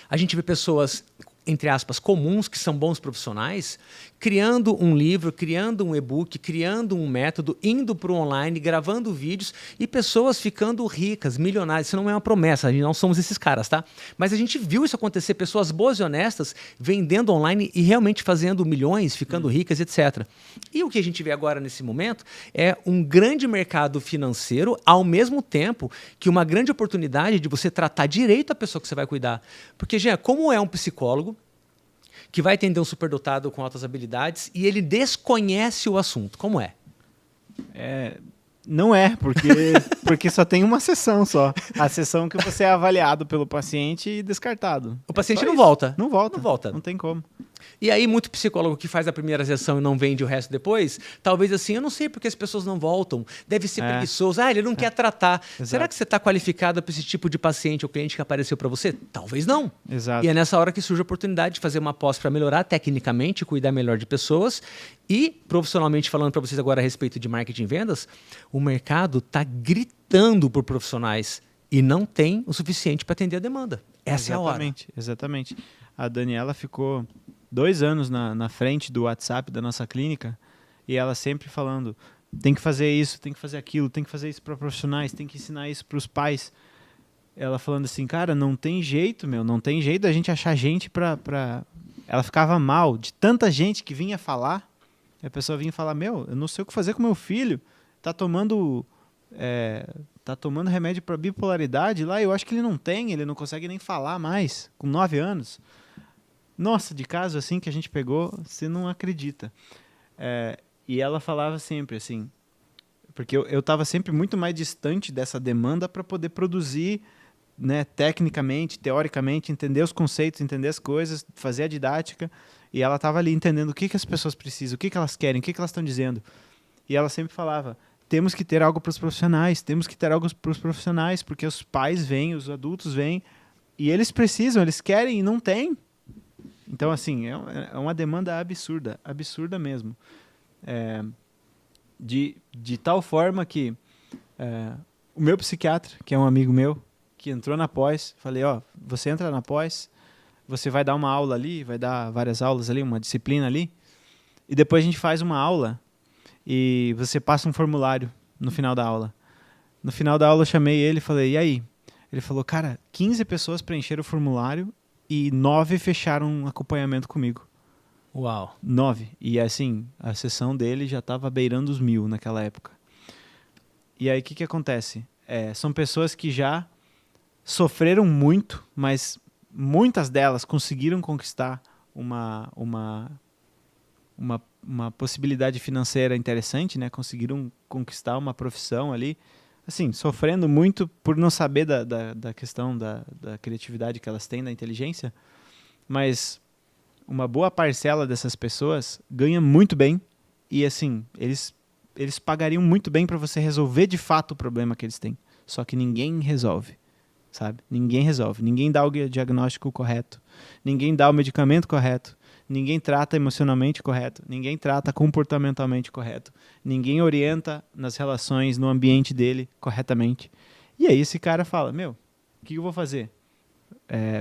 a gente vê pessoas, entre aspas, comuns, que são bons profissionais, criando um livro, criando um e-book, criando um método, indo para o online, gravando vídeos e pessoas ficando ricas, milionárias. Isso não é uma promessa, a gente não somos esses caras, tá? Mas a gente viu isso acontecer, pessoas boas e honestas vendendo online e realmente fazendo milhões, ficando ricas, etc. E o que a gente vê agora nesse momento é um grande mercado financeiro, ao mesmo tempo que uma grande oportunidade de você tratar direito a pessoa que você vai cuidar. Porque, Jean, como é um psicólogo que vai atender um superdotado com altas habilidades e ele desconhece o assunto? Como é? Não é, porque só tem uma sessão só. A sessão que você é avaliado pelo paciente e descartado. O paciente não volta. Não volta. Não volta. Não tem como. E aí, muito psicólogo que faz a primeira sessão e não vende o resto depois, talvez assim, eu não sei porque as pessoas não voltam, deve ser preguiçoso, ele não quer tratar. Exato. Será que você está qualificado para esse tipo de paciente ou cliente que apareceu para você? Talvez não. Exato. E é nessa hora que surge a oportunidade de fazer uma pós para melhorar tecnicamente, cuidar melhor de pessoas e, profissionalmente falando para vocês agora a respeito de marketing e vendas, o mercado está gritando por profissionais e não tem o suficiente para atender a demanda. Essa é a hora. Exatamente. A Daniela ficou 2 anos na frente do WhatsApp da nossa clínica e ela sempre falando, tem que fazer isso, tem que fazer aquilo, tem que fazer isso para profissionais, tem que ensinar isso para os pais. Ela falando assim, cara, não tem jeito, não tem jeito da gente achar gente para... Ela ficava mal de tanta gente que vinha falar, e a pessoa vinha falar, eu não sei o que fazer com meu filho, tá tomando remédio para bipolaridade lá, eu acho que ele não consegue nem falar mais, com 9 anos. Nossa, de caso assim que a gente pegou, você não acredita. E ela falava sempre assim, porque eu estava sempre muito mais distante dessa demanda para poder produzir, né, tecnicamente, teoricamente, entender os conceitos, entender as coisas, fazer a didática. E ela estava ali entendendo o que as pessoas precisam, o que elas querem, o que elas estão dizendo. E ela sempre falava, temos que ter algo para os profissionais, porque os pais vêm, os adultos vêm, e eles precisam, eles querem e não têm. Então, assim, é uma demanda absurda mesmo. De tal forma que o meu psiquiatra, que é um amigo meu, que entrou na pós, falei, você entra na pós, você vai dar uma aula ali, vai dar várias aulas ali, uma disciplina ali, e depois a gente faz uma aula e você passa um formulário no final da aula. No final da aula eu chamei ele e falei, e aí? Ele falou, cara, 15 pessoas preencheram o formulário e 9 fecharam um acompanhamento comigo. Uau. 9. E assim, a sessão dele já estava beirando os 1000 naquela época. E aí o que acontece? São pessoas que já sofreram muito, mas muitas delas conseguiram conquistar uma possibilidade financeira interessante, né? Conseguiram conquistar uma profissão ali, assim, sofrendo muito por não saber da questão da criatividade que elas têm, da inteligência, mas uma boa parcela dessas pessoas ganha muito bem e, assim, eles pagariam muito bem para você resolver de fato o problema que eles têm. Só que ninguém resolve, sabe? Ninguém resolve. Ninguém dá o diagnóstico correto. Ninguém dá o medicamento correto. Ninguém trata emocionalmente correto. Ninguém trata comportamentalmente correto. Ninguém orienta nas relações, no ambiente dele corretamente. E aí esse cara fala, o que eu vou fazer?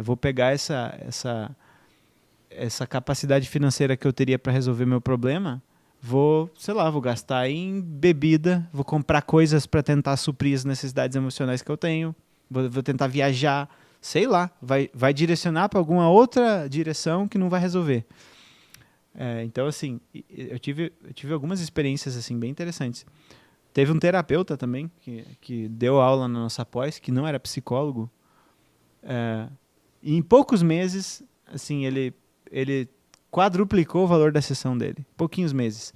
Vou pegar essa capacidade financeira que eu teria para resolver meu problema, vou gastar em bebida, vou comprar coisas para tentar suprir as necessidades emocionais que eu tenho, vou tentar viajar, sei lá, vai direcionar para alguma outra direção que não vai resolver. Então, assim, eu tive algumas experiências assim, bem interessantes. Teve um terapeuta também, que deu aula na nossa pós, que não era psicólogo, e em poucos meses, assim, ele quadruplicou o valor da sessão dele. Pouquinhos meses.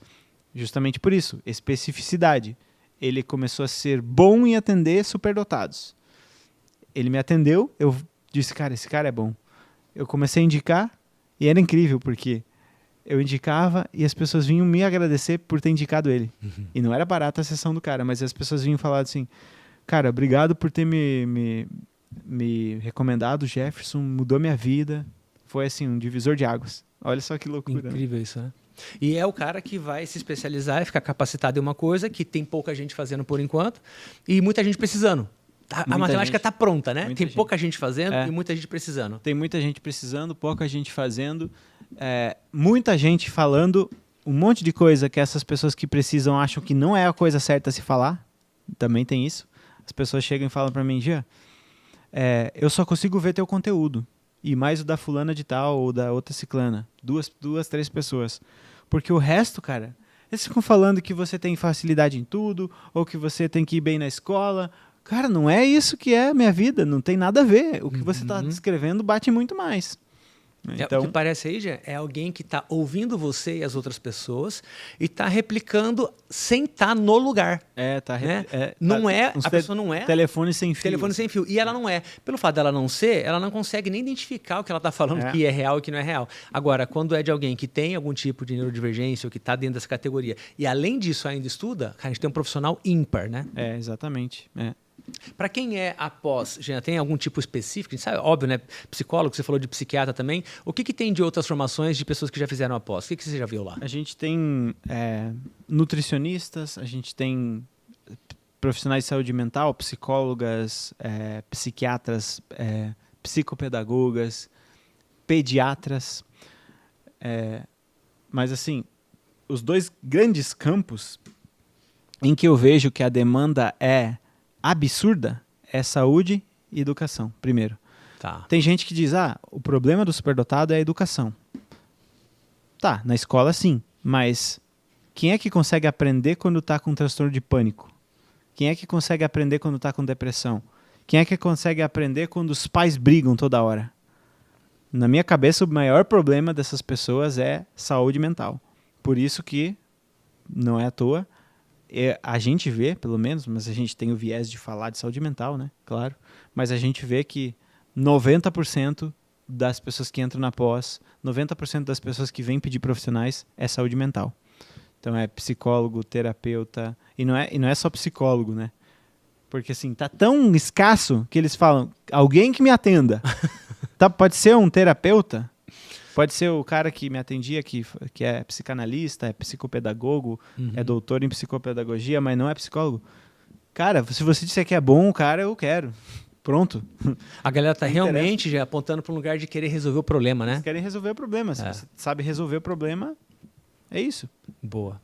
Justamente por isso, especificidade. Ele começou a ser bom em atender superdotados. Ele me atendeu, eu disse, cara, esse cara é bom. Eu comecei a indicar e era incrível, porque eu indicava e as pessoas vinham me agradecer por ter indicado ele. Uhum. E não era barata a sessão do cara, mas as pessoas vinham falar assim, cara, obrigado por ter me recomendado, Jefferson, mudou minha vida. Foi assim, um divisor de águas. Olha só que loucura. Incrível isso, né? E é o cara que vai se especializar e ficar capacitado em uma coisa que tem pouca gente fazendo por enquanto e muita gente precisando. A matemática está pronta, né? Tem pouca gente fazendo e muita gente precisando. Tem muita gente precisando, pouca gente fazendo. Muita gente falando um monte de coisa que essas pessoas que precisam acham que não é a coisa certa a se falar. Também tem isso. As pessoas chegam e falam para mim, Gia, eu só consigo ver teu conteúdo. E mais o da fulana de tal ou da outra ciclana. 3 pessoas. Porque o resto, cara, eles ficam falando que você tem facilidade em tudo, ou que você tem que ir bem na escola. Cara, não é isso que é a minha vida, não tem nada a ver. O que você está descrevendo bate muito mais. Então, o que parece aí, já é alguém que está ouvindo você e as outras pessoas e está replicando sem estar no lugar. A pessoa não é. Telefone sem fio. Telefone sem fio. E ela não é. Pelo fato dela não ser, ela não consegue nem identificar o que ela está falando que é real e que não é real. Agora, quando é de alguém que tem algum tipo de neurodivergência ou que está dentro dessa categoria e além disso ainda estuda, a gente tem um profissional ímpar, né? Exatamente. Para quem é após, já tem algum tipo específico? A gente sabe, óbvio, né? Psicólogo, você falou de psiquiatra também. O que tem de outras formações de pessoas que já fizeram após? O que você já viu lá? A gente tem nutricionistas, a gente tem profissionais de saúde mental, psicólogas, psiquiatras, psicopedagogas, pediatras. Mas, assim, os 2 grandes campos em que eu vejo que a demanda é absurda é saúde e educação, primeiro. Tá. Tem gente que diz, o problema do superdotado é a educação. Tá, na escola sim, mas quem é que consegue aprender quando está com transtorno de pânico? Quem é que consegue aprender quando está com depressão? Quem é que consegue aprender quando os pais brigam toda hora? Na minha cabeça, o maior problema dessas pessoas é saúde mental. Por isso que, não é à toa, a gente vê, pelo menos, mas a gente tem o viés de falar de saúde mental, né? Claro. Mas a gente vê que 90% das pessoas que entram na pós, 90% das pessoas que vêm pedir profissionais é saúde mental. Então é psicólogo, terapeuta, e não é só psicólogo, né? Porque assim, tá tão escasso que eles falam, alguém que me atenda. Pode ser um terapeuta, pode ser o cara que me atendia, que é psicanalista, é psicopedagogo, é doutor em psicopedagogia, mas não é psicólogo. Cara, se você disser que é bom, cara, eu quero. Pronto. A galera tá realmente já apontando para um lugar de querer resolver o problema, né? Eles querem resolver o problema. Se você sabe resolver o problema, é isso. Boa.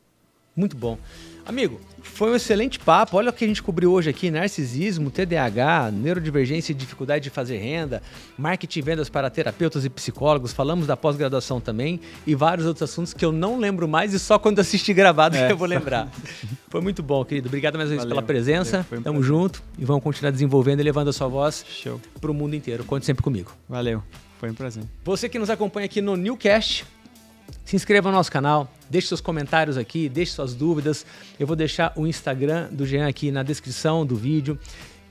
Muito bom. Amigo, foi um excelente papo. Olha o que a gente cobriu hoje aqui: narcisismo, TDAH, neurodivergência e dificuldade de fazer renda, marketing e vendas para terapeutas e psicólogos. Falamos da pós-graduação também e vários outros assuntos que eu não lembro mais e só quando assistir gravado que eu vou lembrar. Foi muito bom, querido. Obrigado mais uma vez pela presença. Tamo junto e vamos continuar desenvolvendo e levando a sua voz para o mundo inteiro. Conte sempre comigo. Valeu. Foi um prazer. Você que nos acompanha aqui no Newcast, se inscreva no nosso canal, deixe seus comentários aqui, deixe suas dúvidas. Eu vou deixar o Instagram do Jean aqui na descrição do vídeo.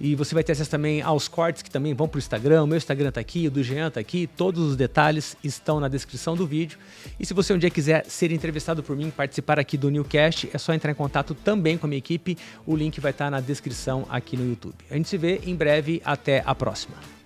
E você vai ter acesso também aos cortes que também vão para o Instagram. O meu Instagram está aqui, o do Jean está aqui. Todos os detalhes estão na descrição do vídeo. E se você um dia quiser ser entrevistado por mim, participar aqui do Newcast, é só entrar em contato também com a minha equipe. O link vai estar na descrição aqui no YouTube. A gente se vê em breve. Até a próxima.